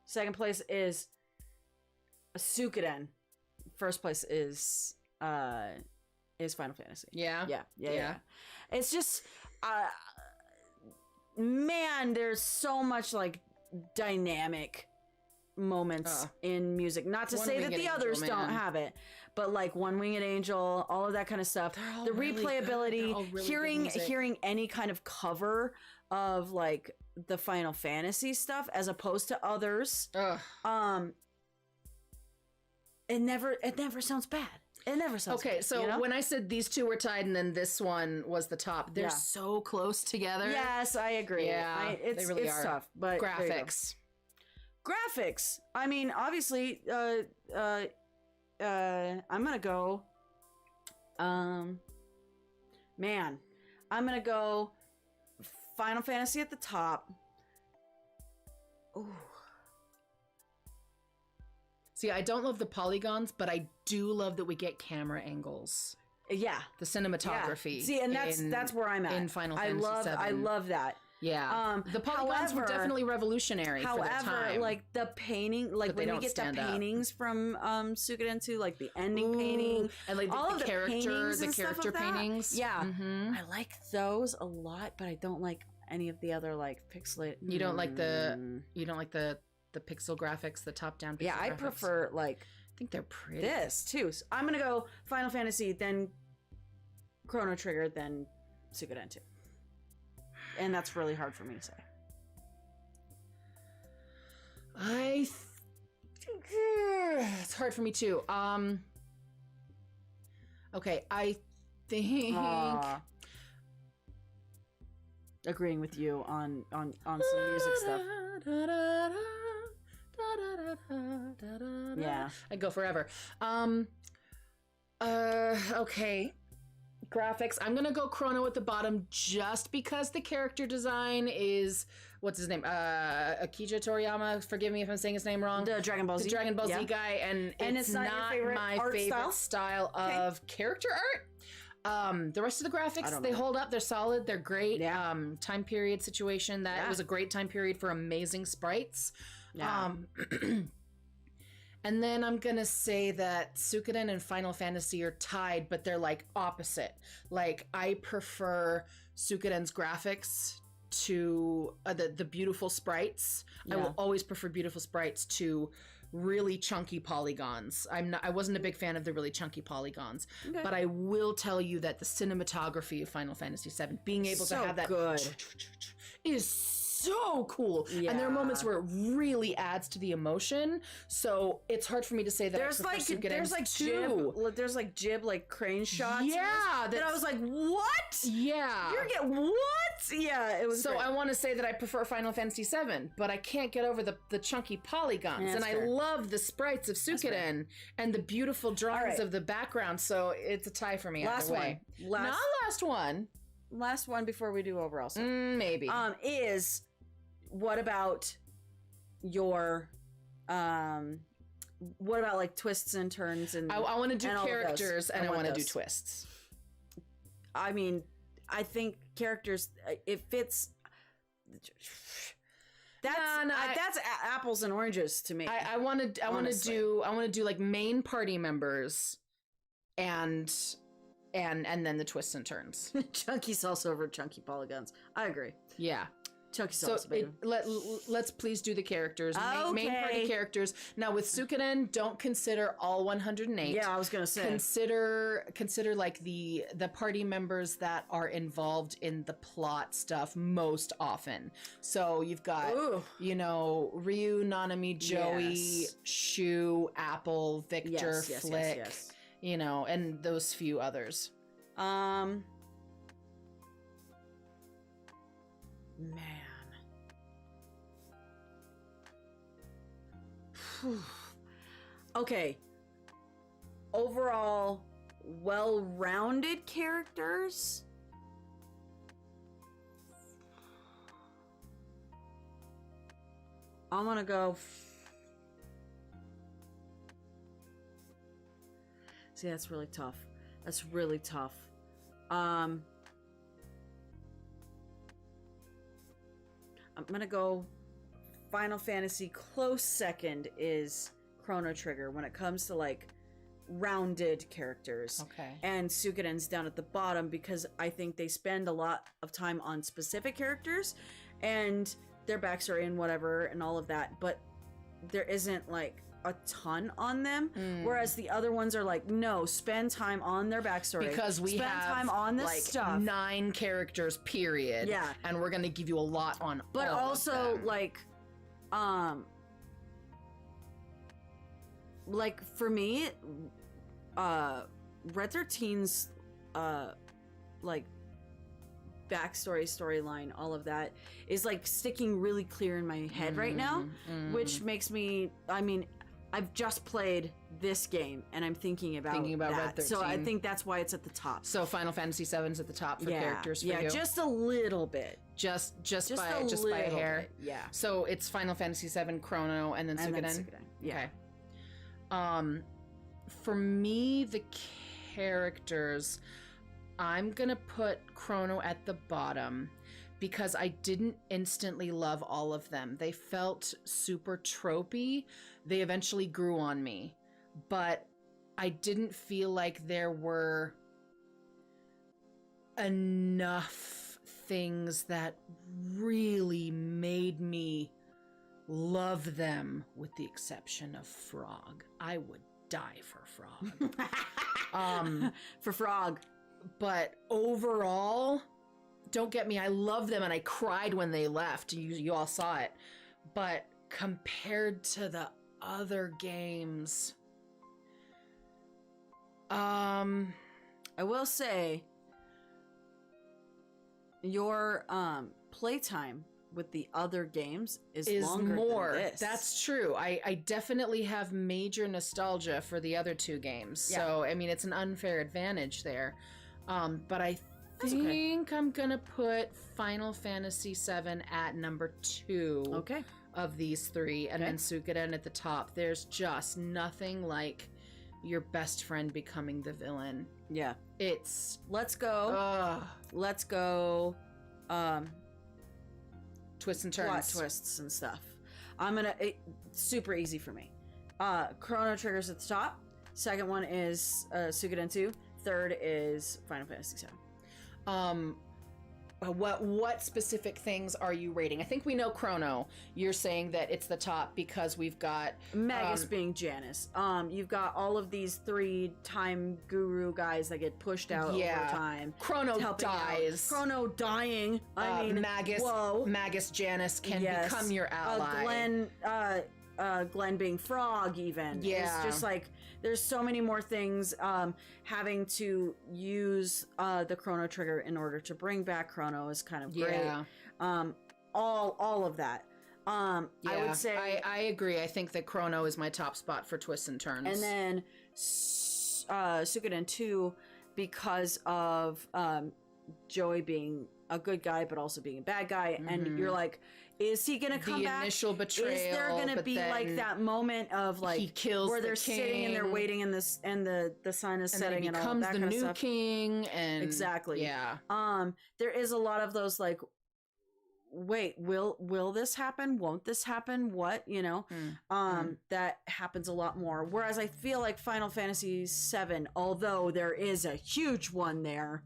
Second place is Suikoden. First place is Final Fantasy. Yeah. It's just man, there's so much like dynamic moments in music. Not to say that the others don't have it, but like One Winged Angel, all of that kind of stuff. The replayability, hearing any kind of cover of like the Final Fantasy stuff as opposed to others. It never sounds bad. It never sounds bad. So when I said these two were tied and then this one was the top, they're so close together. Yes, I agree. Yeah, it's tough, but graphics. I mean, obviously, I'm gonna go. I'm gonna go Final Fantasy at the top. Ooh. See, I don't love the polygons, but I do love that we get camera angles. Yeah, the cinematography. Yeah. See, and that's where I'm at in Final Fantasy VII. I love that. Yeah, the polygons were definitely revolutionary. However, for their time. like the painting, like when we get the paintings from Suikoden 2, like the ending painting and like all the character paintings. Yeah, I like those a lot, but I don't like any of the other like pixelated. You don't like the pixel graphics, the top down. Yeah, I prefer like. I think they're pretty. This too. So I'm gonna go Final Fantasy, then Chrono Trigger, then Suikoden 2. And that's really hard for me to say. It's hard for me too. Okay, I think agreeing with you on some music stuff. Yeah, I'd go forever. Okay. Graphics. I'm gonna go Chrono at the bottom just because the character design is what's his name? Akira Toriyama. Forgive me if I'm saying his name wrong. The Dragon Ball Z. The Dragon Ball Z guy, and it's it's not your favorite my art favorite style of character art. The rest of the graphics, they hold up. They're solid. They're great. Yeah. Time period situation. That was a great time period for amazing sprites. Yeah. And then I'm gonna say that Suikoden and Final Fantasy are tied, but they're like opposite. Like I prefer Suikoden's graphics to the beautiful sprites. I will always prefer beautiful sprites to really chunky polygons. I wasn't a big fan of the really chunky polygons, but I will tell you that the cinematography of Final Fantasy VII, being able to have that good, is so cool. And there are moments where it really adds to the emotion. So it's hard for me to say that there's like jib like crane shots. Yeah, that I was like, what? Yeah, what? Yeah, it was. So great. I want to say that I prefer Final Fantasy VII, but I can't get over the chunky polygons, and I love the sprites of Suikoden and the beautiful drawings of the background. So it's a tie for me. Last one, last one before we do overall. So. Maybe is. What about your what about like twists and turns and I want to do characters and I want to do twists. I mean, I think characters it fits. That's apples and oranges to me. I want to do like main party members and then the twists and turns. Chunky salsa over chunky polygons. I agree. Yeah. Chunky sauce, baby. Let's please do the characters. Main party characters. Now with Suikoden, don't consider all 108. Yeah, I was gonna say. Consider like the party members that are involved in the plot stuff most often. So you've got Ryu, Nanami, Joey, Shu, Apple, Victor, Flick, and those few others. Man. Okay. Overall, well-rounded characters. I'm gonna go. See, that's really tough. That's really tough. I'm gonna go Final Fantasy. Close second is Chrono Trigger when it comes to like rounded characters. Okay. And Suikoden's down at the bottom because I think they spend a lot of time on specific characters and their backstory and whatever and all of that, but there isn't like a ton on them, whereas the other ones are like, no, spend time on their backstory because we spend have time on this like stuff. 9 characters, period. Yeah, and we're gonna give you a lot on. But all also of them. like for me, Red 13's like backstory, storyline, all of that is like sticking really clear in my head right now, which makes me. I mean, I've just played this game and I'm thinking about that. Red 13. So I think that's why it's at the top. So Final Fantasy VII's at the top for characters for you. Just a little bit. Just by a hair. Bit. Yeah. So it's Final Fantasy VII, Chrono, and then Suikoden. Yeah. Okay. For me, the characters, I'm gonna put Chrono at the bottom because I didn't instantly love all of them. They felt super tropey. They eventually grew on me, but I didn't feel like there were enough things that really made me love them, with the exception of Frog. I would die for Frog. For Frog. But overall, don't get me, I love them and I cried when they left. You all saw it. But compared to the other games, I will say your playtime with the other games is longer more than this. That's true. I definitely have major nostalgia for the other 2 games. So I mean, it's an unfair advantage there. But I think I'm gonna put Final Fantasy VII at number 2 Okay. of these 3, and then Suikoden at the top. There's just nothing like your best friend becoming the villain. Yeah. It's Let's go. Let's go. Twists and turns. Plot twists and stuff. Super easy for me. Chrono Trigger's at the top. Second one is Suikoden 2. Third is Final Fantasy VII. What specific things are you rating? I think we know Chrono. You're saying that it's the top because we've got Magus being Janus. You've got all of these 3 time guru guys that get pushed out over time. Chrono dies. Chrono dying. I mean, Magus. whoa. Magus Janus can become your ally. Glenn being Frog, even. Yeah. It's just like there's so many more things. Having to use the Chrono Trigger in order to bring back Chrono is kind of great. All of that. I would say I agree. I think that Chrono is my top spot for twists and turns. And then Suikoden 2, because of Joey being a good guy but also being a bad guy, and you're like, is he gonna come back? The initial betrayal. Is there gonna be like that moment of like he kills where they're the king, sitting and they're waiting and the sun is setting and all that becomes the kind of new stuff. king and Exactly. Yeah. There is a lot of those like, wait, will this happen? Won't this happen? What, you know? That happens a lot more. Whereas I feel like Final Fantasy VII, although there is a huge one there,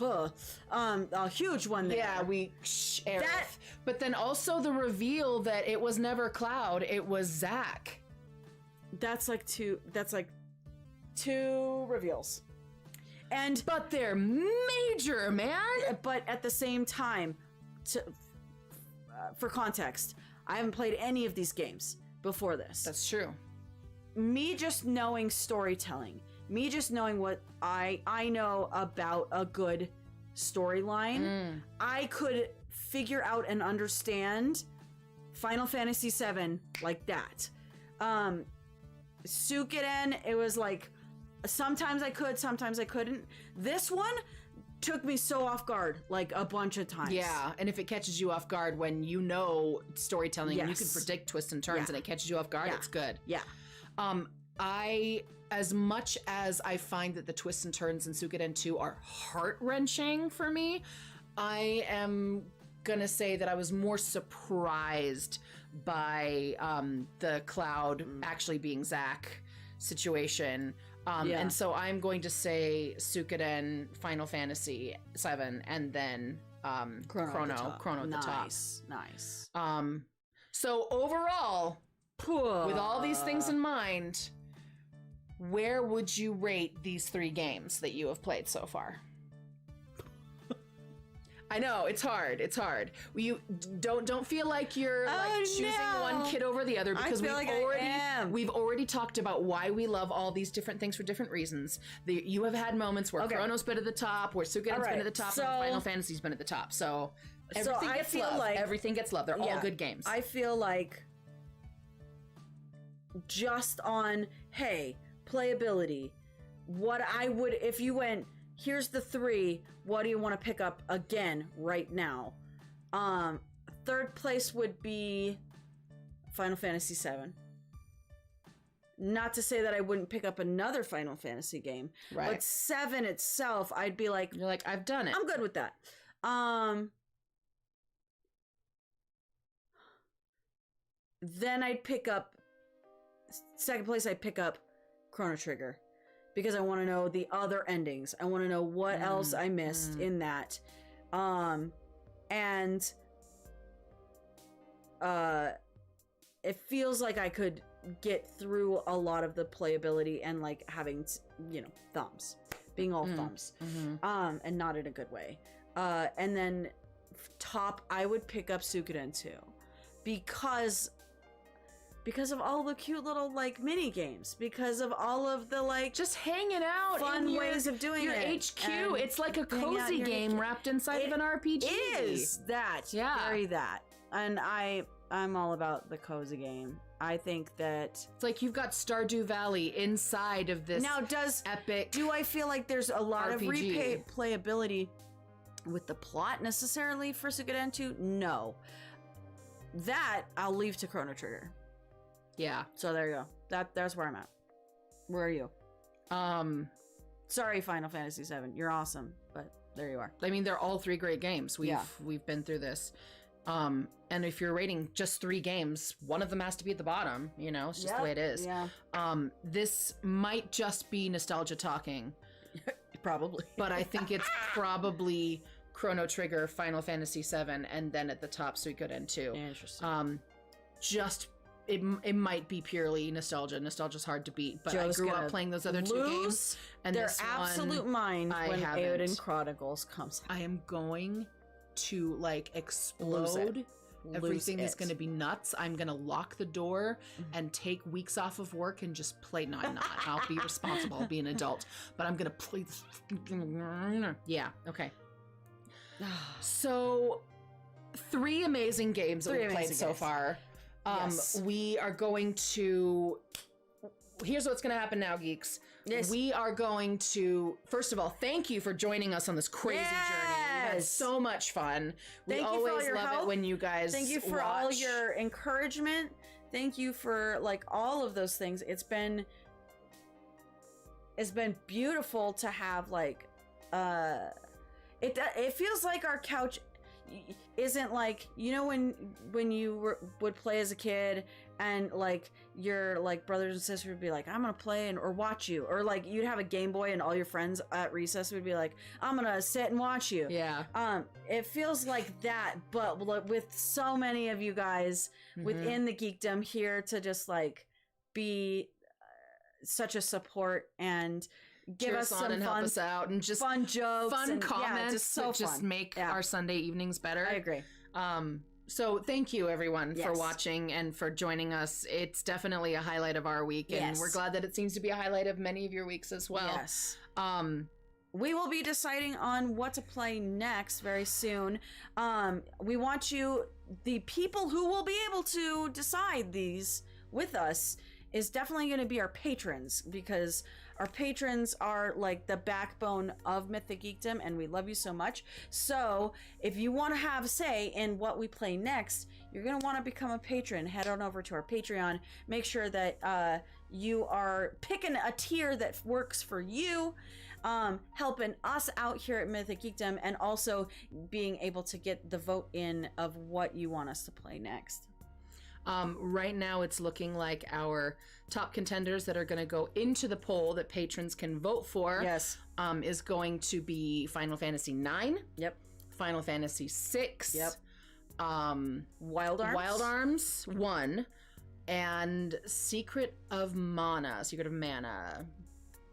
a huge one there. Yeah, Aerith. But then also the reveal that it was never Cloud, it was Zack. That's like two reveals. But they're major, man. But at the same time, for context, I haven't played any of these games before this. That's true. Me just knowing storytelling, me just knowing what I know about a good storyline, I could figure out and understand Final Fantasy VII like that. Suikoden, it was like sometimes I could, sometimes I couldn't. This one took me so off guard like a bunch of times. Yeah, and if it catches you off guard when you know storytelling and you can predict twists and turns and it catches you off guard, it's good. Yeah. As much as I find that the twists and turns in Suikoden 2 are heart-wrenching for me, I am gonna say that I was more surprised by the Cloud actually being Zack situation. And so I'm going to say Suikoden, Final Fantasy VII, and then Chrono at the top. Nice. So overall, with all these things in mind, where would you rate these 3 games that you have played so far? I know it's hard. You don't feel like you're choosing one kid over the other, because we've already talked about why we love all these different things for different reasons. You have had moments where Chrono's been at the top, where Suikoden's been at the top, and Final Fantasy's been at the top. So everything gets love. They're all good games. I feel like just on playability, what I would, if you went, here's the 3, what do you want to pick up again right now? Third place would be Final Fantasy VII. Not to say that I wouldn't pick up another Final Fantasy game, but 7 itself, I'd be like, you're like, I've done it. I'm good with that. Then I'd pick up, second place, I'd pick up Chrono Trigger, because I want to know the other endings. I want to know what else I missed in that. It feels like I could get through a lot of the playability and like having, thumbs. Being all thumbs. And not in a good way. And then top, I would pick up Suikoden 2. Because of all the cute little like mini games, because of all of the like just hanging out, fun ways of doing your it. HQ. It's like a cozy game wrapped inside of an RPG. It is that, very that, and I'm all about the cozy game. I think that It's like you've got Stardew Valley inside of this now epic. do I feel like there's a lot RPG. of replayability with the plot necessarily for Suikoden 2? No. That I'll leave to Chrono Trigger. Yeah. So there you go. That's where I'm at. Where are you? Sorry, Final Fantasy VII. You're awesome, but there you are. I mean, they're all 3 great games. We've been through this. And if you're rating just 3 games, one of them has to be at the bottom. You know, it's just the way it is. Yeah. This might just be nostalgia talking, Probably. but I think it's probably Chrono Trigger, Final Fantasy VII, and then at the top Suikoden 2. Interesting. It might be purely nostalgia. Nostalgia's hard to beat, but Joe's I grew gonna up playing those other 2 games, and their this absolute one, mind I when haven't. Eowyn Chronicles comes out. I am going to like explode. Everything is going to be nuts. I'm going to lock the door and take weeks off of work and just play. No, I'm not. I'll be responsible. I'll be an adult, but I'm going to play this. Yeah. Okay. So 3 amazing games that we've played so far. Yes. We are going to... Here's what's going to happen now, geeks. Yes. We are going to, first of all, thank you for joining us on this crazy journey. We've had so much fun. We always love it when you guys Thank you for all your encouragement. Thank you for like all of those things. It's been beautiful to have like it feels like our couch isn't like, you know, when you would play as a kid and like your like brothers and sisters would be like, I'm gonna play or watch you, or like you'd have a Game Boy and all your friends at recess would be like, I'm gonna sit and watch you. Yeah. It feels like that, but with so many of you guys within the geekdom here to just like be such a support and give us some and fun, help us out, and just fun jokes, fun and, comments that just make our Sunday evenings better. I agree. So thank you everyone for watching and for joining us. It's definitely a highlight of our week, and we're glad that it seems to be a highlight of many of your weeks as well. Yes. We will be deciding on what to play next very soon. We want you, the people who will be able to decide these with us, is definitely going to be our patrons, because our patrons are like the backbone of Mythic Geekdom, and we love you so much. So if you want to have a say in what we play next, you're going to want to become a patron. Head on over to our Patreon. Make sure that you are picking a tier that works for you, helping us out here at Mythic Geekdom, and also being able to get the vote in of what you want us to play next. Right now it's looking like our top contenders that are going to go into the poll that patrons can vote for is going to be Final Fantasy IX. Yep. Final Fantasy VI. Yep. Wild Arms 1, and Secret of Mana.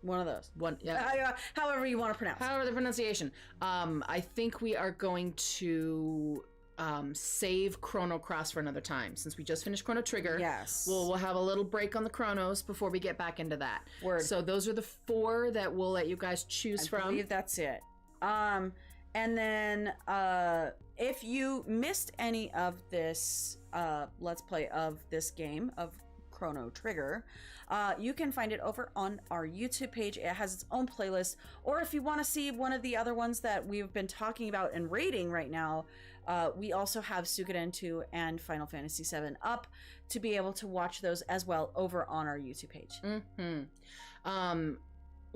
One of those. One, yeah. However you want to pronounce. However the pronunciation. I think we are going to save Chrono Cross for another time, since we just finished Chrono Trigger. Yes. We'll have a little break on the Chronos before we get back into that. Word. So those are the 4 that we'll let you guys choose from. I believe that's it. And then if you missed any of this Let's Play of this game of Chrono Trigger, you can find it over on our YouTube page. It has its own playlist. Or if you want to see one of the other ones that we've been talking about and rating right now, we also have Suikoden 2 and Final Fantasy VII up to be able to watch those as well over on our YouTube page.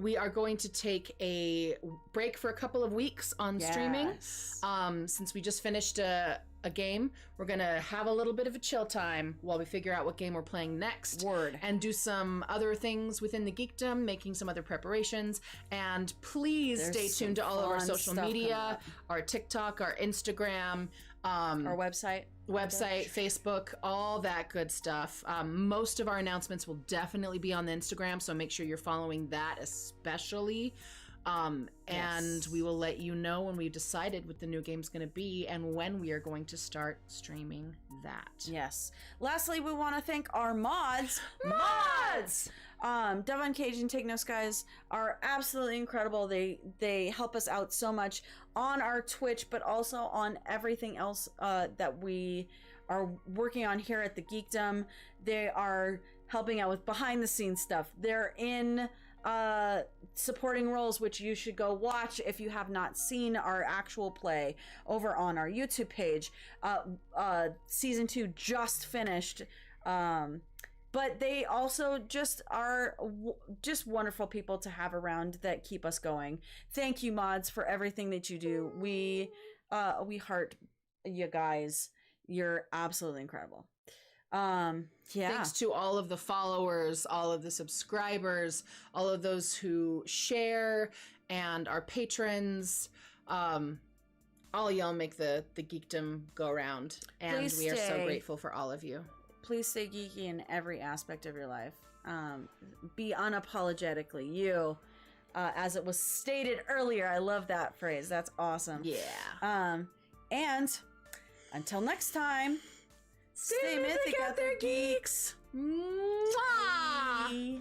We are going to take a break for a couple of weeks on streaming. Since we just finished a game, we're going to have a little bit of a chill time while we figure out what game we're playing next. Word. And do some other things within the geekdom, making some other preparations. And please stay tuned to all of our social media, our TikTok, our Instagram, our website, Facebook, all that good stuff. Most of our announcements will definitely be on the Instagram, so make sure you're following that especially. And we will let you know when we've decided what the new game's going to be and when we are going to start streaming that. Yes. Lastly, we want to thank our mods. Devon Cage and Take No Skies are absolutely incredible. They help us out so much on our Twitch, but also on everything else that we are working on here at the Geekdom. They are helping out with behind the scenes stuff. They're in supporting roles, which you should go watch if you have not seen our actual play over on our YouTube page. Season 2 just finished. But they also just are just wonderful people to have around that keep us going. Thank you, mods, for everything that you do. We heart you guys. You're absolutely incredible. Thanks to all of the followers, all of the subscribers, all of those who share, and our patrons. All y'all make the Geekdom go round, and Please we are so stay. grateful for all of you. Please stay geeky in every aspect of your life. Be unapologetically you. As it was stated earlier, I love that phrase. That's awesome. Yeah. And until next time, stay mythic out there, geeks. Mwah! Bye.